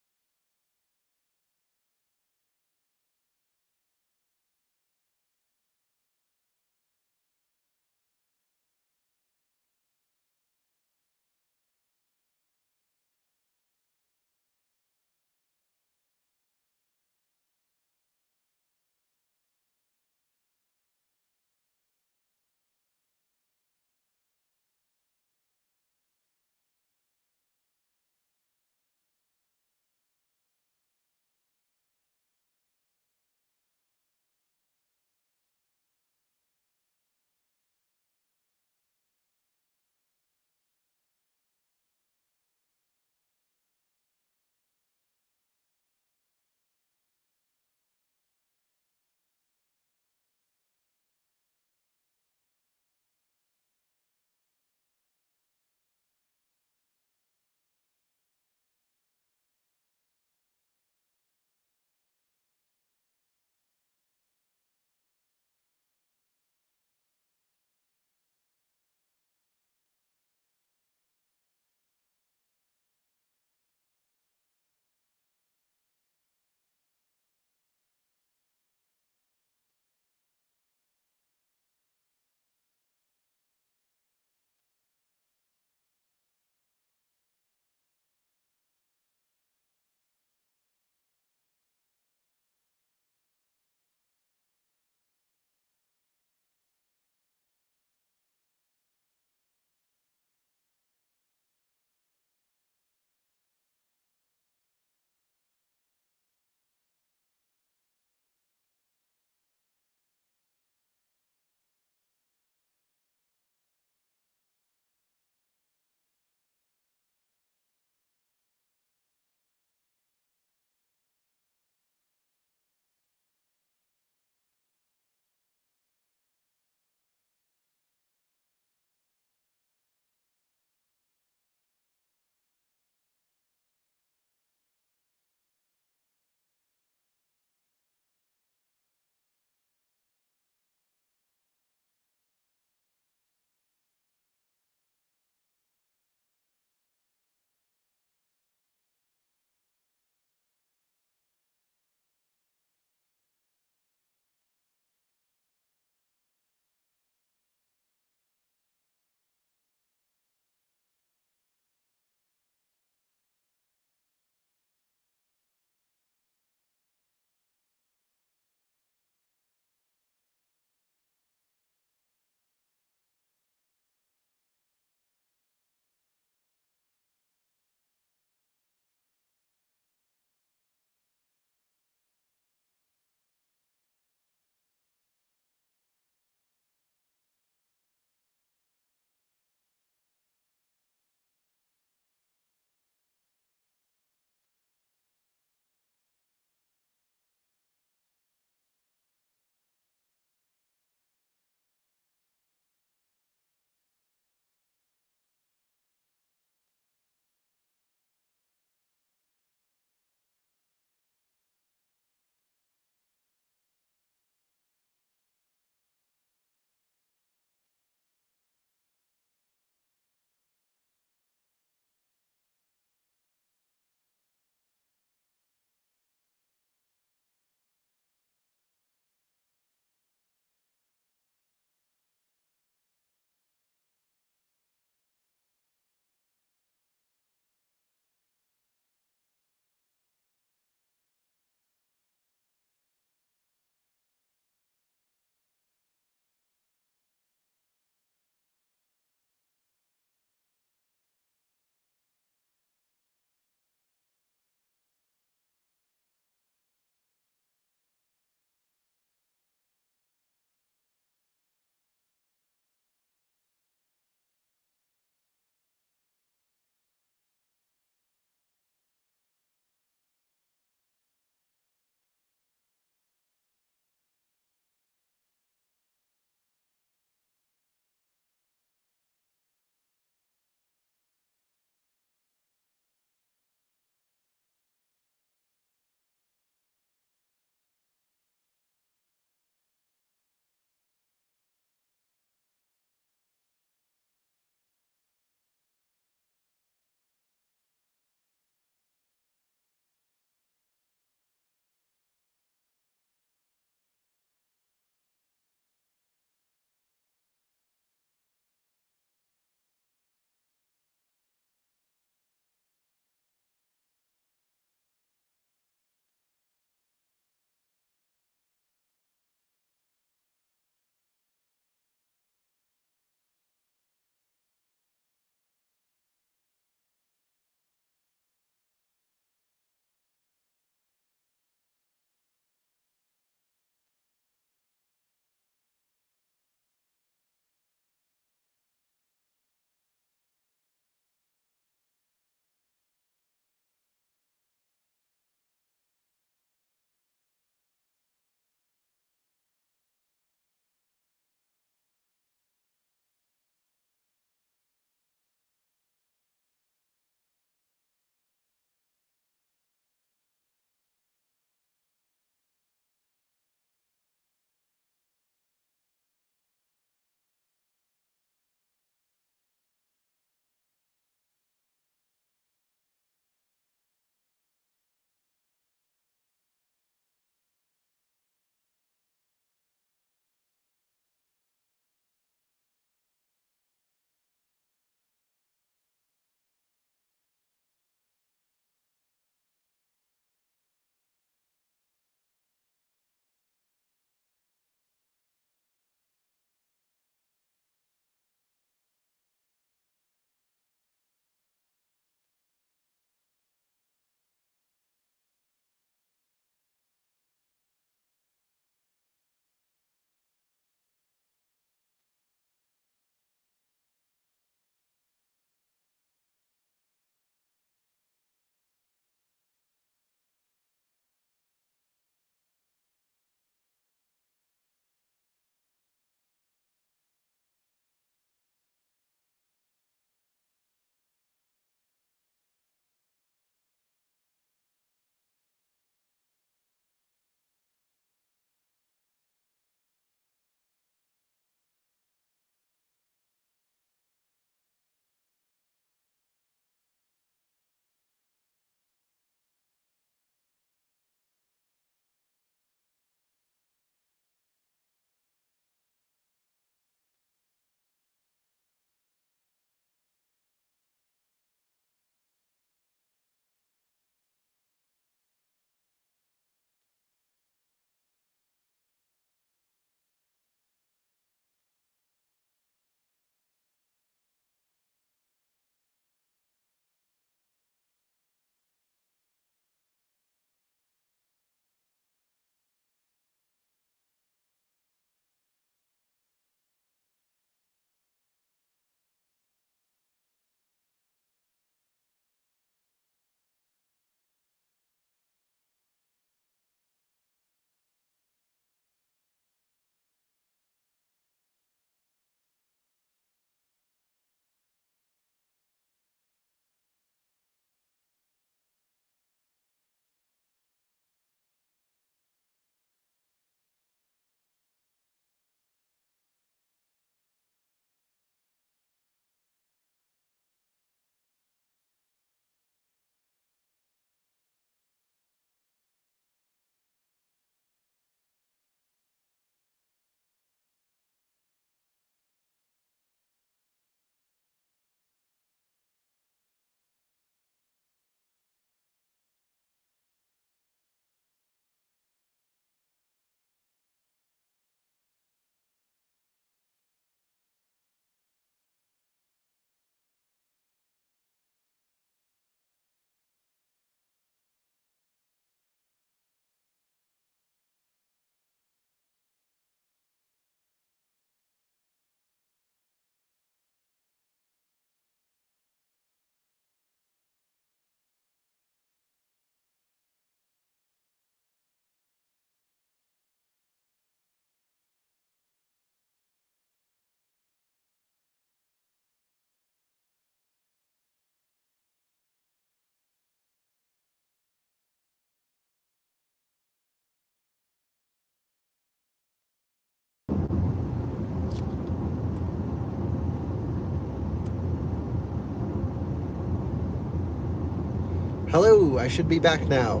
S1: Hello, I should be back now.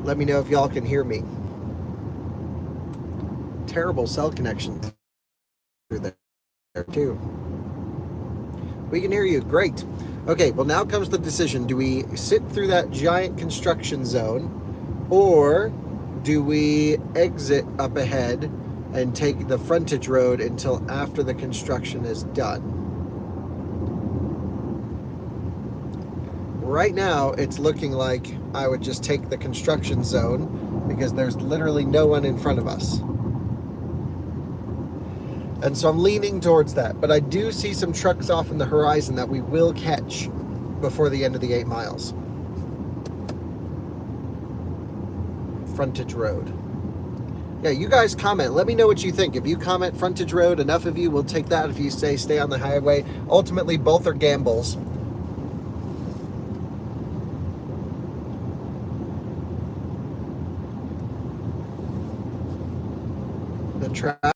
S1: Let me know if y'all can hear me. Terrible cell connection through there too. We can hear you, great. Okay, well now comes the decision. Do we sit through that giant construction zone, or do we exit up ahead and take the frontage road until after the construction is done? Right now, it's looking like I would just take the construction zone because there's literally no one in front of us. And so I'm leaning towards that. But I do see some trucks off in the horizon that we will catch before the end of the 8 miles. Frontage road. Yeah, you guys comment. Let me know what you think. If you comment frontage road, enough of you will take that. If you say stay on the highway, ultimately both are gambles. The traffic.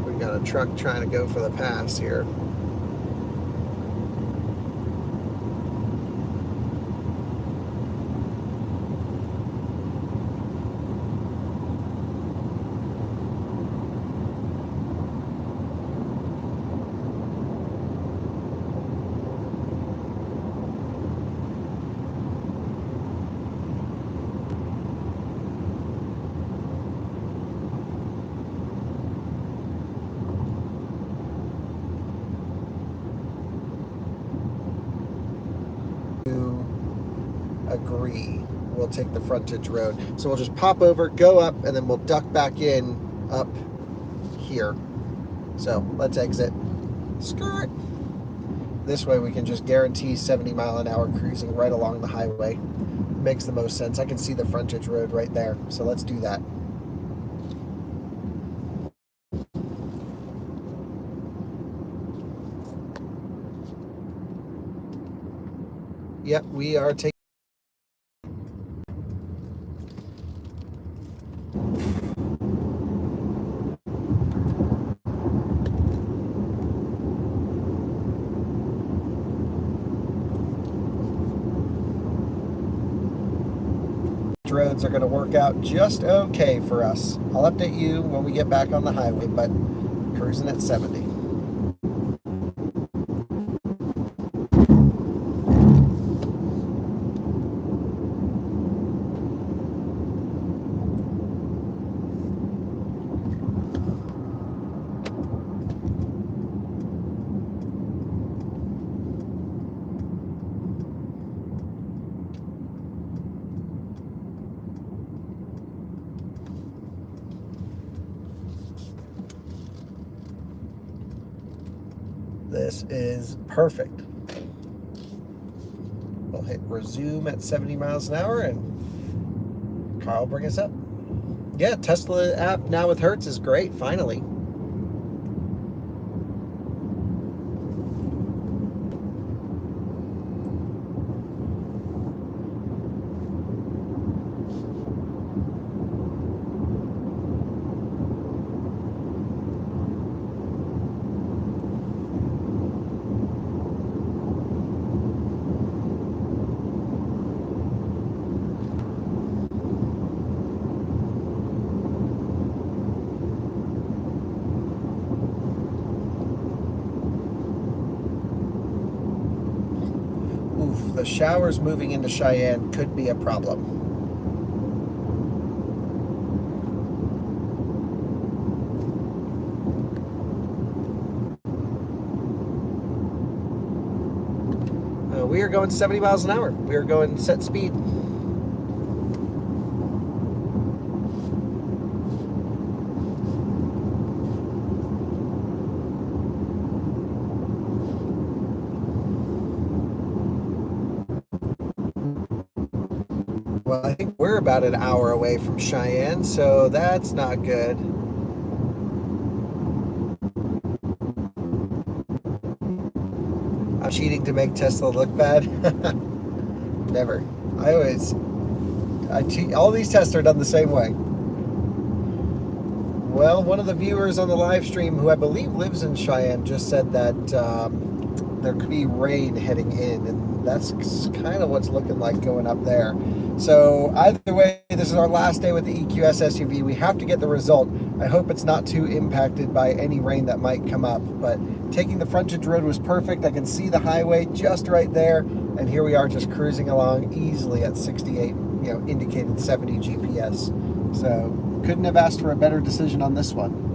S1: We got a truck trying to go for the pass here. Agree, we'll take the frontage road. So we'll just pop over, go up, and then we'll duck back in up here. So let's exit. Skirt. This way we can just guarantee 70-mile-an-hour cruising right along the highway. Makes the most sense. I can see the frontage road right there. So let's do that. Yep, we are taking. Roads are going to work out just okay for us. I'll update you when we get back on the highway, but cruising at 70. This is perfect. We'll hit resume at 70 miles an hour and car will bring us up. Yeah, Tesla app now with Hertz is great, finally. The showers moving into Cheyenne could be a problem. We are going 70 miles an hour. We are going set speed. Well, I think we're about an hour away from Cheyenne, so that's not good. I'm cheating to make Tesla look bad. Never. I All these tests are done the same way. Well, one of the viewers on the live stream, who I believe lives in Cheyenne, just said that there could be rain heading in, and that's kind of what's looking like going up there. So either way, this is our last day with the EQS SUV. We have to get the result. I hope it's not too impacted by any rain that might come up, but taking the frontage road was perfect. I can see the highway just right there, and here we are just cruising along easily at 68, indicated 70 GPS. So couldn't have asked for a better decision on this one.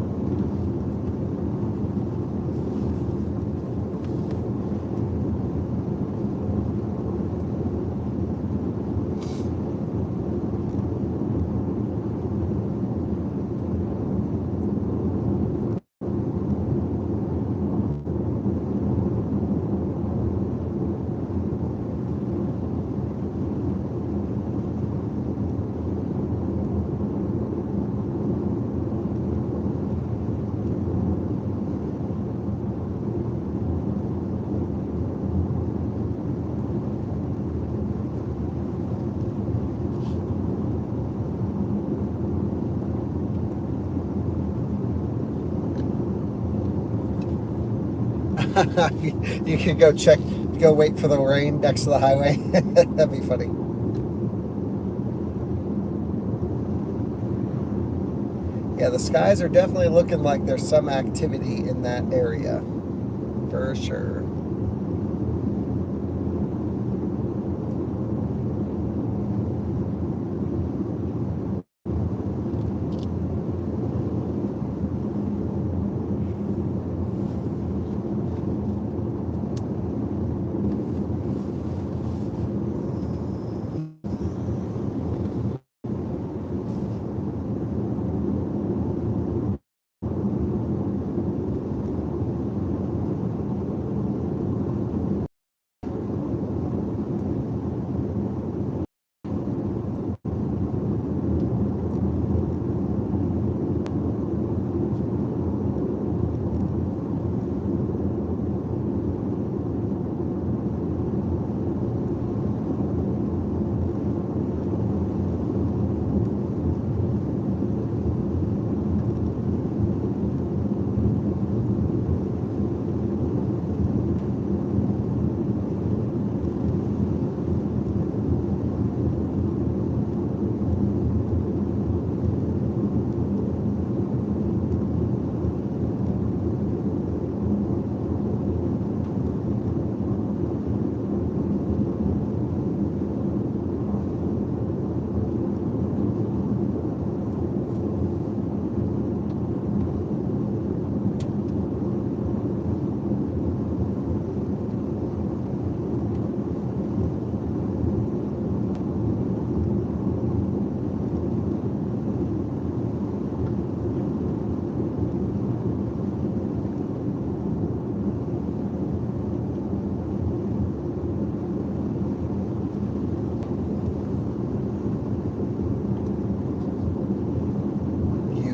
S1: You can go wait for the rain next to the highway. That'd be funny. Yeah, the skies are definitely looking like there's some activity in that area, for sure.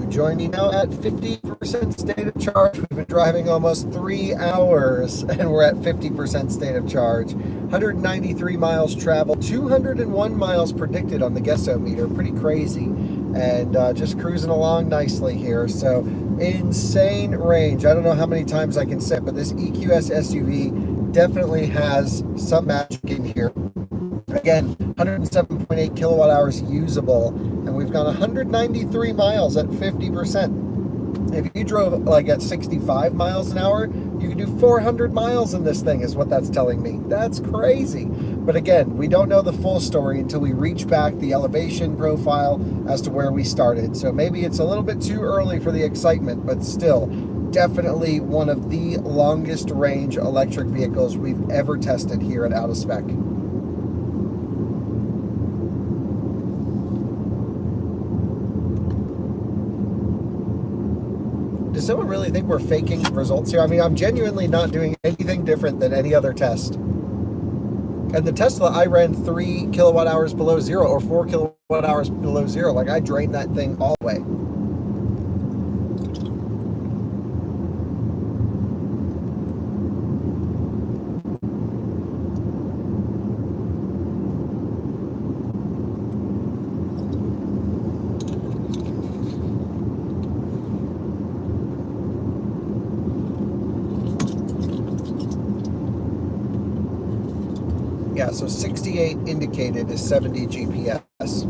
S1: Join me now at 50% state of charge. We've been driving almost 3 hours and we're at 50% state of charge. 193 miles traveled, 201 miles predicted on the guessometer. Pretty crazy. And just cruising along nicely here. So insane range. I don't know how many times I can say it, but this EQS SUV definitely has some magic in here. Again, 107.8 kilowatt hours usable, and we've got 193 miles at 50%. If you drove like at 65 miles an hour, you can do 400 miles in this thing, is what that's telling me. That's crazy. But again, we don't know the full story until we reach back the elevation profile as to where we started. So maybe it's a little bit too early for the excitement, but still, definitely one of the longest range electric vehicles we've ever tested here at Out of Spec. Does someone really think we're faking results here? I mean, I'm genuinely not doing anything different than any other test. And the Tesla, I ran 3 kilowatt hours below zero, or 4 kilowatt hours below zero. Like, I drained that thing all the way. Yeah, so 68 indicated is 70 GPS.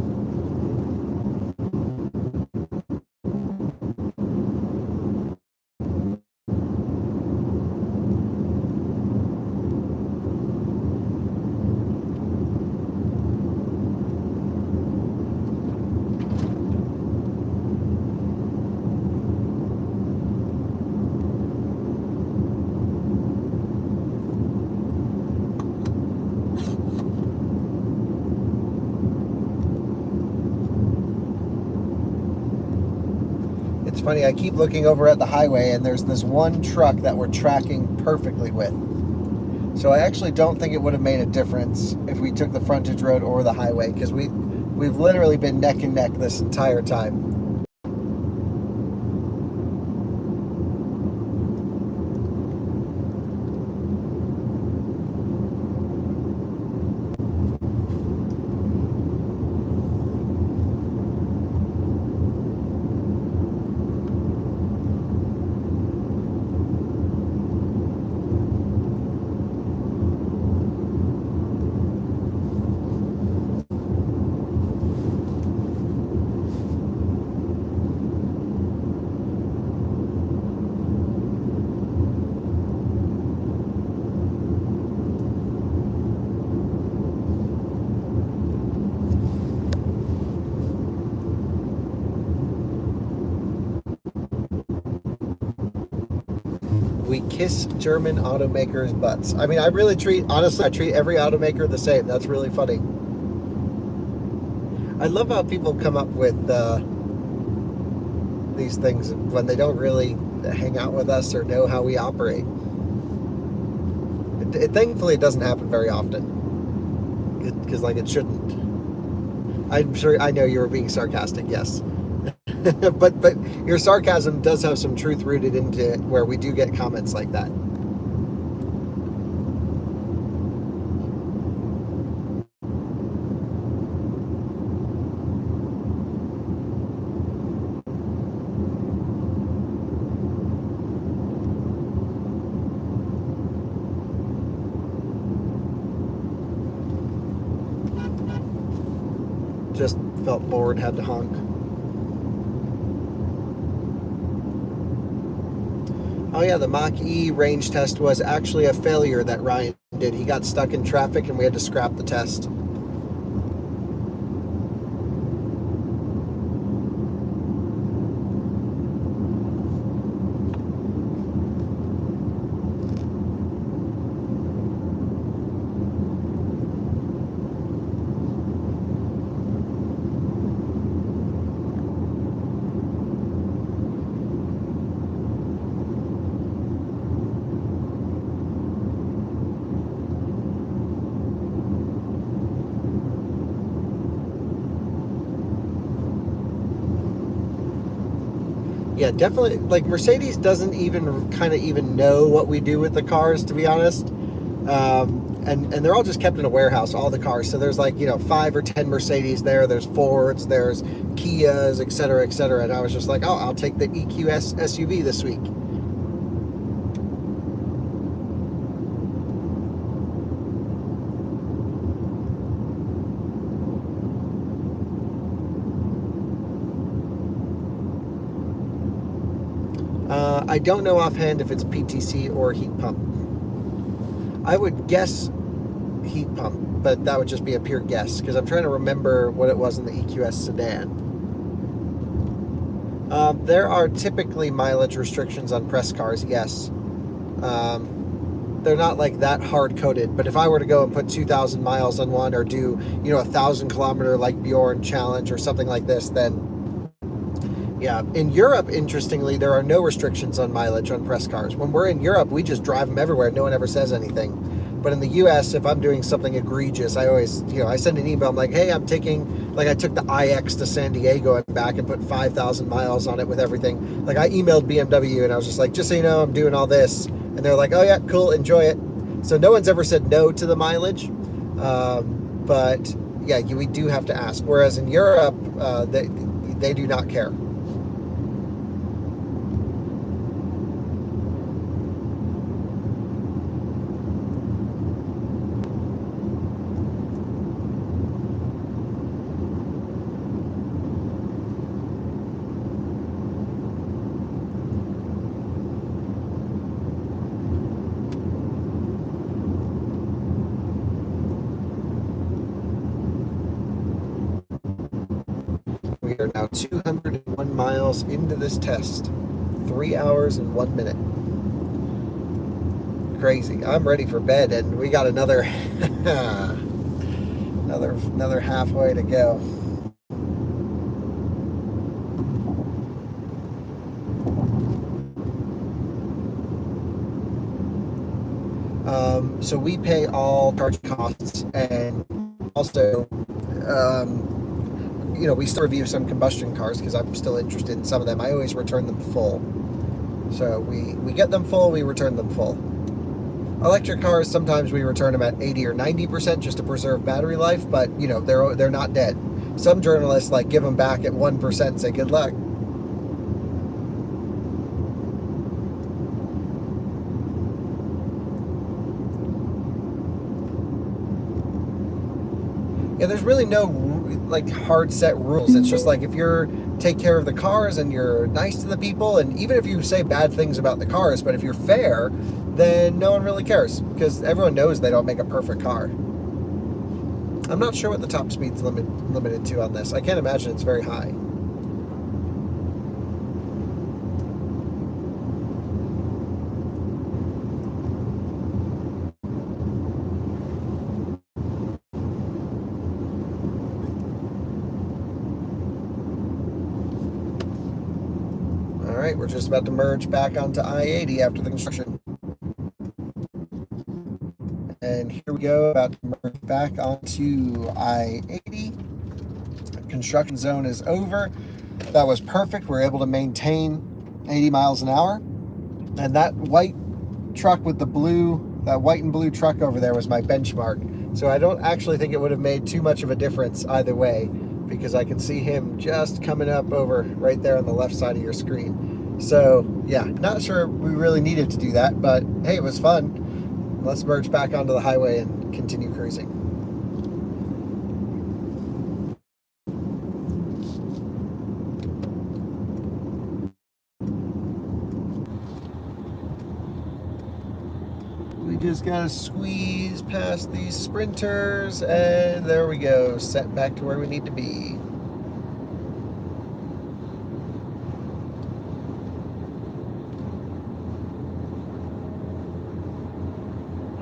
S1: It's funny, I keep looking over at the highway and there's this one truck that we're tracking perfectly with. So I actually don't think it would have made a difference if we took the frontage road or the highway, because we've literally been neck and neck this entire time. We kiss German automakers' butts. I mean, I treat every automaker the same. That's really funny. I love how people come up with these things when they don't really hang out with us or know how we operate. Thankfully, it doesn't happen very often, because like it shouldn't. I'm sure I know you were being sarcastic, yes. but your sarcasm does have some truth rooted into it, where we do get comments like that. Just felt bored, had to honk. Oh yeah, the Mach-E range test was actually a failure that Ryan did. He got stuck in traffic and we had to scrap the test. Yeah, definitely. Like, Mercedes doesn't even know what we do with the cars, to be honest. And they're all just kept in a warehouse, all the cars. So there's 5 or 10 Mercedes there. There's Fords, there's Kias, et cetera, et cetera. And I was just like, oh, I'll take the EQS SUV this week. I don't know offhand if it's PTC or heat pump. I would guess heat pump, but that would just be a pure guess, because I'm trying to remember what it was in the EQS sedan. There are typically mileage restrictions on press cars, yes. They're not like that hard-coded, but if I were to go and put 2,000 miles on one, or do, 1,000-kilometer like Bjorn challenge or something like this, then yeah. In Europe, interestingly, there are no restrictions on mileage on press cars. When we're in Europe, we just drive them everywhere. No one ever says anything. But in the US, if I'm doing something egregious, I always, I send an email. I'm like, hey, I took the iX to San Diego and back and put 5,000 miles on it with everything. Like, I emailed BMW and I was just like, just so you know, I'm doing all this. And they're like, oh yeah, cool, enjoy it. So no one's ever said no to the mileage. But yeah, we do have to ask. Whereas in Europe, they do not care. we are now 201 miles into this test. 3 hours and 1 minute. Crazy. I'm ready for bed, and we got another another halfway to go. So we pay all charge costs, and also, we still review some combustion cars because I'm still interested in some of them. I always return them full. So we get them full, we return them full. Electric cars, sometimes we return them at 80 or 90% just to preserve battery life, but they're not dead. Some journalists give them back at 1% and say good luck. Yeah, there's really no hard set rules. It's just if you're take care of the cars and you're nice to the people, and even if you say bad things about the cars, but if you're fair, then no one really cares because everyone knows they don't make a perfect car. I'm not sure what the top speed's limited to on this. I can't imagine it's very high. All right, we're just about to merge back onto I-80 after the construction. And here we go, about to merge back onto I-80. Construction zone is over. That was perfect. We're able to maintain 80 miles an hour. And that white truck with that white and blue truck over there was my benchmark. So I don't actually think it would have made too much of a difference either way, because I can see him just coming up over right there on the left side of your screen. So yeah, not sure we really needed to do that, but hey, it was fun. Let's merge back onto the highway and continue cruising. We just gotta squeeze past these sprinters, and there we go, set back to where we need to be.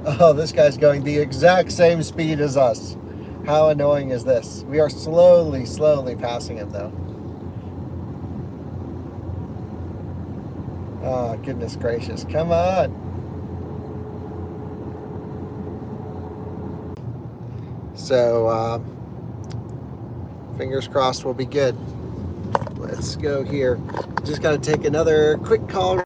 S1: Oh, this guy's going the exact same speed as us. How annoying is this? We are slowly passing him though. Oh, goodness gracious. Come on. So, fingers crossed we'll be good. Let's go here. Just got to take another quick call.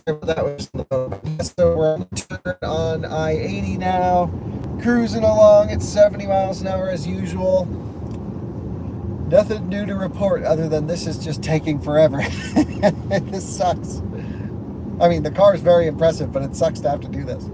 S1: that was so we're on the turn on I-80 now, cruising along at 70 miles an hour as usual. Nothing new to report other than this is just taking forever. This sucks. I mean, the car is very impressive, but it sucks to have to do this.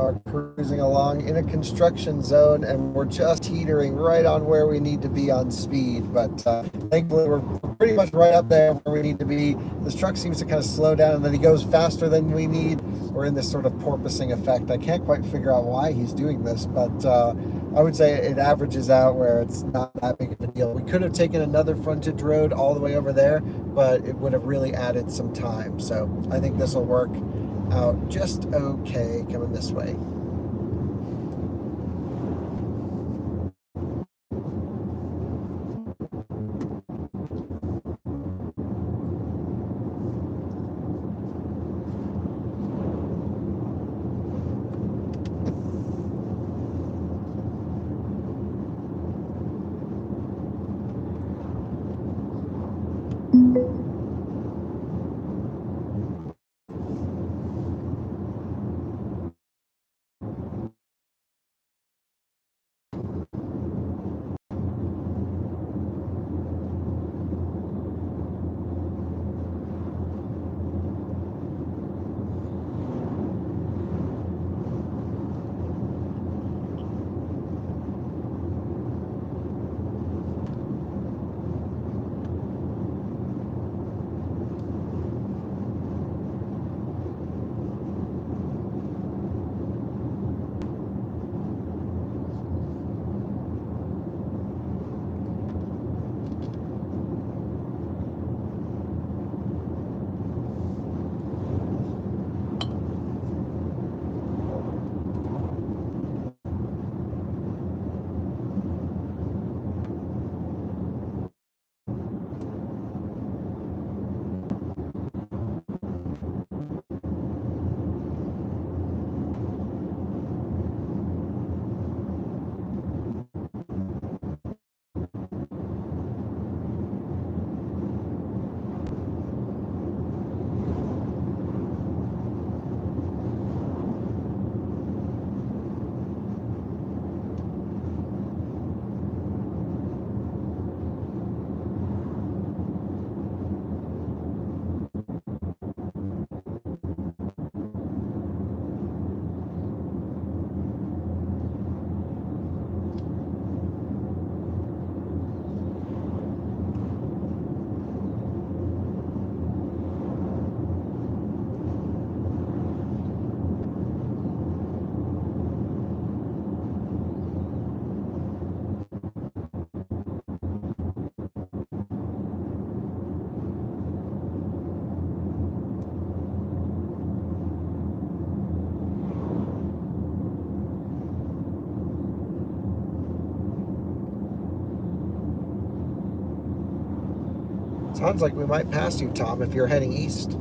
S1: are cruising along in a construction zone, and we're just teetering right on where we need to be on speed. But thankfully, we're pretty much right up there where we need to be. This truck seems to kind of slow down, and then he goes faster than we need. We're in this sort of porpoising effect. I can't quite figure out why he's doing this, but I would say it averages out where it's not that big of a deal. We could have taken another frontage road all the way over there, but it would have really added some time. So I think this will work out just okay coming this way. Sounds like we might pass you, Tom, if you're heading east.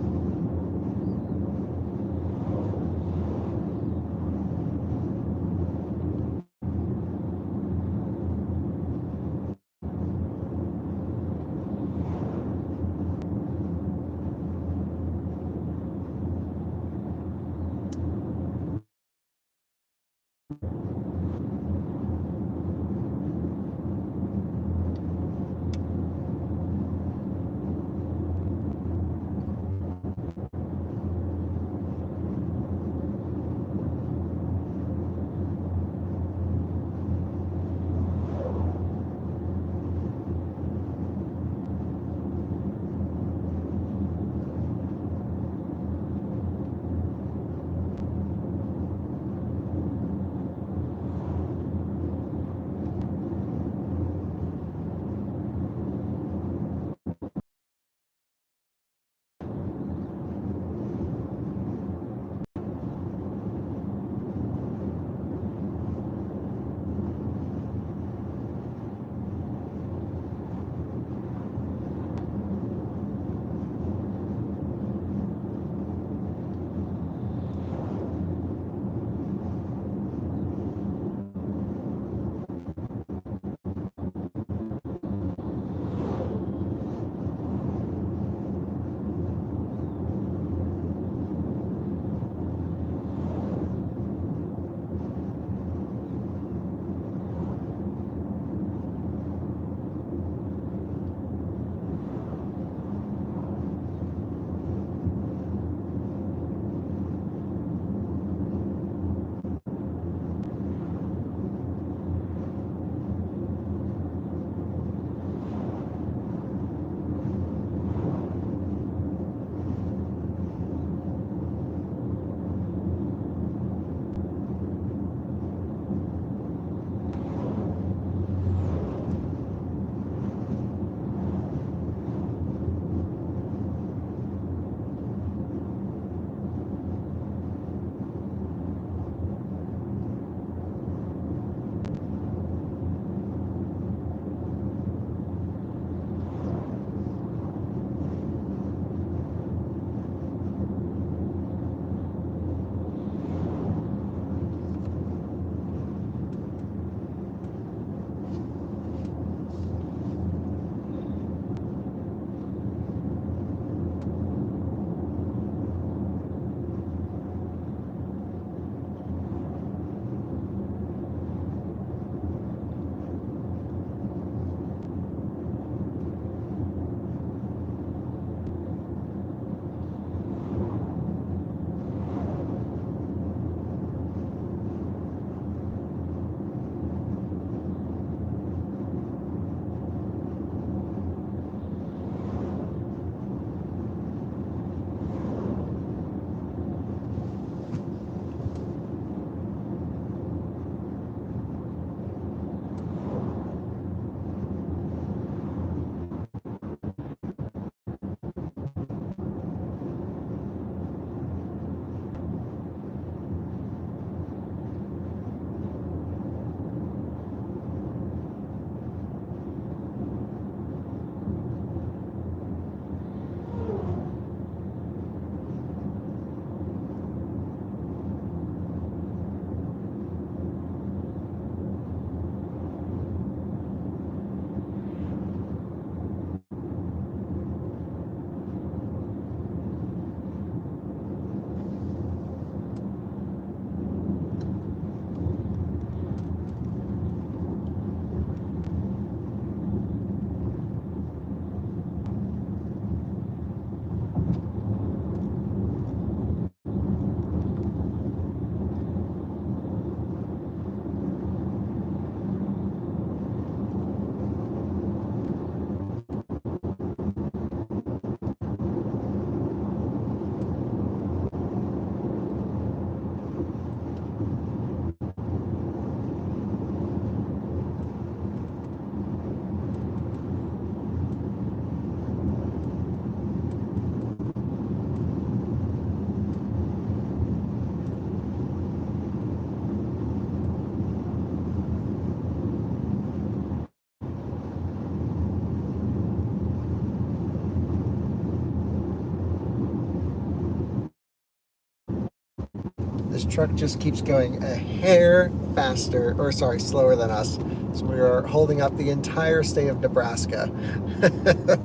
S1: This truck just keeps going a hair faster, or sorry, slower than us. So we are holding up the entire state of Nebraska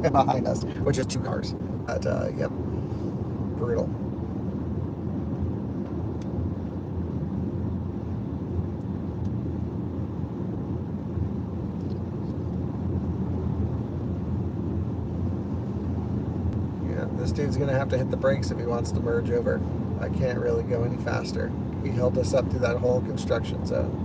S1: behind us, which is 2 cars. But yep, brutal. Yeah, this dude's gonna have to hit the brakes if he wants to merge over. I can't really go any faster. He held us up through that whole construction zone.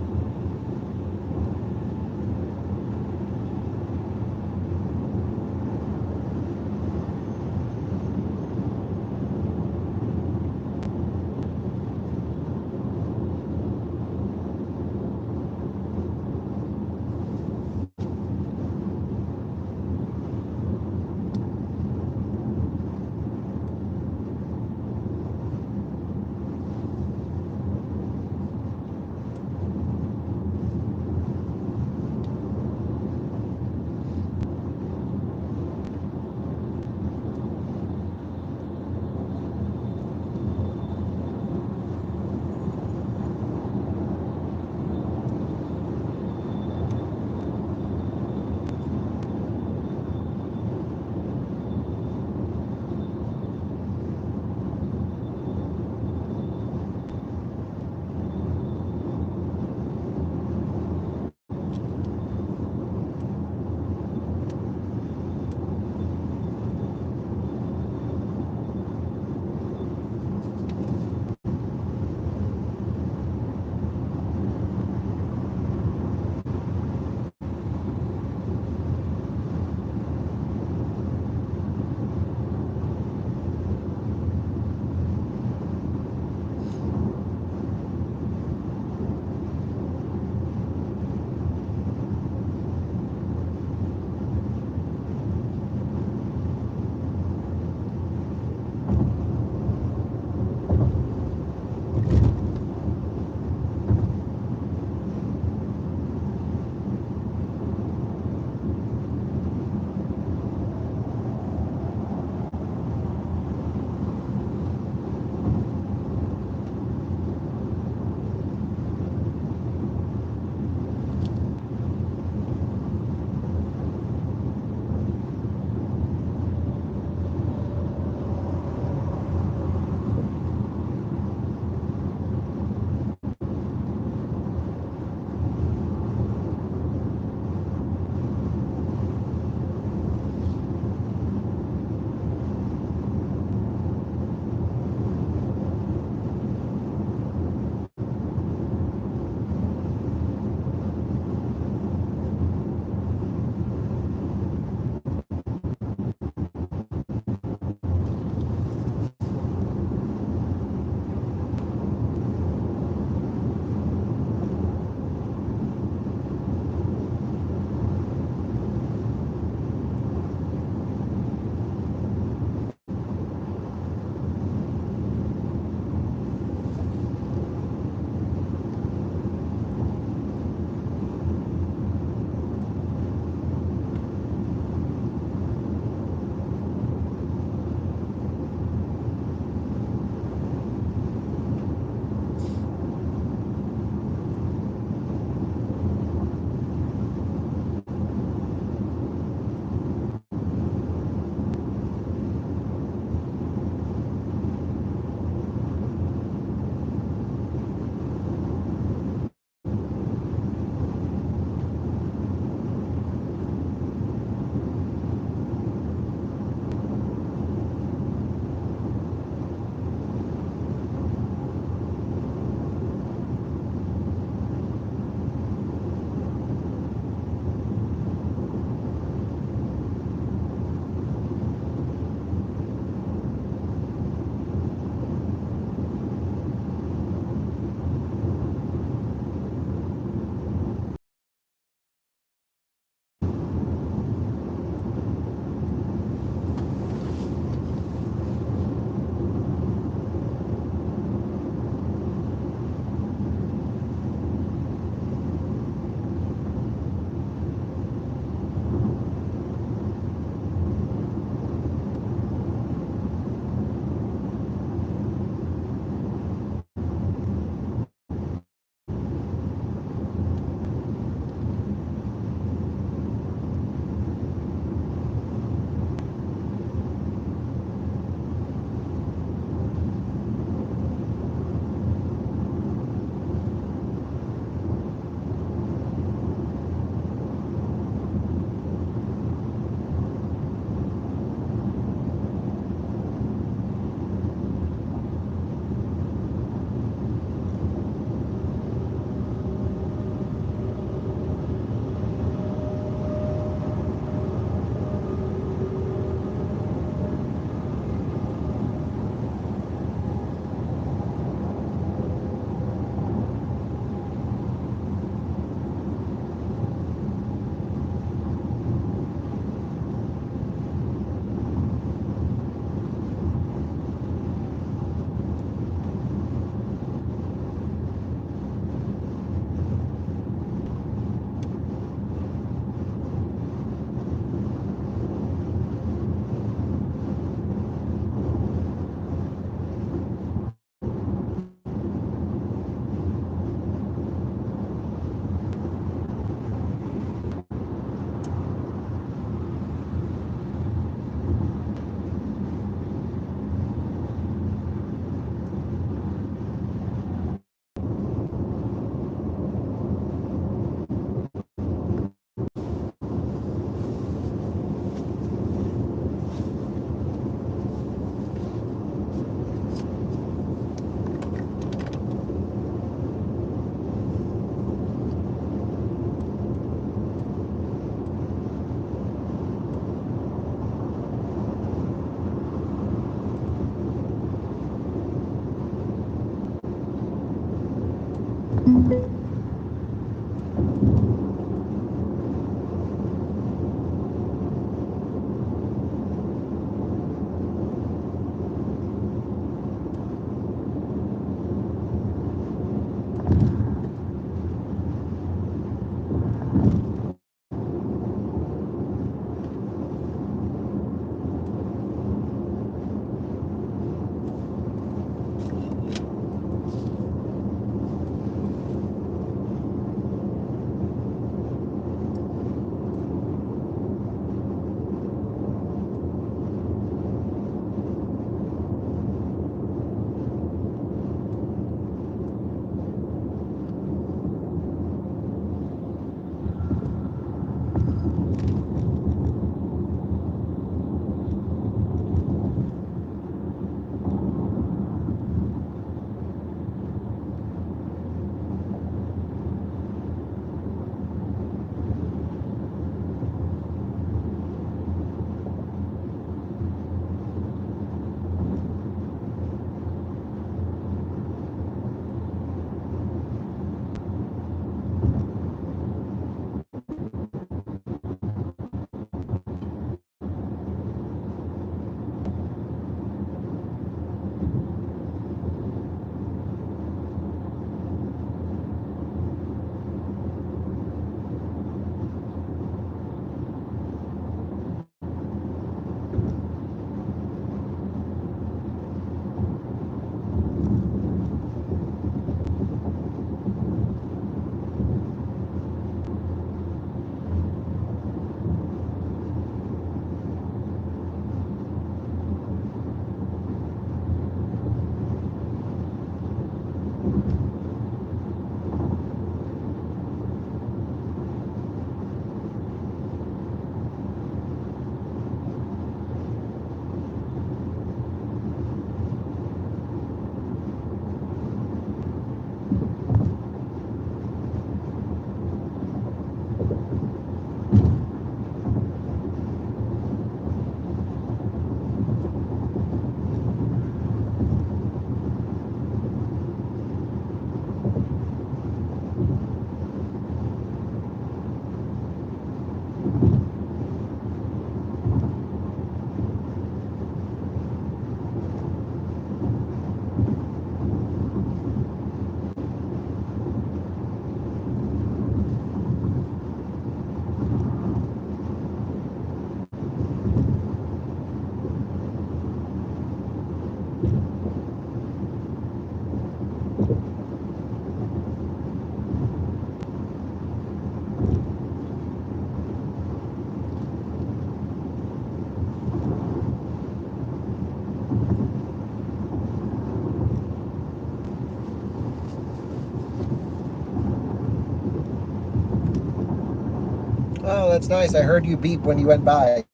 S1: that's nice. I heard you beep when you went by.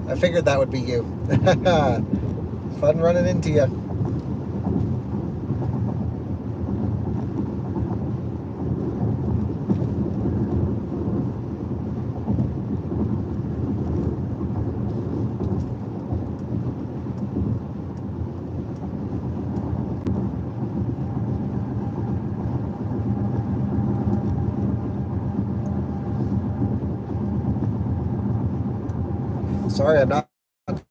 S1: I figured that would be you. Fun running into you. Sorry, I'm not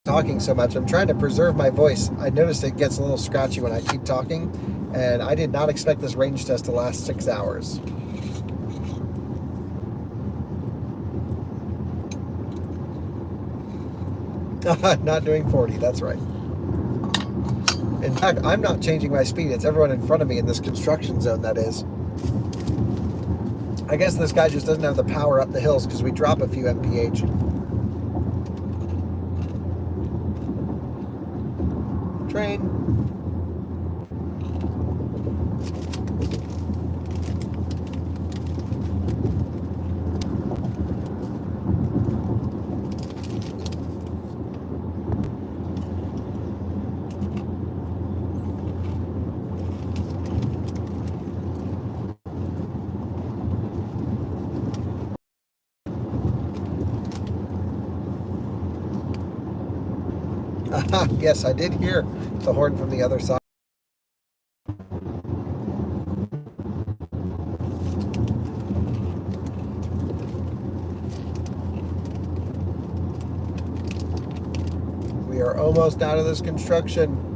S1: talking so much. I'm trying to preserve my voice. I noticed it gets a little scratchy when I keep talking, and I did not expect this range test to last 6 hours. Not doing 40, that's right. In fact, I'm not changing my speed. It's everyone in front of me in this construction zone, that is. I guess this guy just doesn't have the power up the hills because we drop a few mph. Train. Yes, I did hear the horn from the other side. We are almost out of this construction.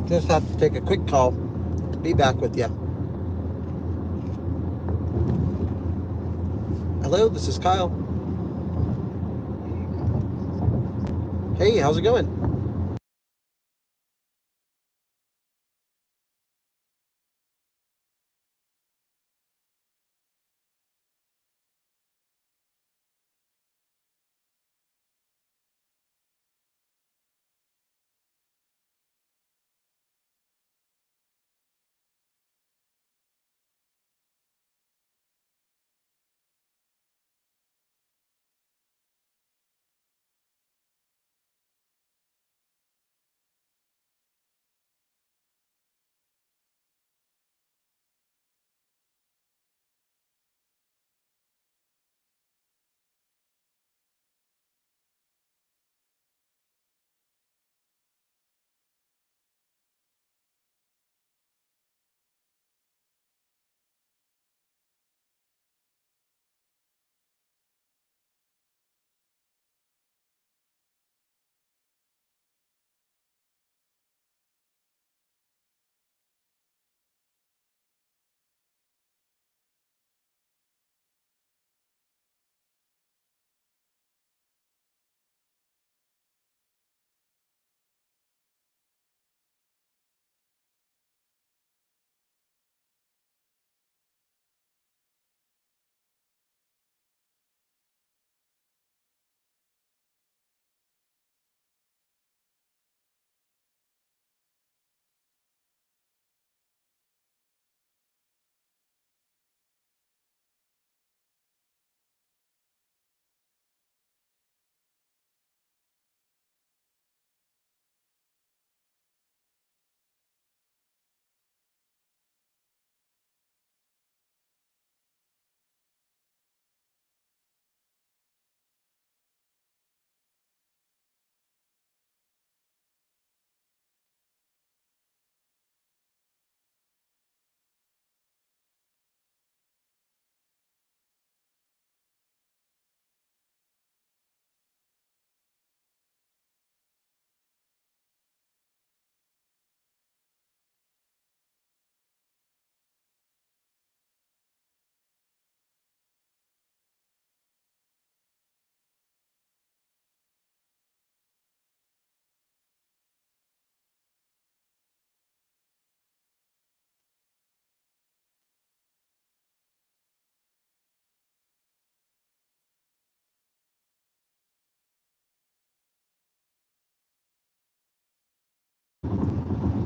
S1: Just have to take a quick call. Be back with you. Hello, this is Kyle. Hey, how's it going?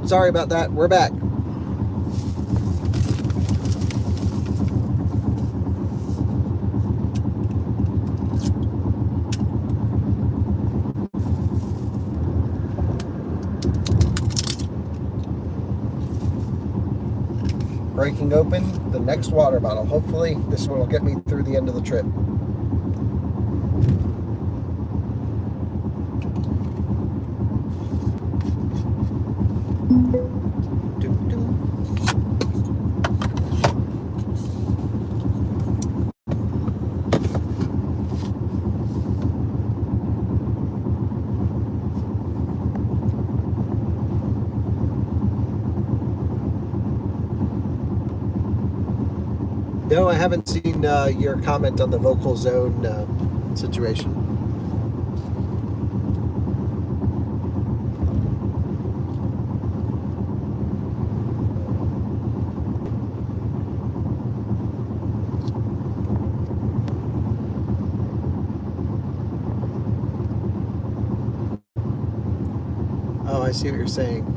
S1: Sorry about that. We're back. Breaking open the next water bottle. Hopefully this one will get me through the end of the trip. No, I haven't seen your comment on the vocal zone situation. Oh, I see what you're saying.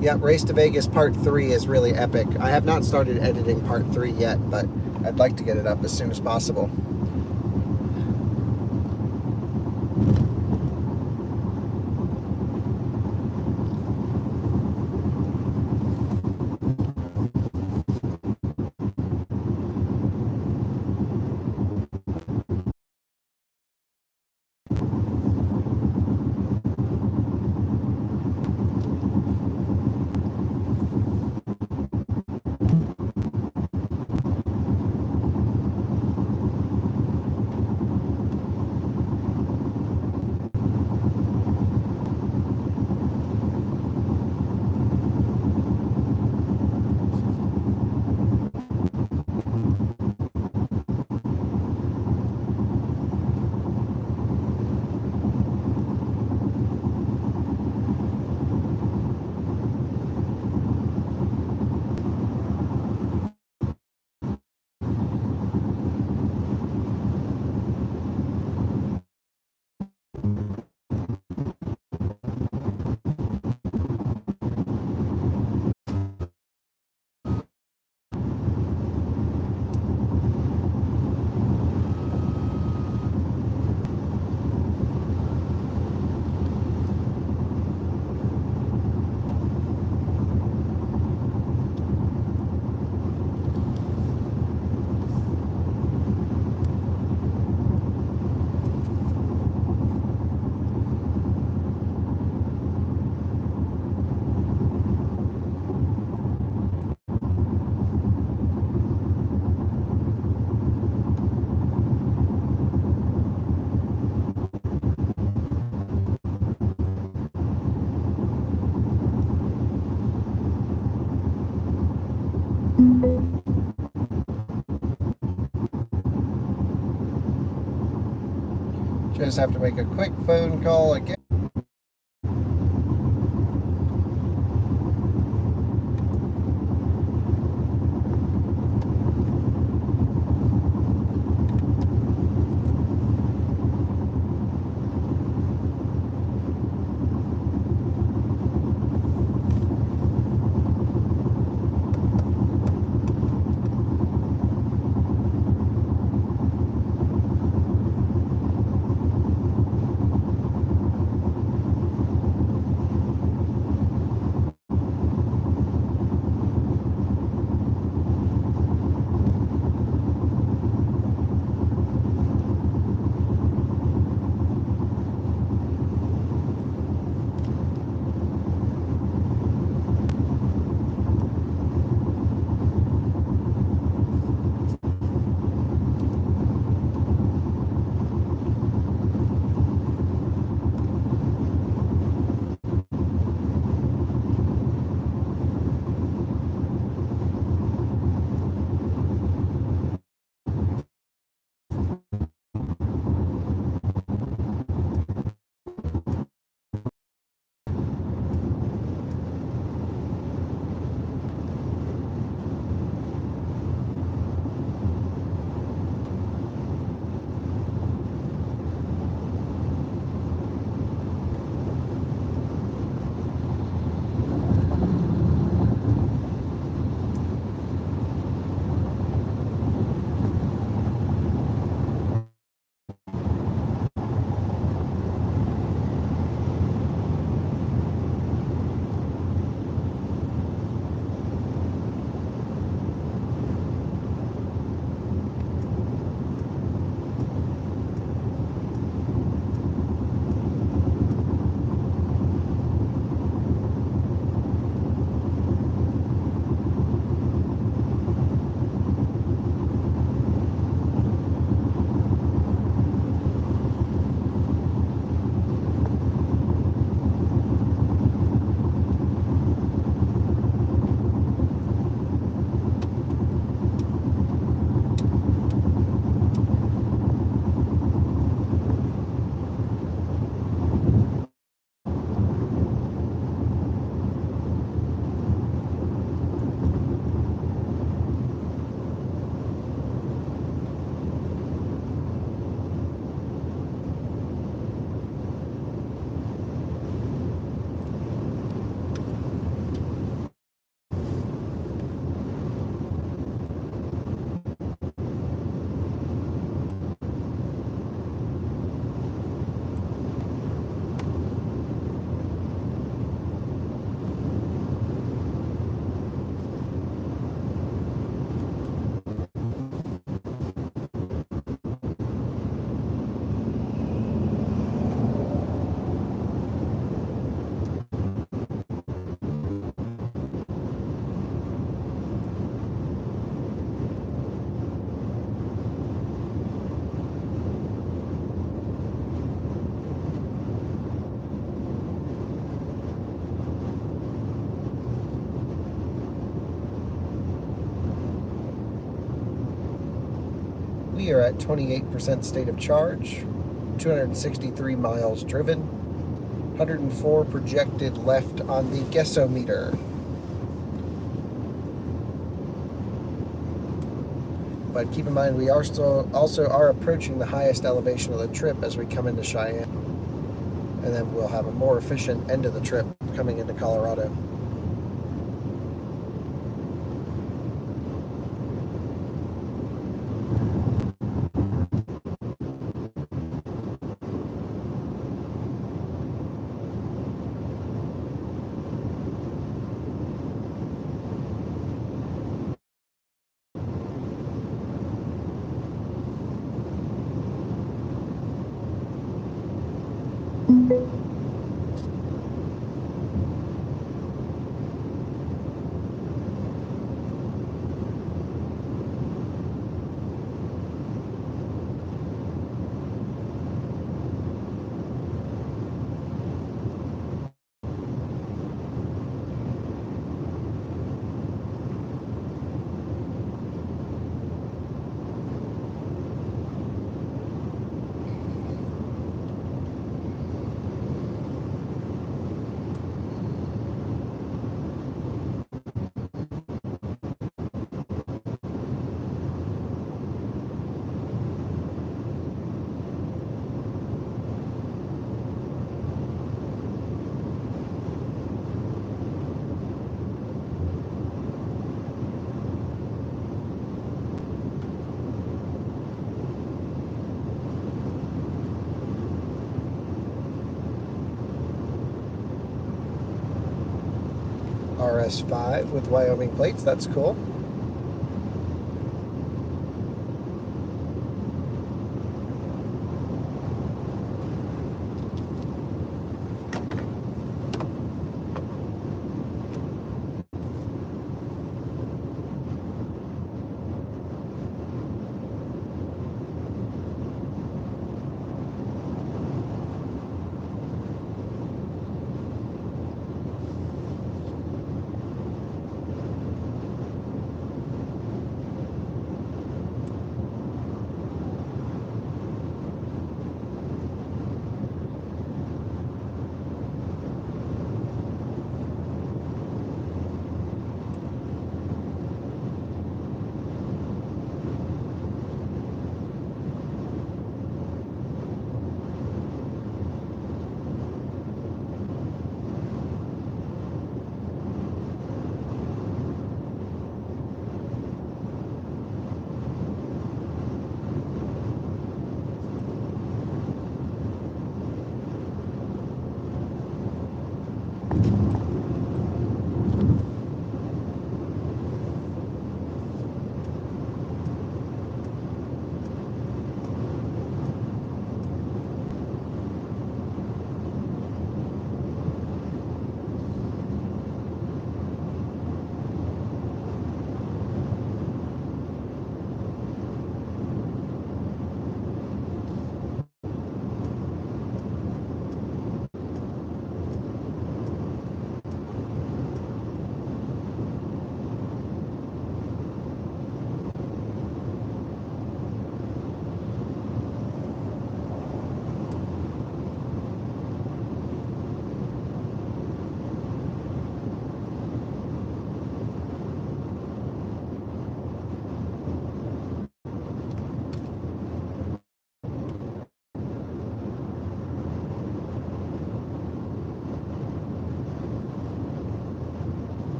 S1: Yeah, Race to Vegas Part 3 is really epic. I have not started editing Part 3 yet, but I'd like to get it up as soon as possible. Just have to make a quick phone call again. We are at 28% state of charge, 263 miles driven, 104 projected left on the guessometer. But keep in mind, we are also are approaching the highest elevation of the trip as we come into Cheyenne. And then we'll have a more efficient end of the trip coming into Colorado. RS5 with Wyoming plates, that's cool.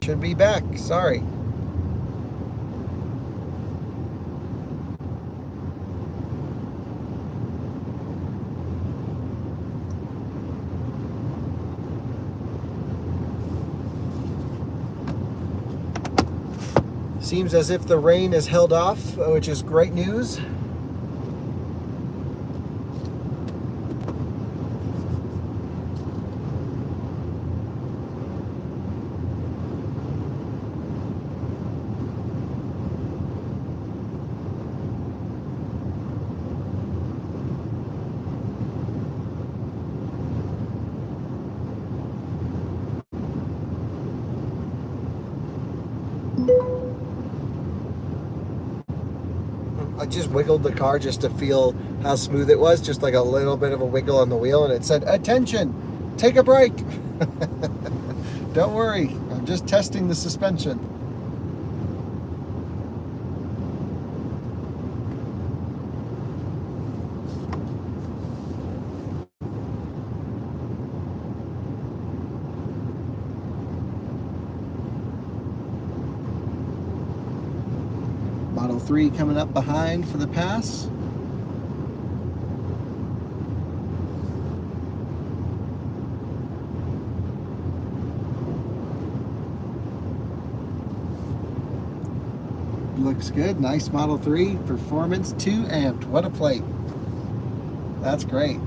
S1: Should be back. Sorry. Seems as if the rain has held off, which is great news. I just wiggled the car just to feel how smooth it was, just like a little bit of a wiggle on the wheel, and it said, "Attention, take a break." Don't worry, I'm just testing the suspension. Model 3 coming up behind for the pass. Looks good. Nice Model 3 performance, 2 amped. What a plate. That's great.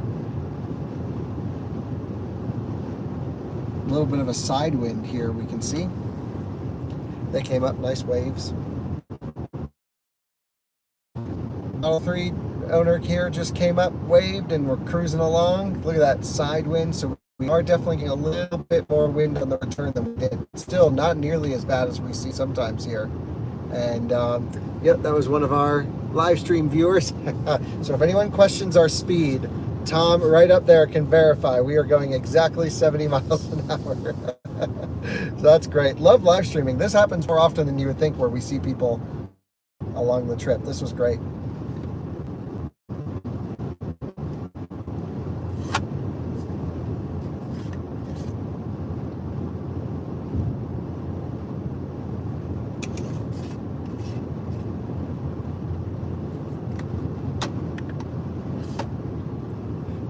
S1: A little bit of a side wind here we can see. They came up nice waves. Model 3 owner here just came up, waved, and we're cruising along. Look at that side wind. So we are definitely getting a little bit more wind on the return than we did. Still not nearly as bad as we see sometimes here. And yep, that was one of our live stream viewers. So if anyone questions our speed, Tom right up there can verify we are going exactly 70 miles an hour. So that's great. Love live streaming. This happens more often than you would think, where we see people along the trip. This was great.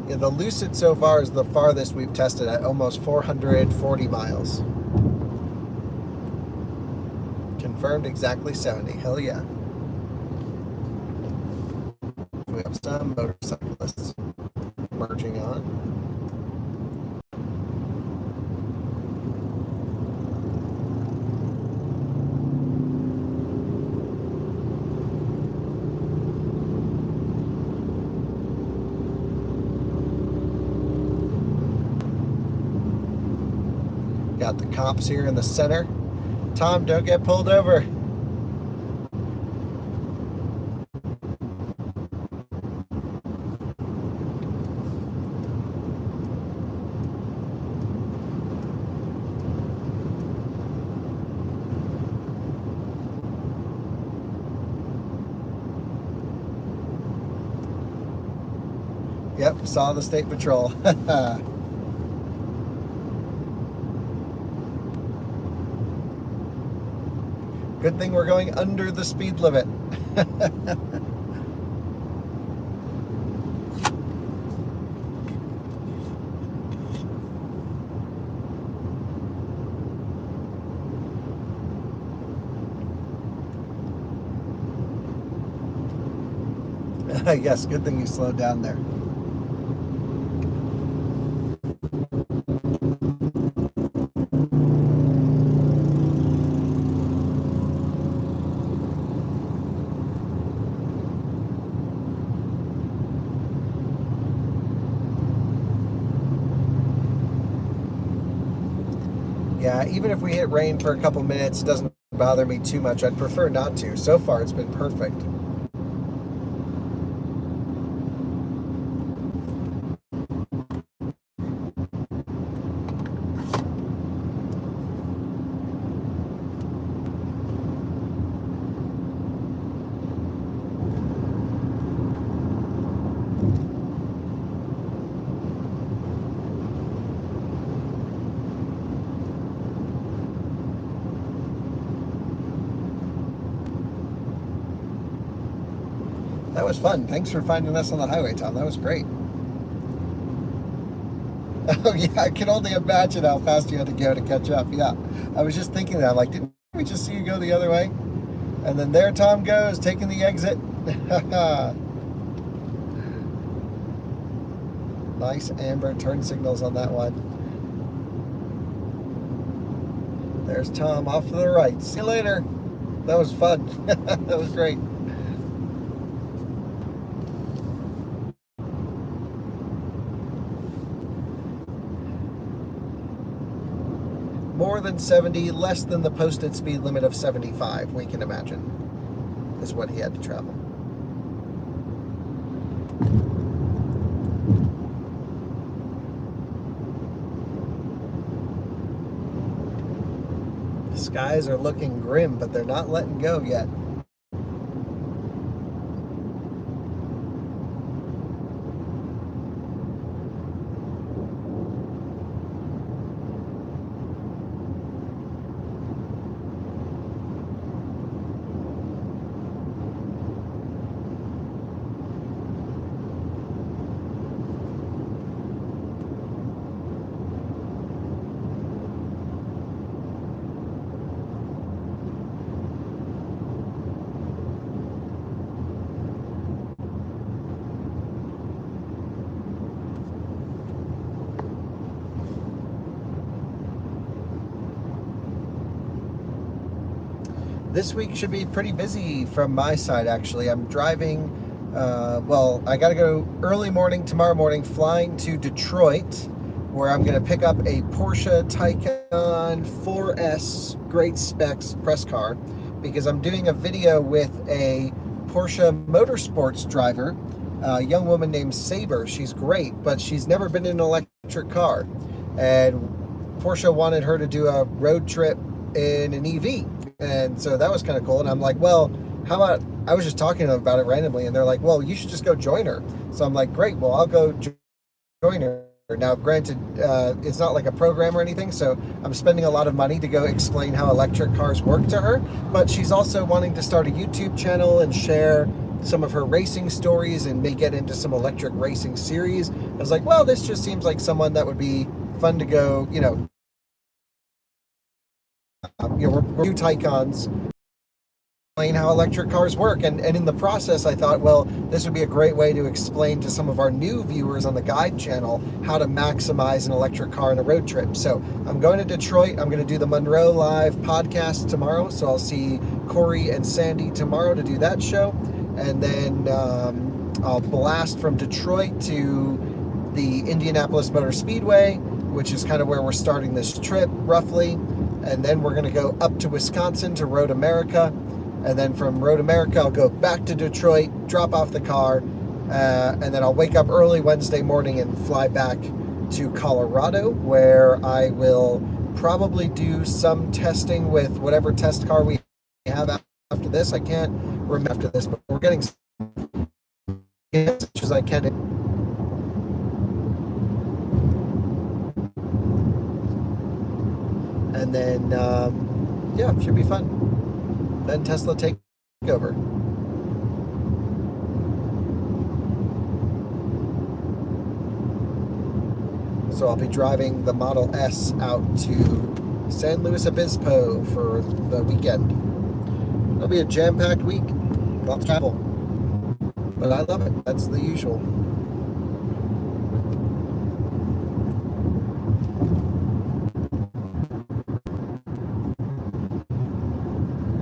S1: Yeah, the Lucid so far is the farthest we've tested at almost 440 miles. Confirmed exactly 70. Hell yeah. We have some motorcyclists merging on. Got the cops here in the center. Tom, don't get pulled over. Yep, saw the state patrol. Good thing we're going under the speed limit. Yes, good thing you slowed down there. Yeah, even if we hit rain for a couple minutes, it doesn't bother me too much. I'd prefer not to. So far, it's been perfect. That was fun. Thanks for finding us on the highway, Tom. That was great. Oh, yeah, I can only imagine how fast you had to go to catch up. Yeah, I was just thinking that. I'm like, didn't we just see you go the other way? And then there Tom goes, taking the exit. Nice amber turn signals on that one. There's Tom off to the right. See you later. That was fun. That was great. More than 70, less than the posted speed limit of 75, we can imagine, is what he had to travel. The skies are looking grim, but they're not letting go yet. This week should be pretty busy from my side, actually. I'm driving, well, I got to go early morning tomorrow morning, flying to Detroit, where I'm going to pick up a Porsche Taycan 4S great specs press car, because I'm doing a video with a Porsche Motorsports driver, a young woman named Saber. She's great, but she's never been in an electric car. And Porsche wanted her to do a road trip in an EV. And so that was kind of cool. And I'm like, well, how about, I was just talking to them about it randomly, and they're like, well, you should just go join her. So I'm like, great, well, I'll go join her. Now, granted, it's not like a program or anything, so I'm spending a lot of money to go explain how electric cars work to her. But she's also wanting to start a YouTube channel and share some of her racing stories and may get into some electric racing series. I was like, well, this just seems like someone that would be fun to go, we're new Taycans, explain how electric cars work. And in the process, I thought, well, this would be a great way to explain to some of our new viewers on the guide channel how to maximize an electric car in a road trip. So I'm going to Detroit. I'm going to do the Monroe Live podcast tomorrow. So I'll see Corey and Sandy tomorrow to do that show. And then I'll blast from Detroit to the Indianapolis Motor Speedway, which is kind of where we're starting this trip, roughly. And then we're going to go up to Wisconsin to Road America. And then from Road America, I'll go back to Detroit, drop off the car, and then I'll wake up early Wednesday morning and fly back to Colorado, where I will probably do some testing with whatever test car we have after this. I can't remember after this, but we're getting as much as I can. And then, yeah, should be fun. Then Tesla take over. So I'll be driving the Model S out to San Luis Obispo for the weekend. It'll be a jam-packed week, lots of travel. But I love it. That's the usual.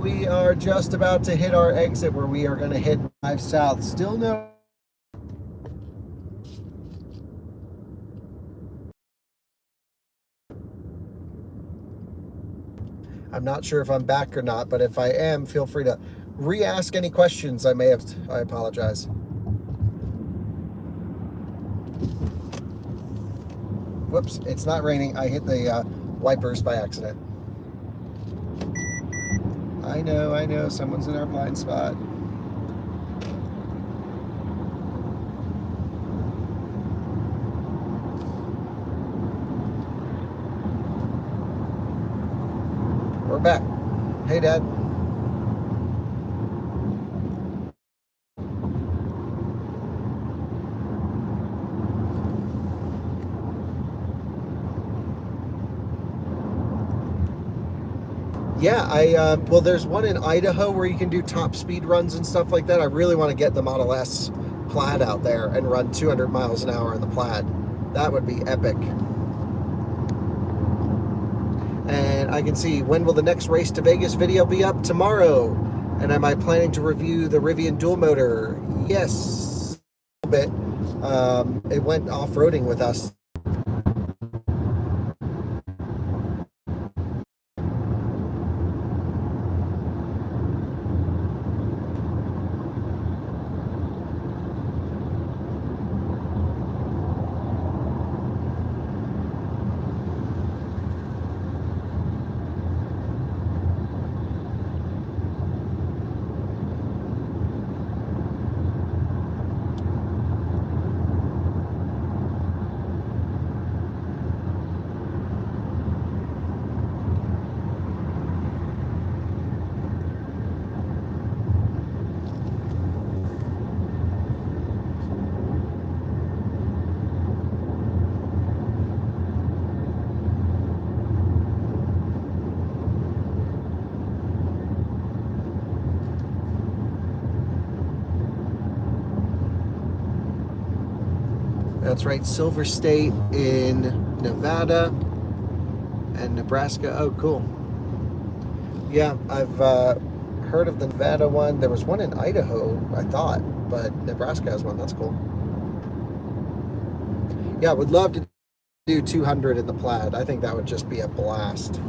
S1: We are just about to hit our exit where we are going to hit 5 South. Still no. I'm not sure if I'm back or not, but if I am, feel free to re-ask any questions I may have. I apologize. Whoops, it's not raining. I hit the wipers by accident. I know, someone's in our blind spot. We're back. Hey, Dad. Yeah, well, there's one in Idaho where you can do top speed runs and stuff like that. I really want to get the Model S Plaid out there and run 200 miles an hour in the Plaid. That would be epic. And I can see, when will the next Race to Vegas video be up? Tomorrow. And am I planning to review the Rivian dual motor? Yes, a little bit. It went off-roading with us. That's right, Silver State in Nevada and Nebraska. Oh, cool. Yeah, I've heard of the Nevada one. There was one in Idaho, I thought, but Nebraska has one. That's cool. Yeah, I would love to do 200 in the Plaid. I think that would just be a blast.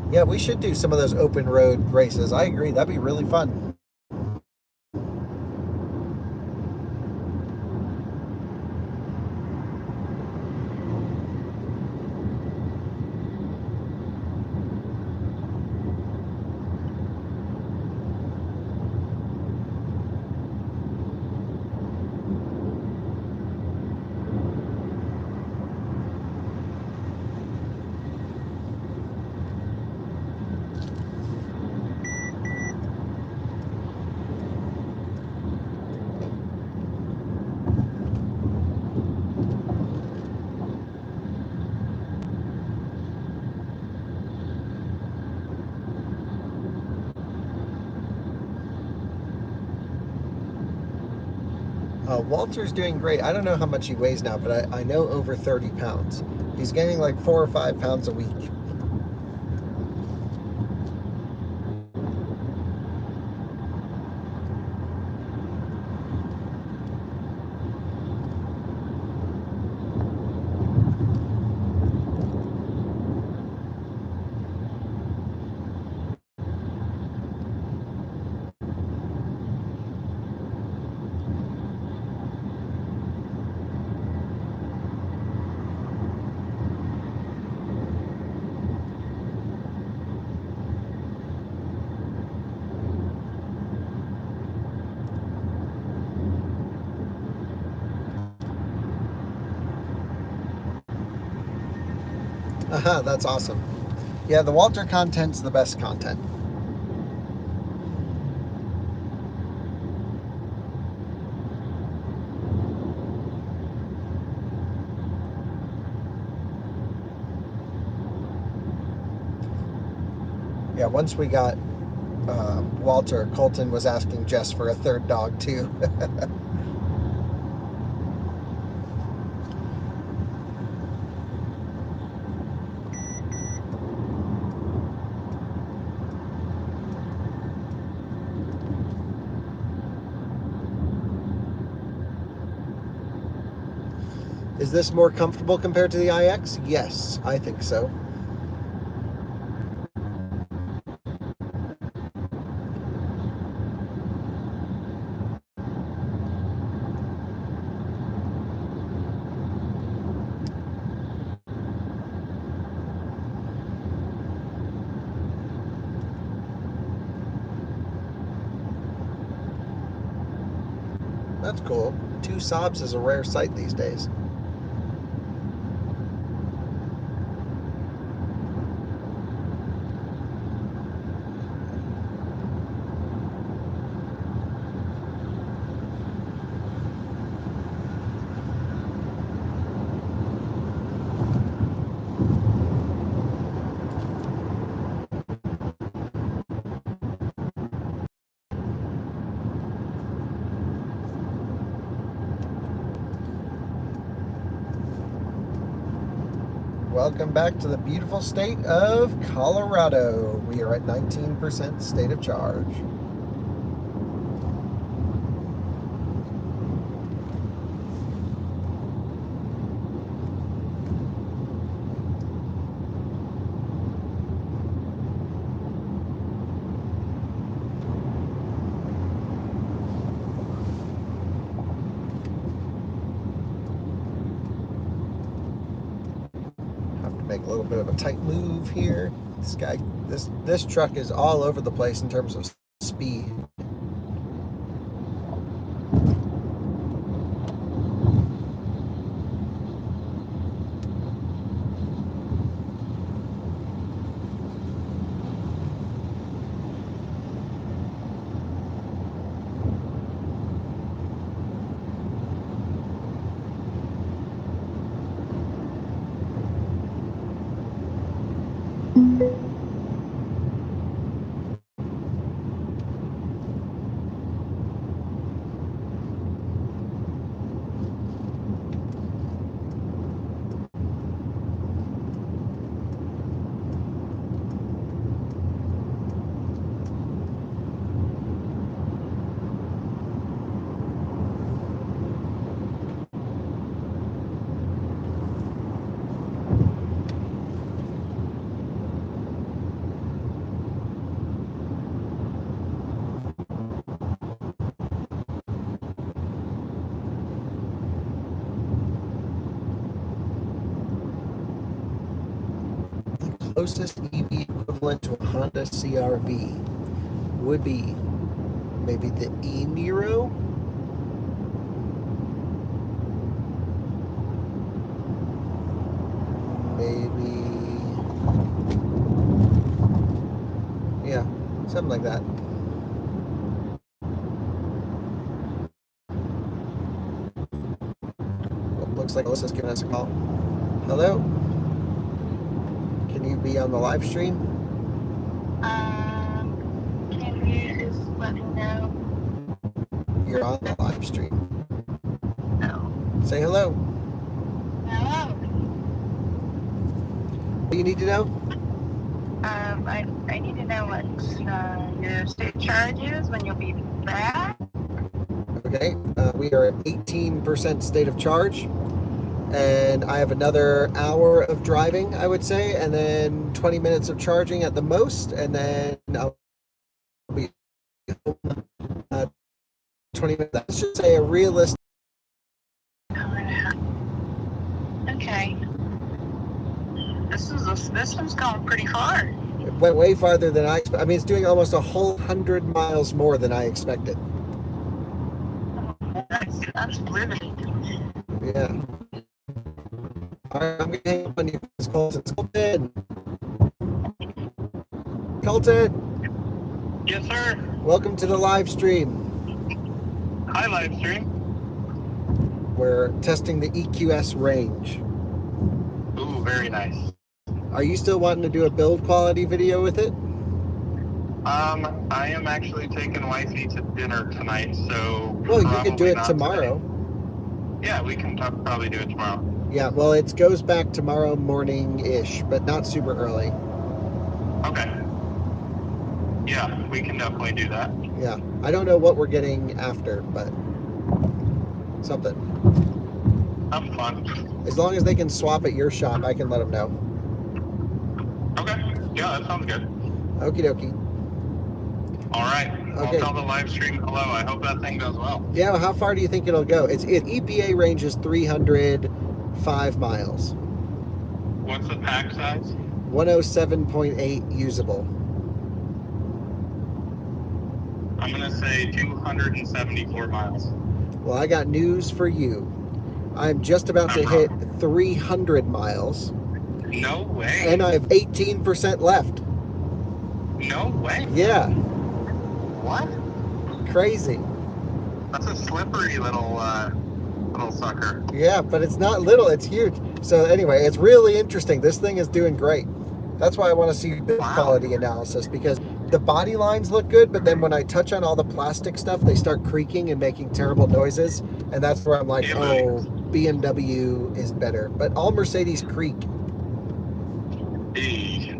S1: Yeah, we should do some of those open road races. I agree. That'd be really fun. Walter's doing great. I don't know how much he weighs now, but I know over 30 pounds. He's gaining like 4 or 5 pounds a week. That's awesome. Yeah, the Walter content's the best content. Yeah, once we got Walter, Colton was asking Jess for a third dog too. Is this more comfortable compared to the iX? Yes, I think so. That's cool. 2 Saabs is a rare sight these days. Welcome back to the beautiful state of Colorado. We are at 19% state of charge. Make a little bit of a tight move here. This truck is all over the place in terms of speed. Closest EV equivalent to a Honda CR-V would be maybe the e-Niro. Maybe, yeah, something like that. Well, looks like Alyssa's giving us a call. Hello? Can you be on the live stream?
S4: Can you just let me know?
S1: You're on the live stream.
S4: No.
S1: Say hello.
S4: Hello.
S1: What do you need to know?
S4: I need to know what your state charge is, when you'll be back.
S1: Okay, we are at 18% state of charge. And I have another hour of driving, I would say, and then 20 minutes of charging at the most, and then I'll be home 20 minutes. Let's just say a realistic.
S4: Okay. This one's going pretty far.
S1: It went way farther than I expected. I mean, it's doing almost a whole 100 miles more than I expected.
S4: That's riveting.
S1: Yeah. All right, I'm going to hang up on you, Colton. Colton!
S3: Yes, sir.
S1: Welcome to the live stream.
S3: Hi, Livestream.
S1: We're testing the EQS range.
S3: Ooh, very nice.
S1: Are you still wanting to do a build quality video with it?
S3: I am actually taking wifey to dinner tonight, so
S1: Well, you could do
S3: probably
S1: it
S3: not
S1: tomorrow.
S3: today. Yeah, we can probably do it tomorrow.
S1: Yeah, well, it goes back tomorrow morning-ish, but not super early.
S3: Okay. Yeah, we can definitely do that.
S1: Yeah, I don't know what we're getting after, but something.
S3: Have fun.
S1: As long as they can swap at your shop, I can let them know.
S3: Okay. Yeah, that sounds good.
S1: Okie dokie.
S3: All right.
S1: Okay.
S3: I'll tell the live stream hello. I hope that thing does well.
S1: Yeah, well, how far do you think it'll go? Its EPA range is 305 miles.
S3: What's the pack size?
S1: 107.8 usable.
S3: I'm going to say 274 miles.
S1: Well, I got news for you. I'm just about to hit 300 miles.
S3: No way.
S1: And I have 18% left.
S3: No way.
S1: Yeah.
S3: What?
S1: Crazy.
S3: That's a slippery little sucker.
S1: Yeah, but it's not little, it's huge. So anyway, it's really interesting. This thing is doing great. That's why I want to see build quality analysis, because the body lines look good, but then when I touch on all the plastic stuff, they start creaking and making terrible noises. And that's where I'm like, oh, BMW is better. But all Mercedes creak.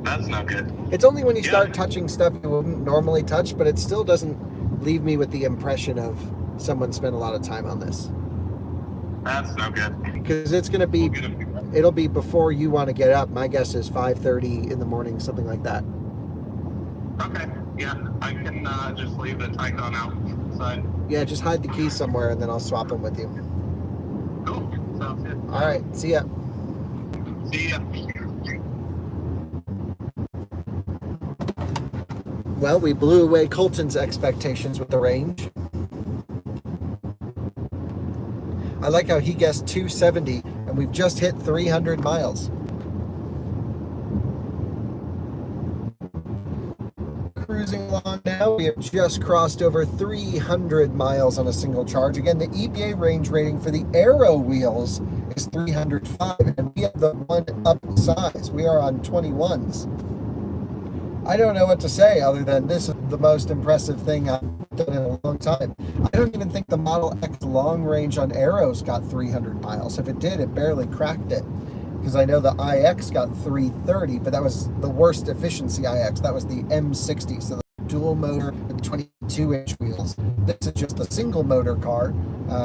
S3: That's not good.
S1: It's only when you start touching stuff you wouldn't normally touch, but it still doesn't leave me with the impression of someone spent a lot of time on this.
S3: That's no good.
S1: Because it's going to be, it'll be before you want to get up. My guess is 5:30 in the morning, something like that.
S3: Okay, yeah, I can just leave the Taycan outside.
S1: Yeah, just hide the keys somewhere and then I'll swap them with you.
S3: Cool, sounds good.
S1: All right, see ya.
S3: See ya.
S1: Well, we blew away Colton's expectations with the range. I like how he guessed 270 and we've just hit 300 miles. Cruising along now, we have just crossed over 300 miles on a single charge. Again, the EPA range rating for the Aero wheels is 305, and we have the one up size. We are on 21s. I don't know what to say other than this is the most impressive thing I've done in a long time. I don't even think the Model X long range on Aeros got 300 miles. If it did, it barely cracked it. Because I know the iX got 330, but that was the worst efficiency iX. That was the M60, so the dual motor with 22-inch wheels. This is just a single motor car,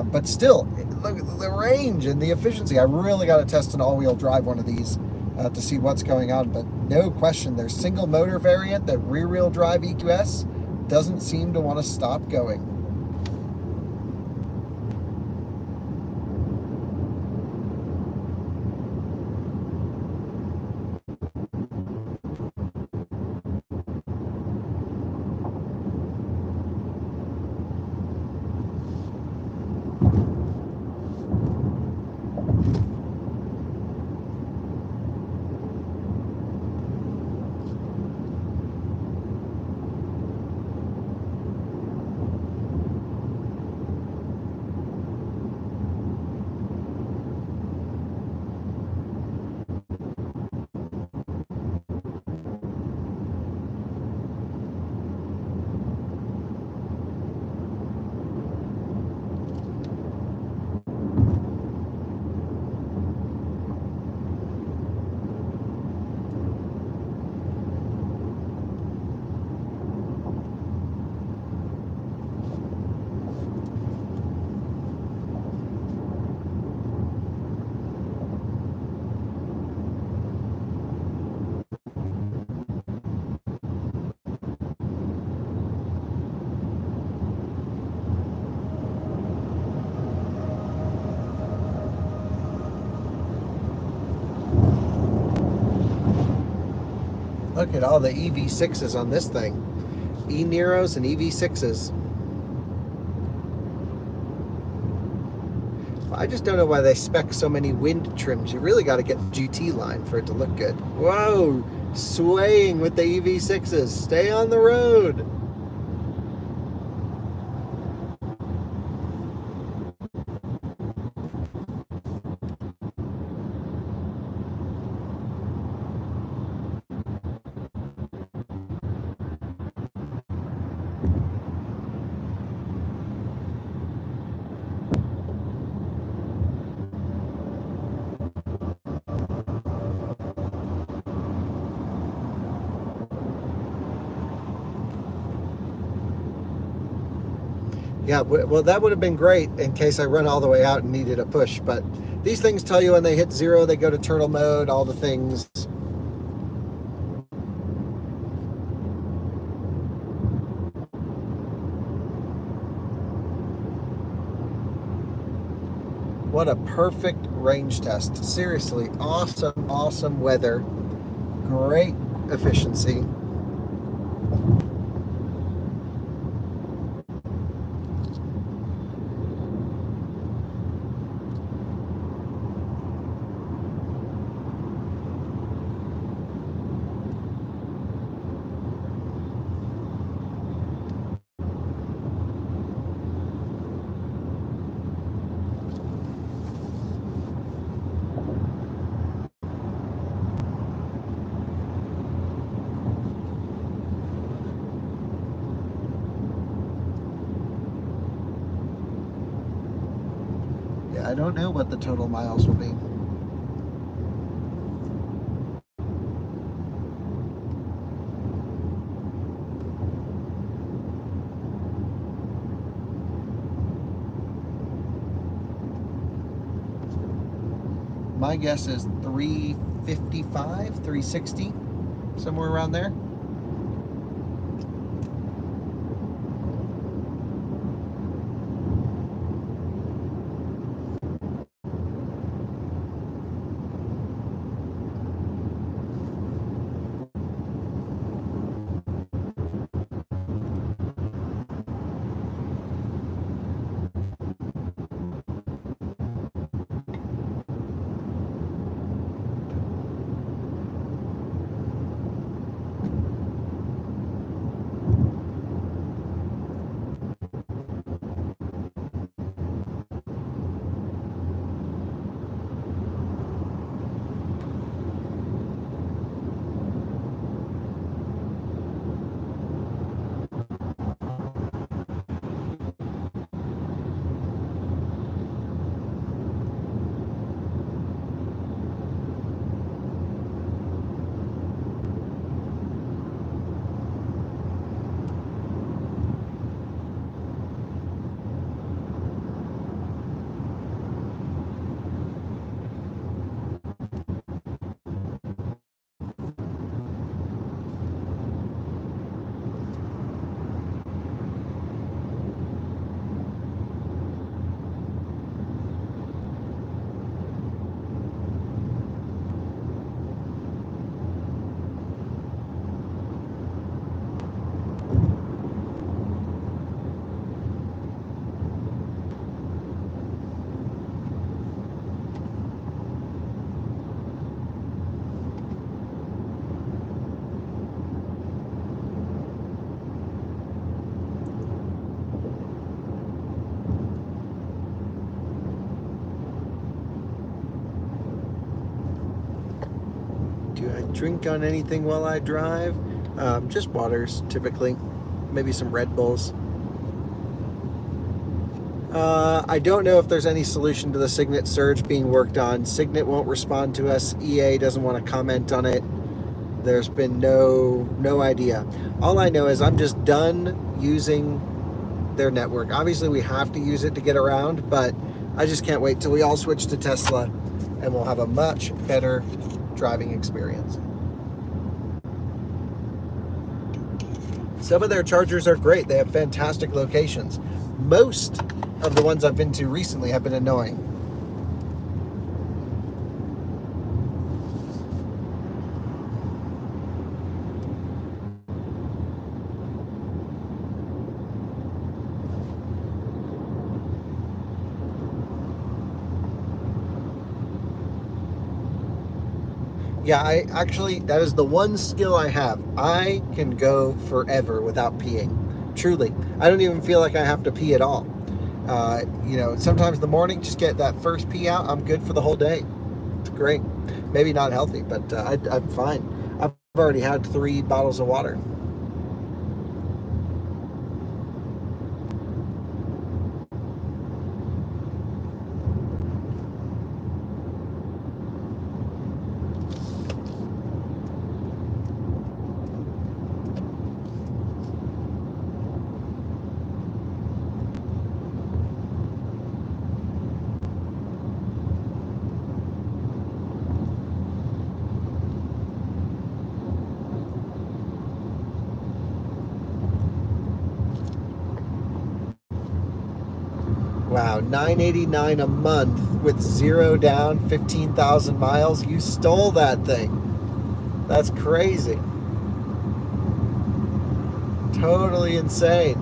S1: but still, look at the range and the efficiency. I really got to test an all-wheel drive one of these to see what's going on, but no question, their single motor variant, the rear-wheel drive EQS, doesn't seem to want to stop going. Look at all the EV6s on this thing. E-Neros and EV6s. I just don't know why they spec so many wind trims. You really got to get the GT line for it to look good. Whoa! Swaying with the EV6s. Stay on the road. Yeah, well, that would have been great in case I run all the way out and needed a push. But these things tell you when they hit 0, they go to turtle mode, all the things. What a perfect range test. Seriously, awesome, awesome weather. Great efficiency. Yeah, I don't know what the total miles will be. My guess is 355, 360, somewhere around there. Do I drink on anything while I drive? Just waters, typically. Maybe some Red Bulls. I don't know if there's any solution to the Signet surge being worked on. Signet won't respond to us. EA doesn't want to comment on it. There's been no idea. All I know is I'm just done using their network. Obviously, we have to use it to get around, but I just can't wait till we all switch to Tesla and we'll have a much better driving experience. Some of their chargers are great. They have fantastic locations. Most of the ones I've been to recently have been annoying. Yeah, that is the one skill I have. I can go forever without peeing. Truly. I don't even feel like I have to pee at all. Sometimes in the morning, just get that first pee out. I'm good for the whole day. It's great. Maybe not healthy, but I'm fine. I've already had 3 bottles of water. $989 a month with 0 down, 15,000 miles. You stole that thing. That's crazy. Totally insane.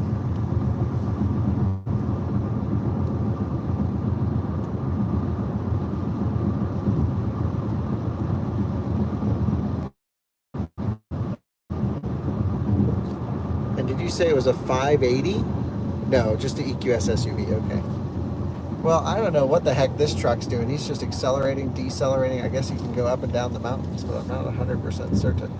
S1: And did you say it was a 580? No, just an EQS SUV. Okay. Well, I don't know what the heck this truck's doing. He's just accelerating, decelerating. I guess he can go up and down the mountains, but I'm not 100% certain.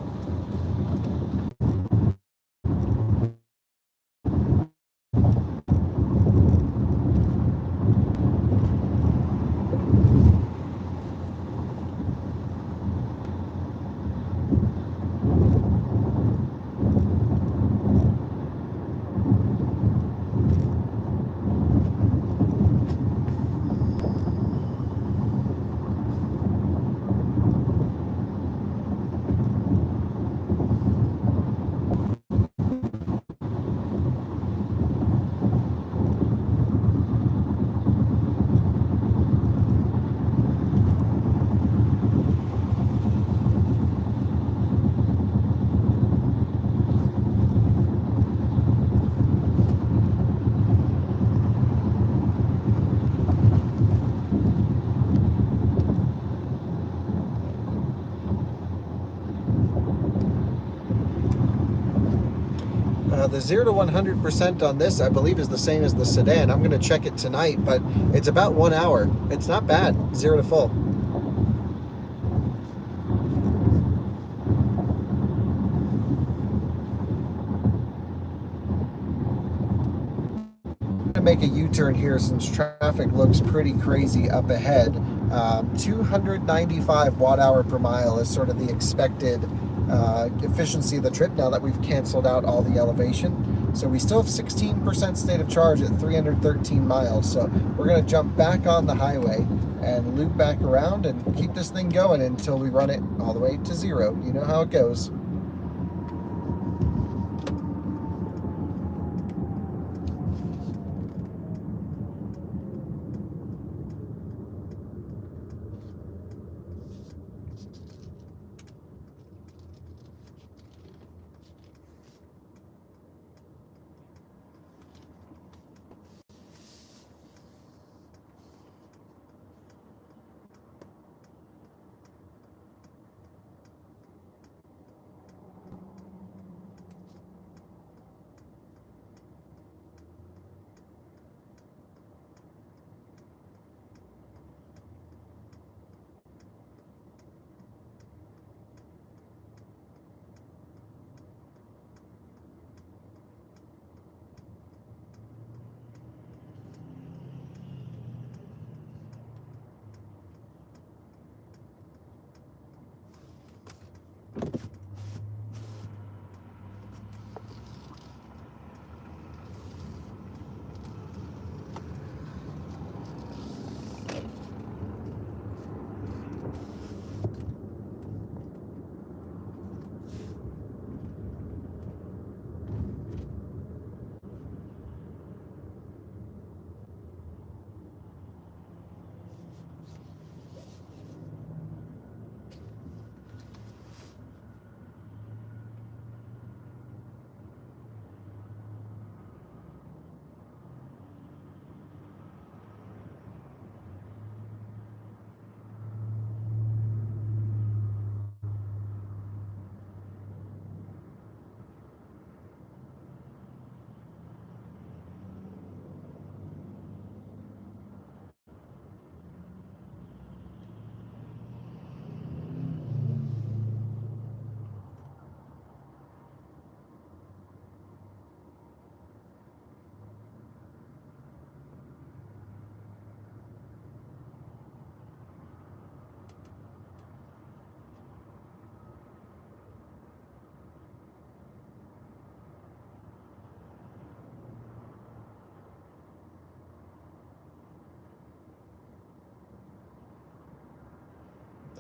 S1: The 0 to 100% on this, I believe, is the same as the sedan. I'm going to check it tonight, but it's about 1 hour. It's not bad, 0 to full. To make a U-turn here since traffic looks pretty crazy up ahead. 295 watt-hour per mile is sort of the expected efficiency of the trip now that we've canceled out all the elevation. So we still have 16% state of charge at 313 miles. So we're going to jump back on the highway and loop back around and keep this thing going until we run it all the way to 0. You know how it goes.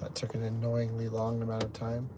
S1: That took an annoyingly long amount of time.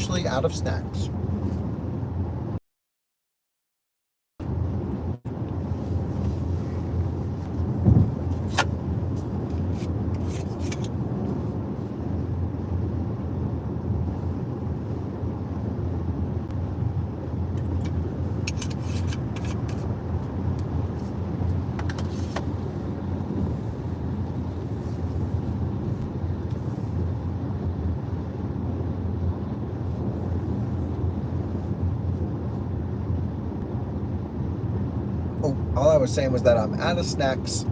S1: officially out of snacks. Oh, all I was saying was that I'm out of snacks.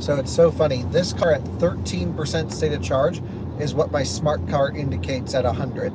S1: So it's so funny. This car at 13% state of charge is what my smart car indicates at 100.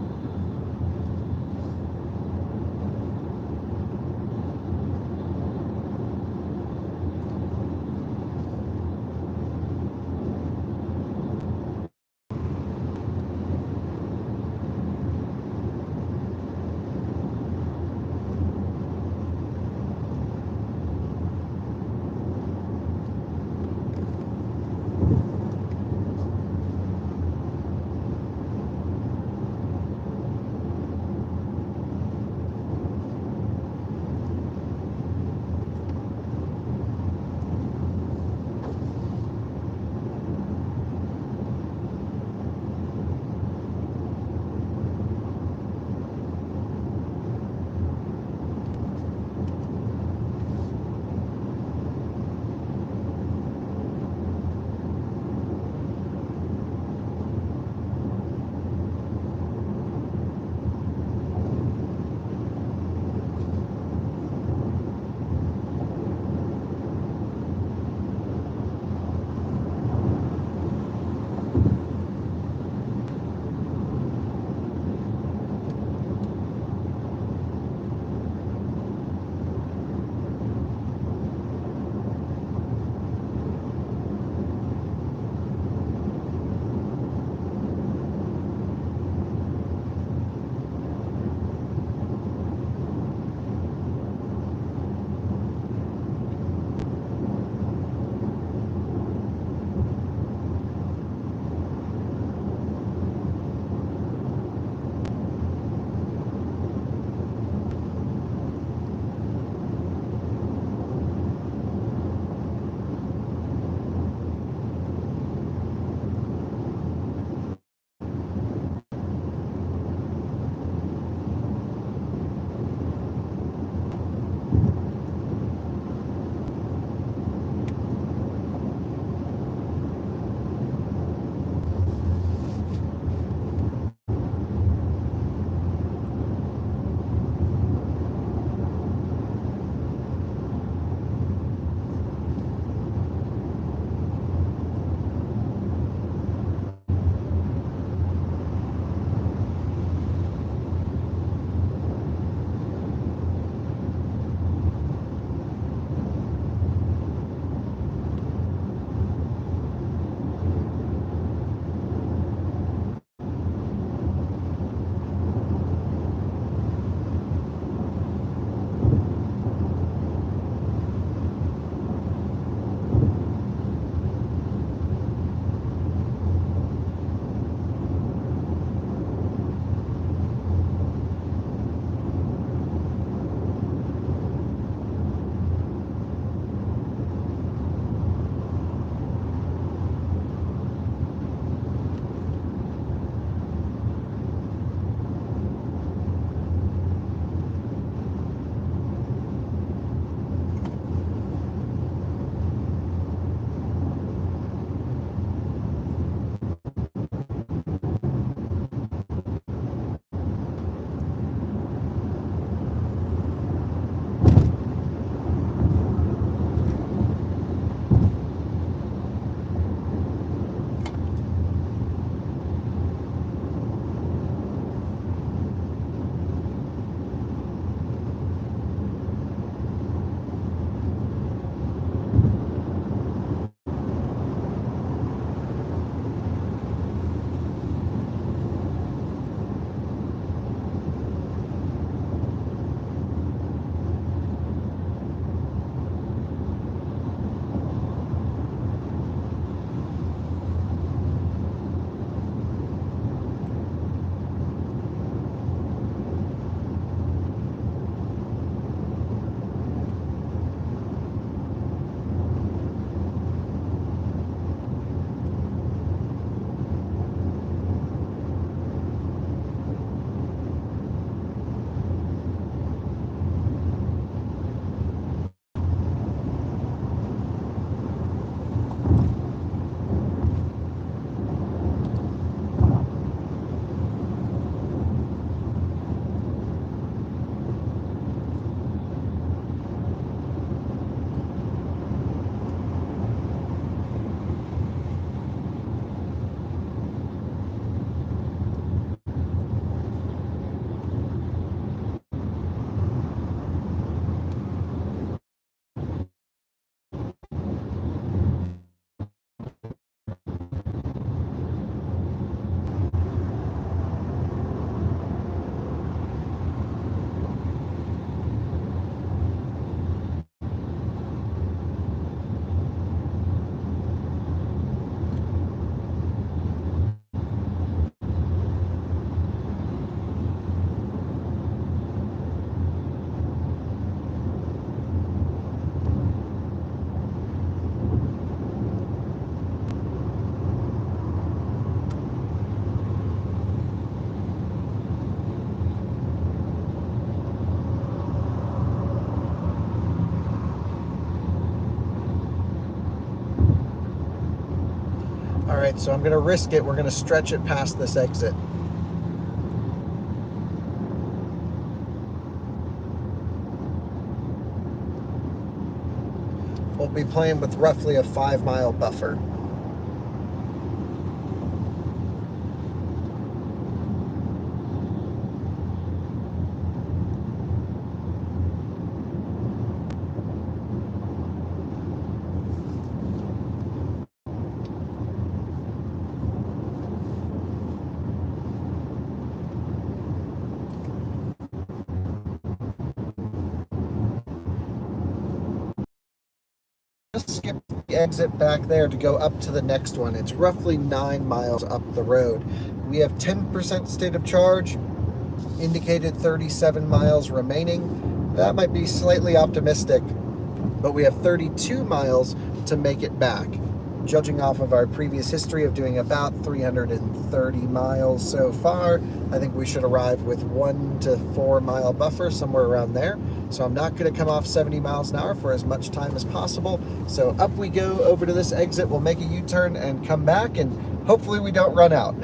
S1: All right, so I'm going to risk it. We're going to stretch it past this exit. We'll be playing with roughly a 5-mile buffer. Just skip the exit back there to go up to the next one. It's roughly 9 miles up the road. We have 10% state of charge, indicated 37 miles remaining. That might be slightly optimistic, but we have 32 miles to make it back. Judging off of our previous history of doing about 330 miles so far, I think we should arrive with 1 to 4 mile buffer, somewhere around there. So I'm not going to come off 70 miles an hour for as much time as possible. So up we go over to this exit. We'll make a U-turn and come back, and hopefully we don't run out.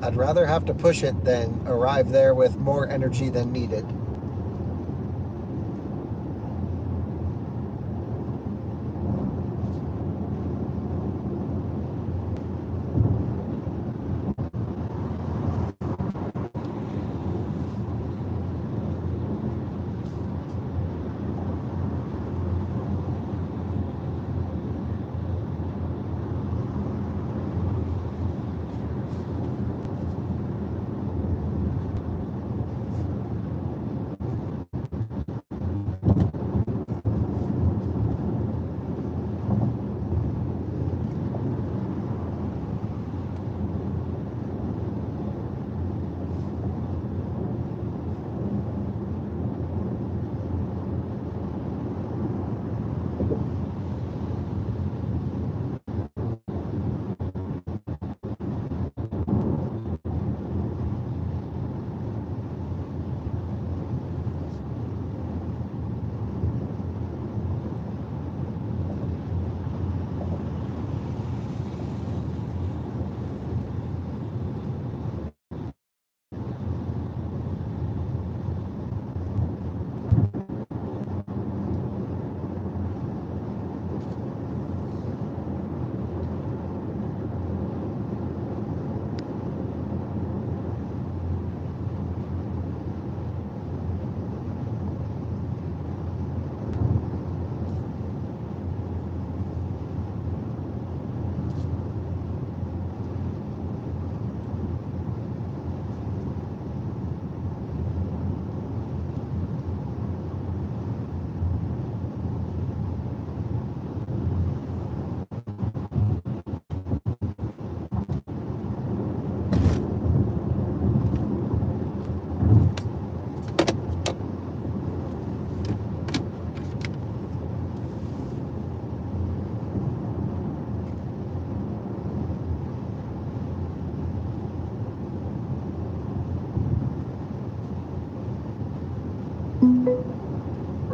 S1: I'd rather have to push it than arrive there with more energy than needed.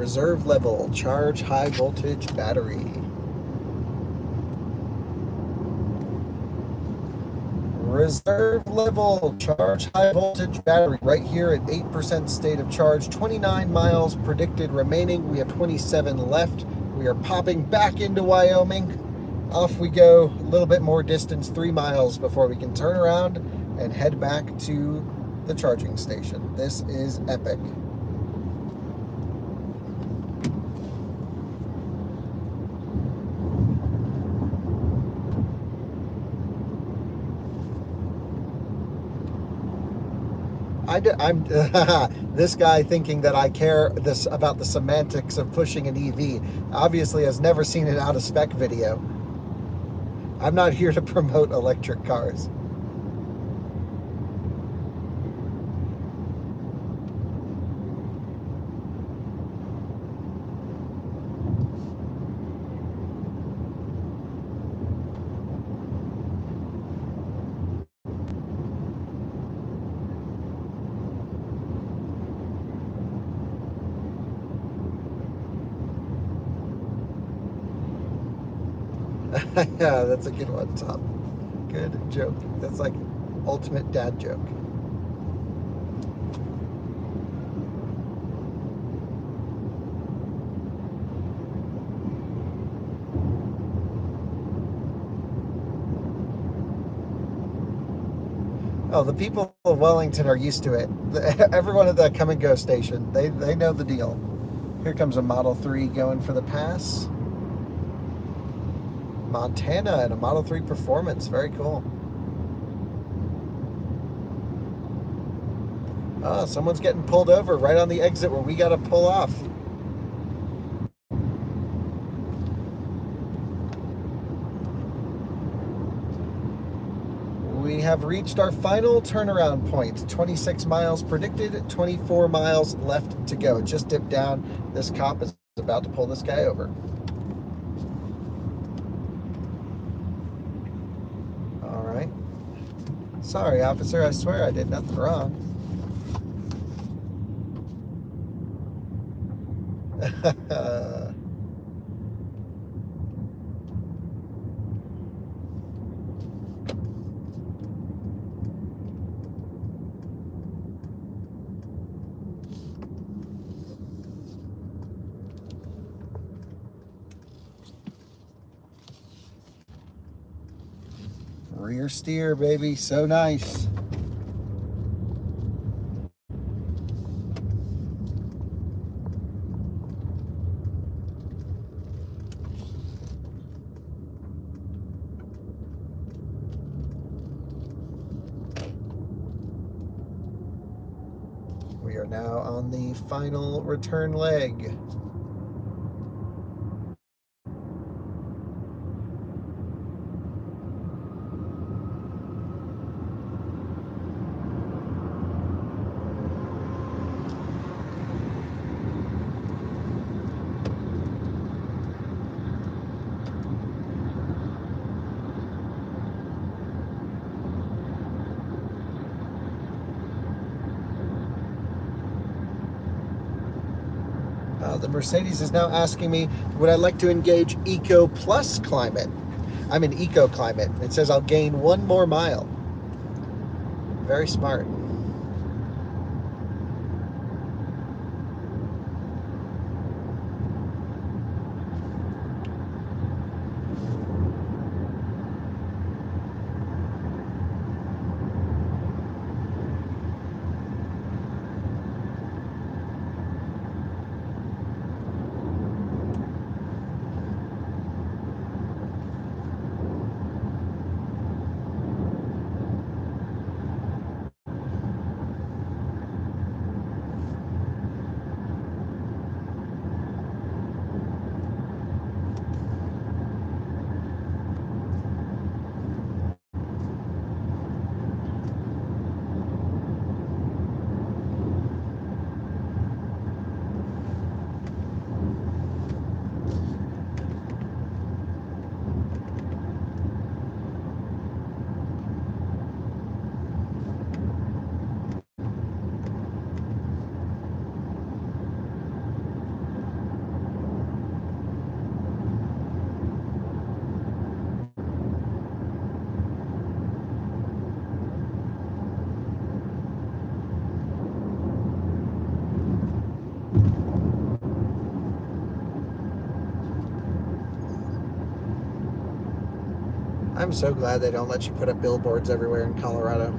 S1: Reserve level, charge high voltage battery. Reserve level, charge high voltage battery right here at 8% state of charge. 29 miles predicted remaining. We have 27 left. We are popping back into Wyoming. Off we go, a little bit more distance, 3 miles before we can turn around and head back to the charging station. This is epic. I'm this guy thinking that I care about the semantics of pushing an EV obviously has never seen an out of spec video. I'm not here to promote electric cars. Yeah, that's a good one, Tom. Good joke. That's like ultimate dad joke. Oh, the people of Wellington are used to it. Everyone at that come and go station, they know the deal. Here comes a Model 3 going for the pass. Montana and a Model 3 Performance. Very cool. Oh, someone's getting pulled over right on the exit where we got to pull off. We have reached our final turnaround point. 26 miles predicted, 24 miles left to go. It just dipped down. This cop is about to pull this guy over. All right. Sorry, officer, I swear I did nothing wrong. Rear steer, baby. So nice. We are now on the final return leg. The Mercedes is now asking me, would I like to engage Eco Plus climate? I'm in Eco climate. It says I'll gain 1 more mile. Very smart. I'm so glad they don't let you put up billboards everywhere in Colorado.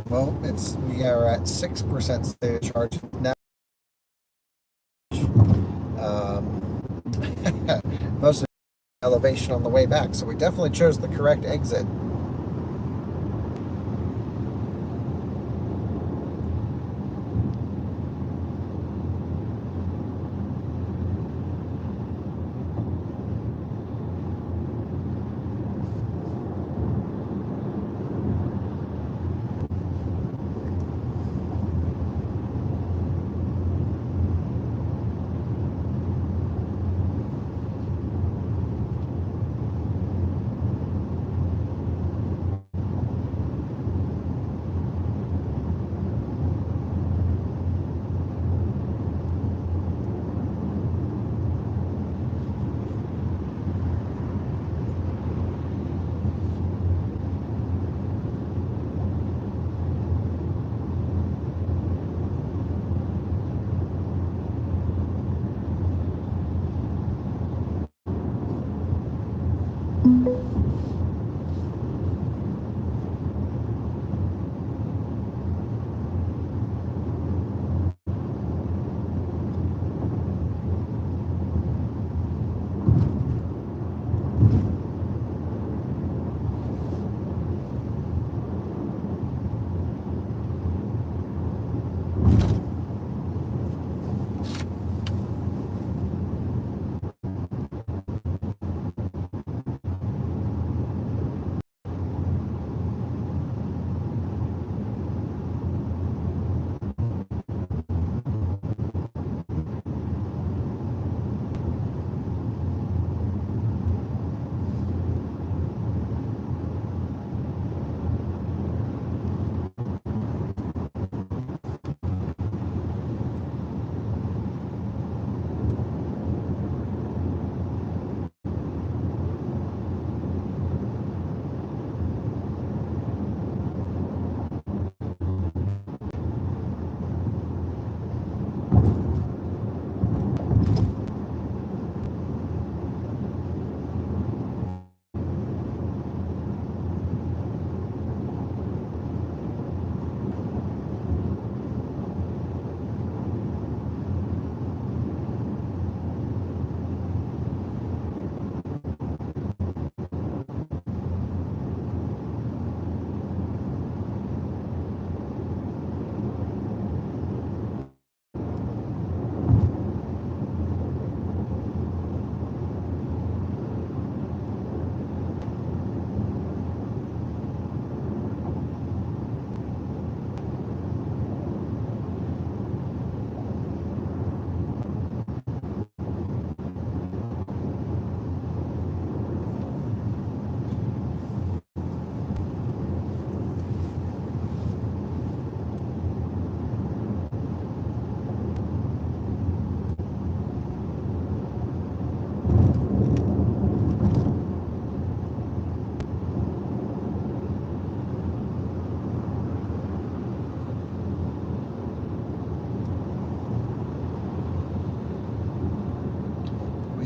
S1: Well, we are at 6% state of charge now. Most of the elevation on the way back, so we definitely chose the correct exit.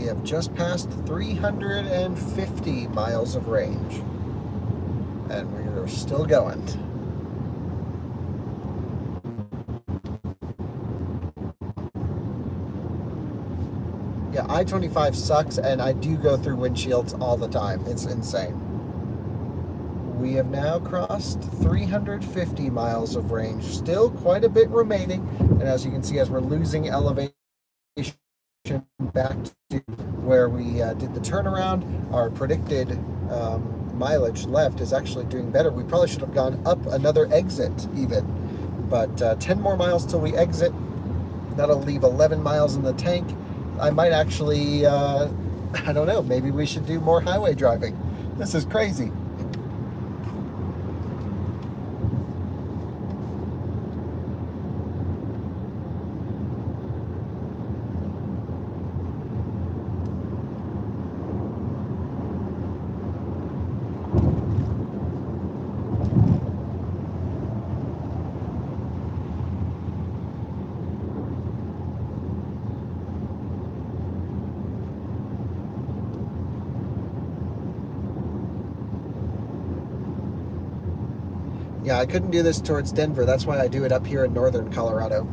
S1: We have just passed 350 miles of range, and we're still going. Yeah, I-25 sucks, and I do go through windshields all the time. It's insane. We have now crossed 350 miles of range. Still quite a bit remaining, and as you can see, as we're losing elevation back to where we did the turnaround, our predicted mileage left is actually doing better. We probably should have gone up another exit even, but 10 more miles till we exit. That'll leave 11 miles in the tank. I might actually, I don't know, maybe we should do more highway driving. This is crazy. Yeah, I couldn't do this towards Denver. That's why I do it up here in northern Colorado.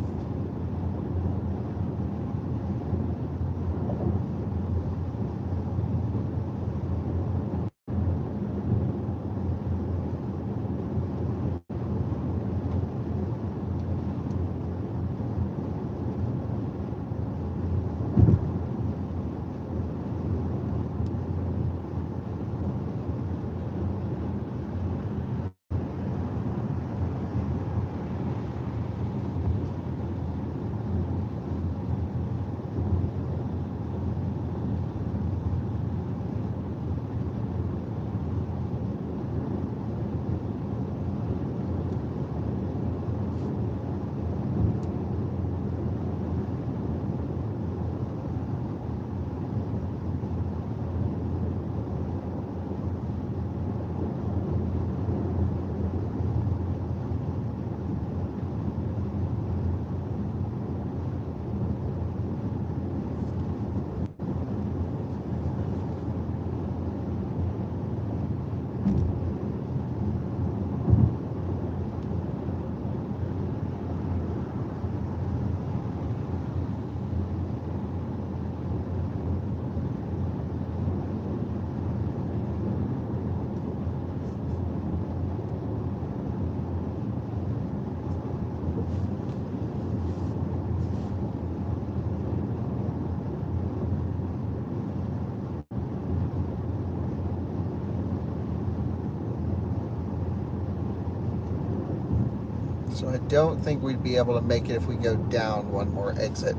S1: So I don't think we'd be able to make it if we go down one more exit.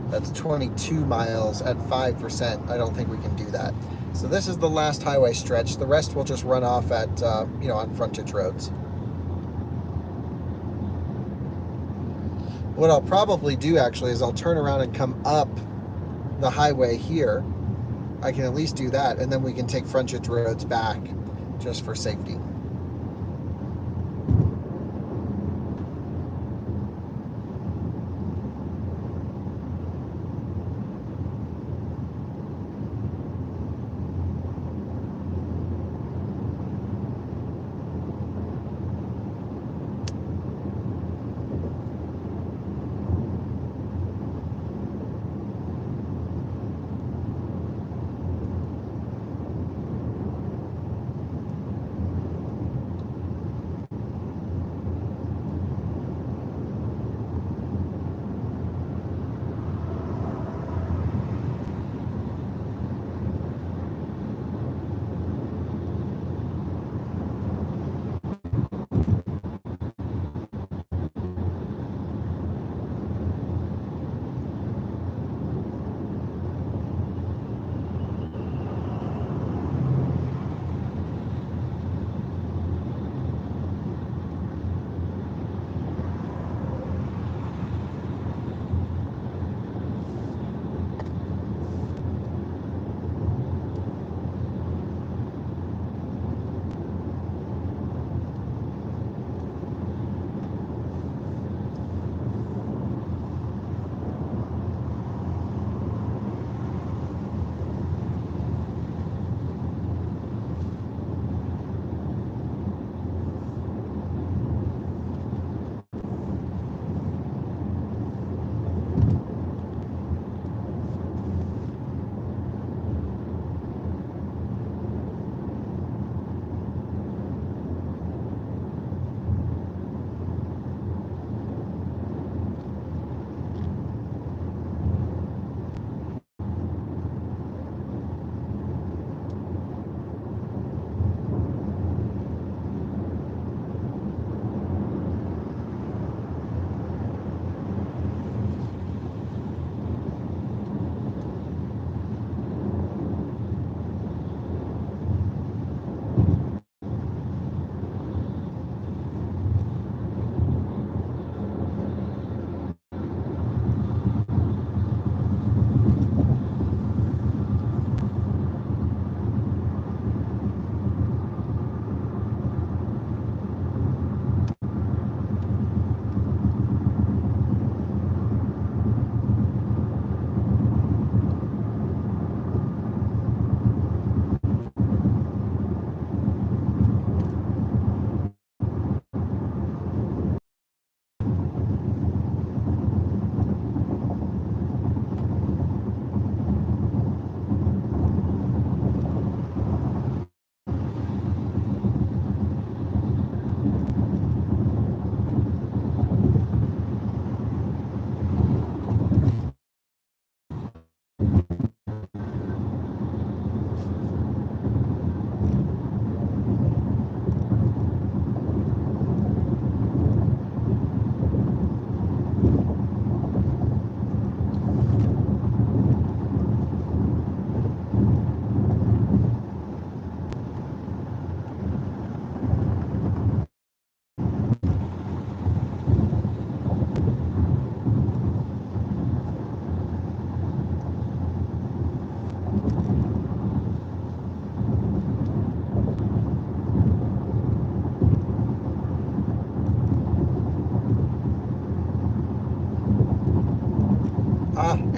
S1: That's 22 miles at 5%. I don't think we can do that. So this is the last highway stretch. The rest will just run off at, on frontage roads. What I'll probably do actually is I'll turn around and come up the highway here. I can at least do that, and then we can take frontage roads back just for safety.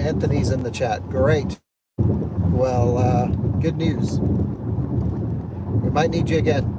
S1: Anthony's in the chat. Great. Well, good news. We might need you again.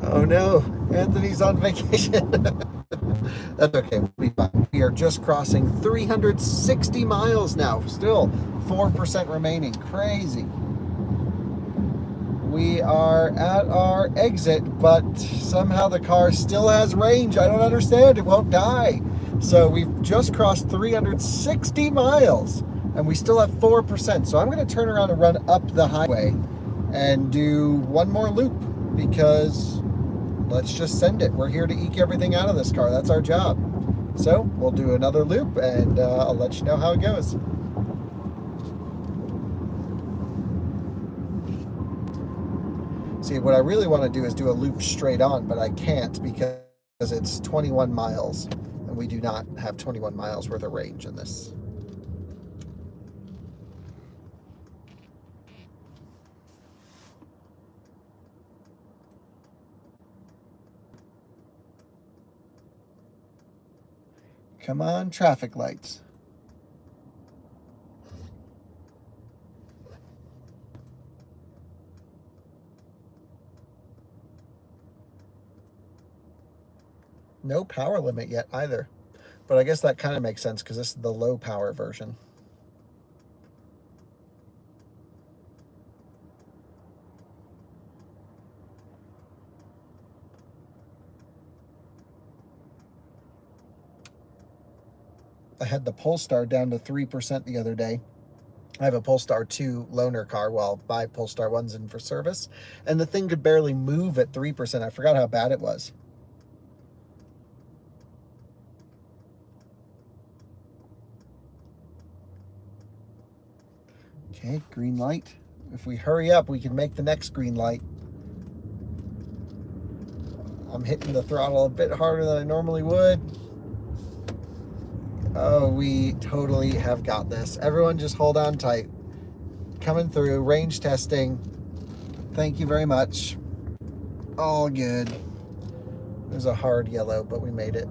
S1: Oh no, Anthony's on vacation. That's okay. We are just crossing 360 miles now. Still 4% remaining. Crazy. We are at our exit, but somehow the car still has range. I don't understand. It won't die. So we've just crossed 360 miles and we still have 4%. So I'm going to turn around and run up the highway and do one more loop because let's just send it. We're here to eke everything out of this car. That's our job. So we'll do another loop and I'll let you know how it goes. See, what I really want to do is do a loop straight on, but I can't because it's 21 miles and we do not have 21 miles worth of range in this. Come on, traffic lights. No power limit yet either. But I guess that kind of makes sense because this is the low power version. I had the Polestar down to 3% the other day. I have a Polestar 2 loaner car while my Polestar 1's in for service, and the thing could barely move at 3%. I forgot how bad it was. Okay, green light. If we hurry up, we can make the next green light. I'm hitting the throttle a bit harder than I normally would. Oh, we totally have got this. Everyone just hold on tight. Coming through, range testing. Thank you very much. All good. It was a hard yellow, but we made it.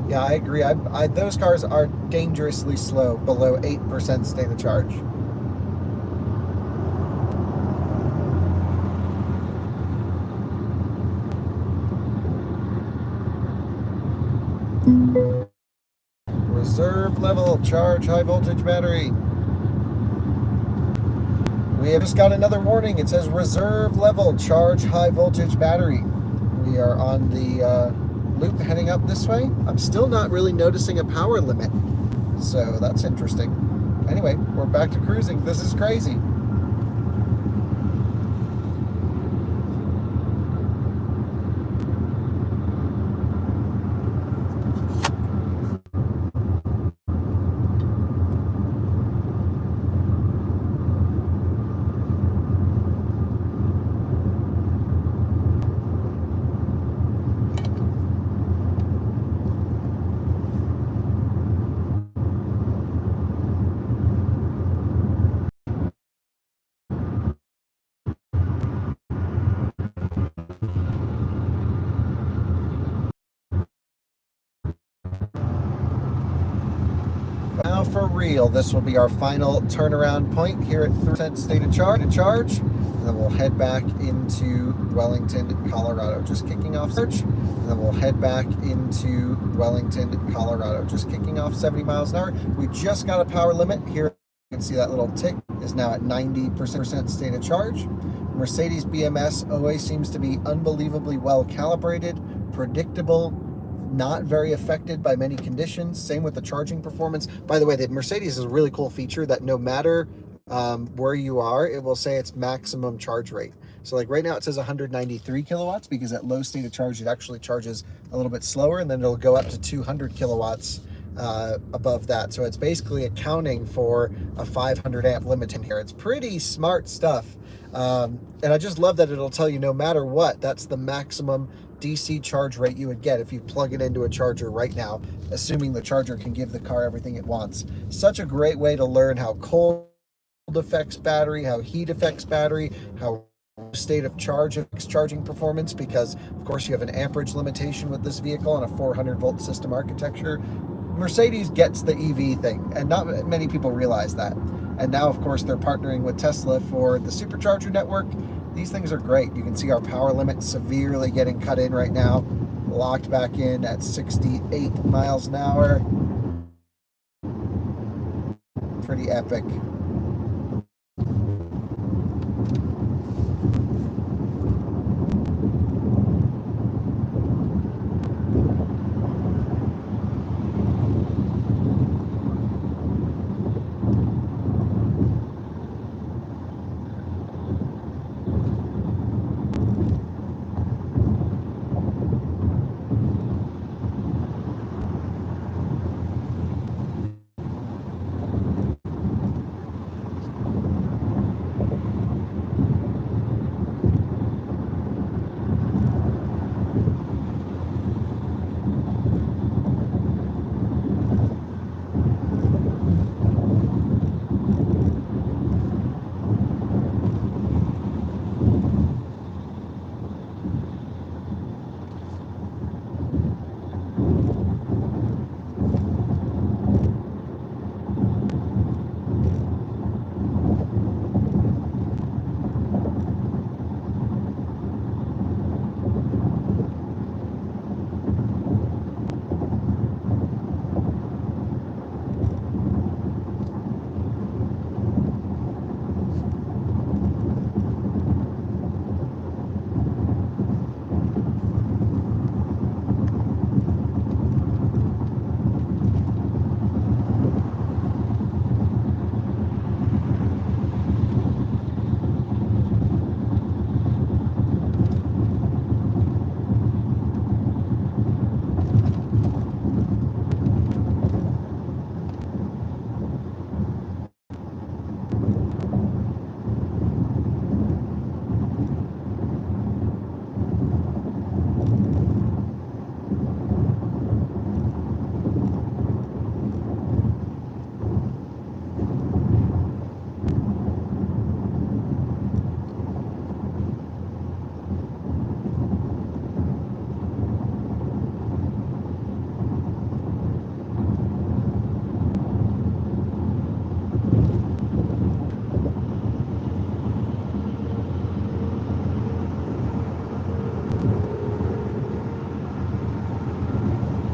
S1: Yeah, I agree. Those cars are dangerously slow, below 8% state of charge. Reserve level, charge high voltage battery. We have just got another warning. It says reserve level, charge high voltage battery. We are on the loop heading up this way. I'm still not really noticing a power limit, so that's interesting. Anyway, we're back to cruising. This is crazy. now for real, this will be our final turnaround point here at 3% state of charge. And then we'll head back into Wellington, Colorado. Just kicking off search. And then we'll head back into Wellington, Colorado. Just kicking off 70 miles an hour. We just got a power limit here. You can see that little tick is now at 90% state of charge. Mercedes BMS always seems to be unbelievably well calibrated, predictable, not very affected by many conditions. Same with the charging performance. By the way, the Mercedes is a really cool feature that no matter where you are, it will say its maximum charge rate. So like right now it says 193 kilowatts because at low state of charge it actually charges a little bit slower, and then it'll go up to 200 kilowatts above that. So it's basically accounting for a 500 amp limit in here. It's pretty smart stuff. And I just love that it'll tell you no matter what, that's the maximum DC charge rate you would get if you plug it into a charger right now, assuming the charger can give the car everything it wants. Such a great way to learn how cold affects battery, how heat affects battery, how state of charge affects charging performance, because of course you have an amperage limitation with this vehicle and a 400 volt system architecture. Mercedes gets the EV thing, and not many people realize that. And now, of course, they're partnering with Tesla for the supercharger network. These things are great. You can see our power limit severely getting cut in right now, locked back in at 68 miles an hour. Pretty epic.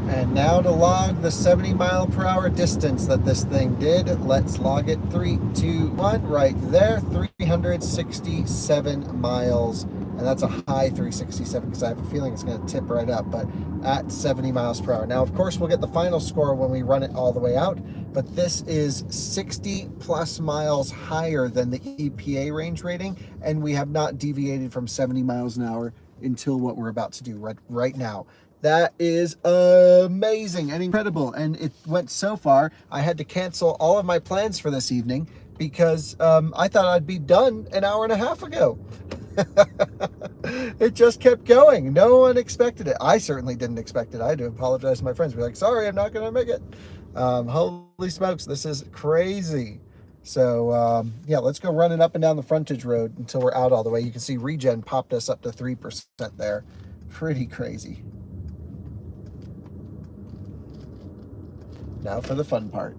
S1: And now to log the 70 mile per hour distance that this thing did. Let's log it. 3, 2, 1, right there. 367 miles. And that's a high 367 because I have a feeling it's going to tip right up, but at 70 miles per hour. Now, of course, we'll get the final score when we run it all the way out, but this is 60 plus miles higher than the EPA range rating, and we have not deviated from 70 miles an hour until what we're about to do right now. That is amazing and incredible. And it went so far, I had to cancel all of my plans for this evening because I thought I'd be done an hour and a half ago. It just kept going. No one expected it. I certainly didn't expect it. I had to apologize to my friends. Be like, sorry, I'm not going to make it. Holy smokes, this is crazy. So yeah, let's go running up and down the frontage road until we're out all the way. You can see regen popped us up to 3% there. Pretty crazy. Now for the fun part.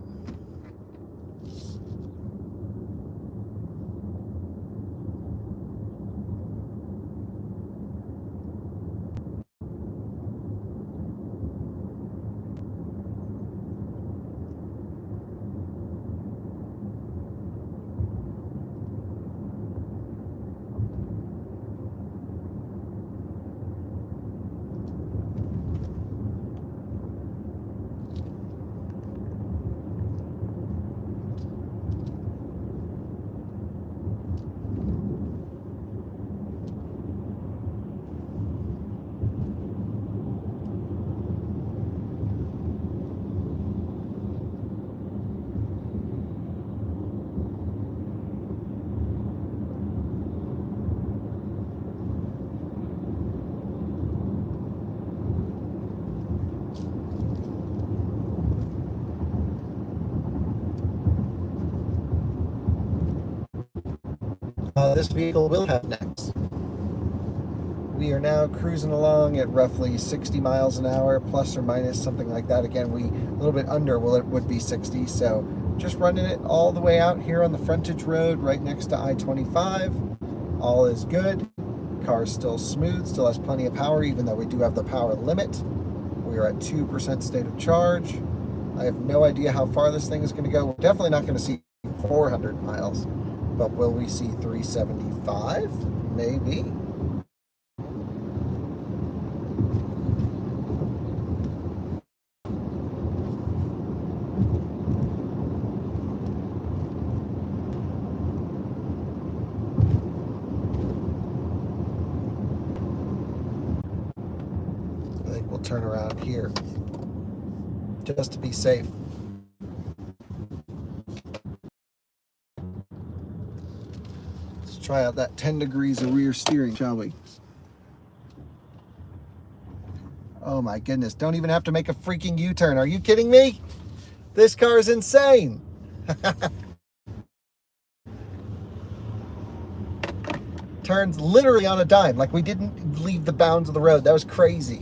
S1: This vehicle will have next. We are now cruising along at roughly 60 miles an hour, plus or minus, something like that. Again, we a little bit under it would be 60, so just running it all the way out here on the frontage road right next to I-25. All is good. Car is still smooth, still has plenty of power, even though we do have the power limit. We are at 2% state of charge. I have no idea how far this thing is going to go. We're definitely not going to see 400 miles, but will we see 375? Maybe. I think we'll turn around here just to be safe. Let's try out that 10 degrees of rear steering, shall we? Oh my goodness, don't even have to make a freaking U-turn. Are you kidding me? This car is insane. Turns literally on a dime, like we didn't leave the bounds of the road. That was crazy.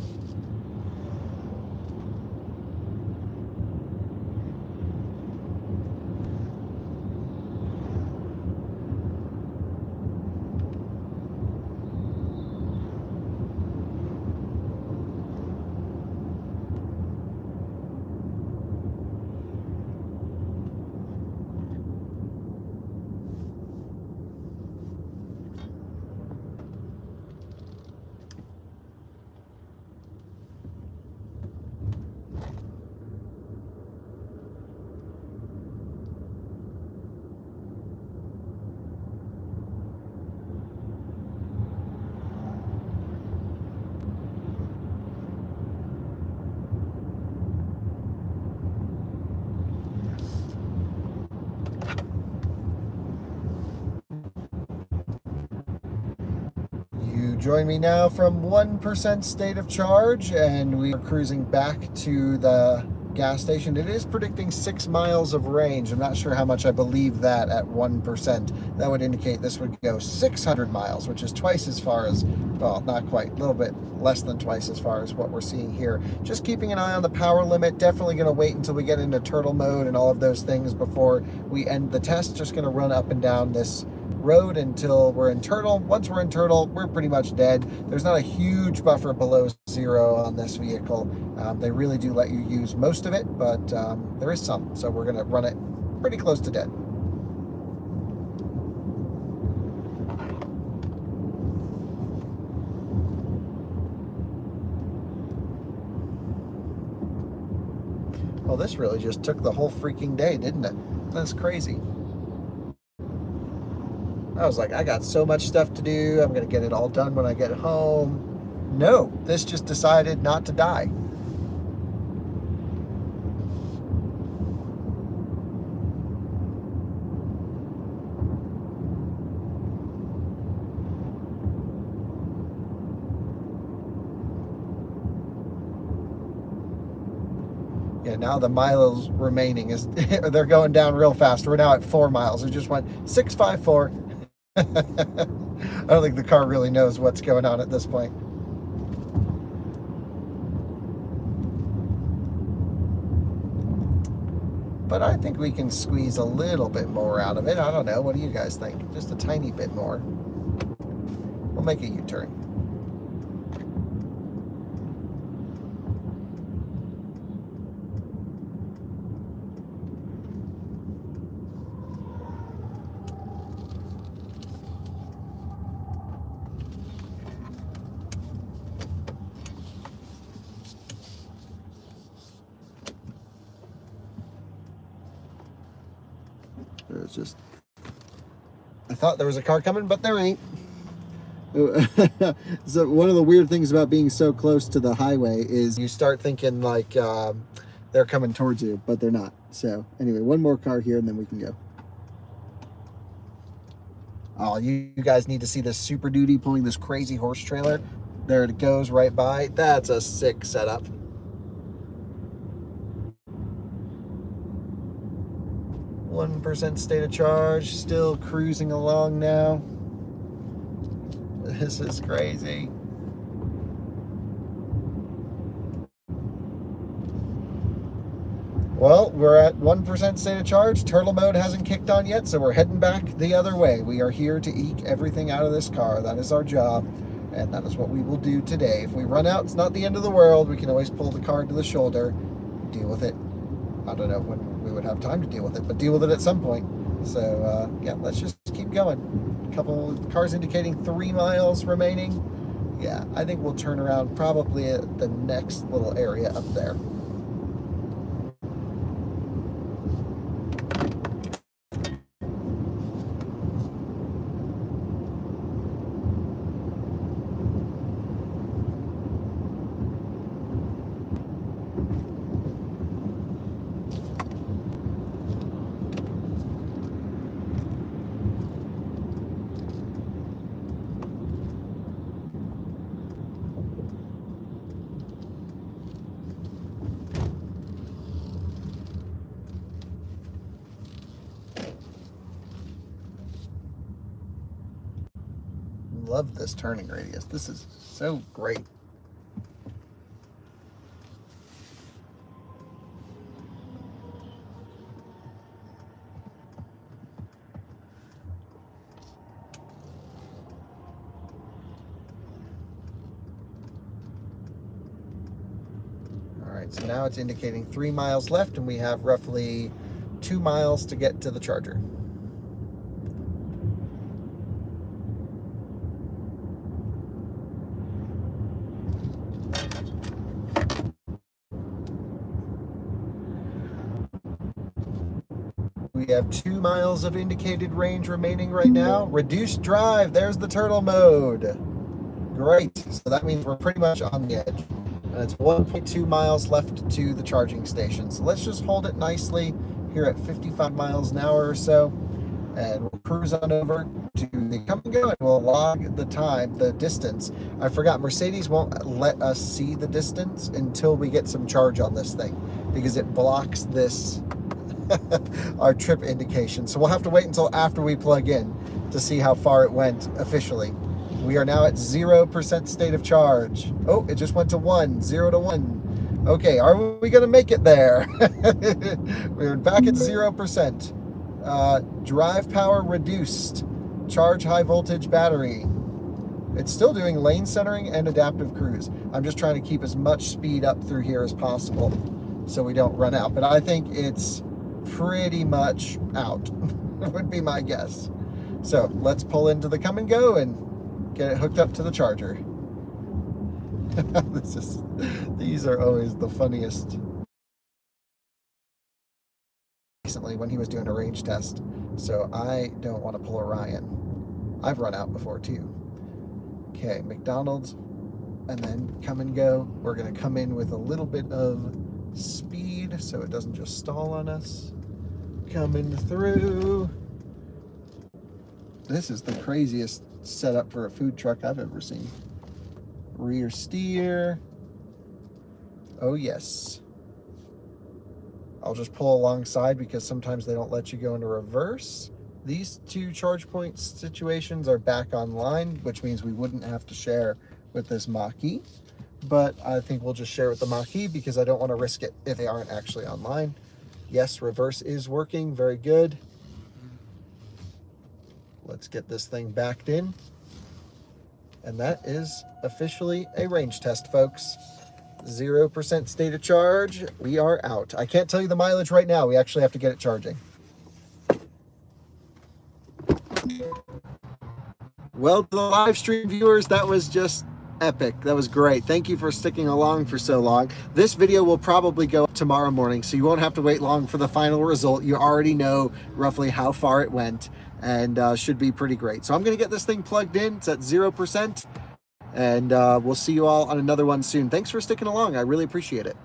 S1: Join me now from 1% state of charge, and we are cruising back to the gas station. It is predicting 6 miles of range. I'm not sure how much I believe that at 1%. That would indicate this would go 600 miles, which is twice as far as, well, not quite, a little bit less than twice as far as what we're seeing here. Just keeping an eye on the power limit. Definitely going to wait until we get into turtle mode and all of those things before we end the test. Just going to run up and down this road until we're in turtle. Once we're in turtle, we're pretty much dead. There's not a huge buffer below zero on this vehicle. They really do let you use most of it, but there is some, so we're going to run it pretty close to dead. Well, this really just took the whole freaking day, didn't it? That's crazy. I was like, I got so much stuff to do. I'm going to get it all done when I get home. No, this just decided not to die. Yeah, now the miles remaining is, they're going down real fast. We're now at 4 miles. It just went 654. I don't think the car really knows what's going on at this point. But I think we can squeeze a little bit more out of it. I don't know. What do you guys think? Just a tiny bit more. We'll make a U-turn. There's just, I thought there was a car coming, but there ain't. So one of the weird things about being so close to the highway is you start thinking like they're coming towards you, but they're not. So anyway, one more car here and then we can go. Oh, you guys need to see this Super Duty pulling this crazy horse trailer. There it goes right by. That's a sick setup. 1% state of charge, still cruising along now. This is crazy. Well, we're at 1% state of charge. Turtle mode hasn't kicked on yet, so we're heading back the other way. We are here to eke everything out of this car. That is our job, and that is what we will do today. If we run out, it's not the end of the world. We can always pull the car to the shoulder, deal with it. I don't know when we would have time to deal with it, but deal with it at some point. So, yeah, let's just keep going. A couple of cars indicating 3 miles remaining. Yeah, I think we'll turn around probably at the next little area up there. Love this turning radius. This is so great. All right, so now it's indicating 3 miles left, and we have roughly 2 miles to get to the charger. We have 2 miles of indicated range remaining right now. Reduced drive, there's the turtle mode. Great, so that means we're pretty much on the edge. And it's 1.2 miles left to the charging station. So let's just hold it nicely here at 55 miles an hour or so. And we'll cruise on over to the come and go, and we'll log the time, the distance. I forgot, Mercedes won't let us see the distance until we get some charge on this thing, because it blocks this our trip indication. So we'll have to wait until after we plug in to see how far it went officially. We are now at 0% state of charge. Oh, it just went to 1, 0 to 1. Okay, are we gonna make it there? We're back at 0%. Drive power reduced. Charge high voltage battery. It's still doing lane centering and adaptive cruise. I'm just trying to keep as much speed up through here as possible so we don't run out. But I think it's pretty much out, would be my guess. So let's pull into the come and go and get it hooked up to the charger. These are always the funniest. Recently when he was doing a range test, so I don't want to pull a Ryan. I've run out before too. Okay, McDonald's, and then come and go. We're gonna come in with a little bit of speed so it doesn't just stall on us. Coming through. This is the craziest setup for a food truck I've ever seen. Rear steer. Oh yes. I'll just pull alongside because sometimes they don't let you go into reverse. These 2 charge point situations are back online, which means we wouldn't have to share with this Mach-E. But I think we'll just share with the Mach-E because I don't want to risk it if they aren't actually online. Yes, reverse is working. Very good. Let's get this thing backed in. And that is officially a range test, folks. 0% state of charge. We are out. I can't tell you the mileage right now. We actually have to get it charging. Well, to the live stream viewers, that was just epic. That was great. Thank you for sticking along for so long. This video will probably go up tomorrow morning, so you won't have to wait long for the final result. You already know roughly how far it went. and should be pretty great. So I'm going to get this thing plugged in. It's at 0%, and we'll see you all on another one soon. Thanks for sticking along. I really appreciate it.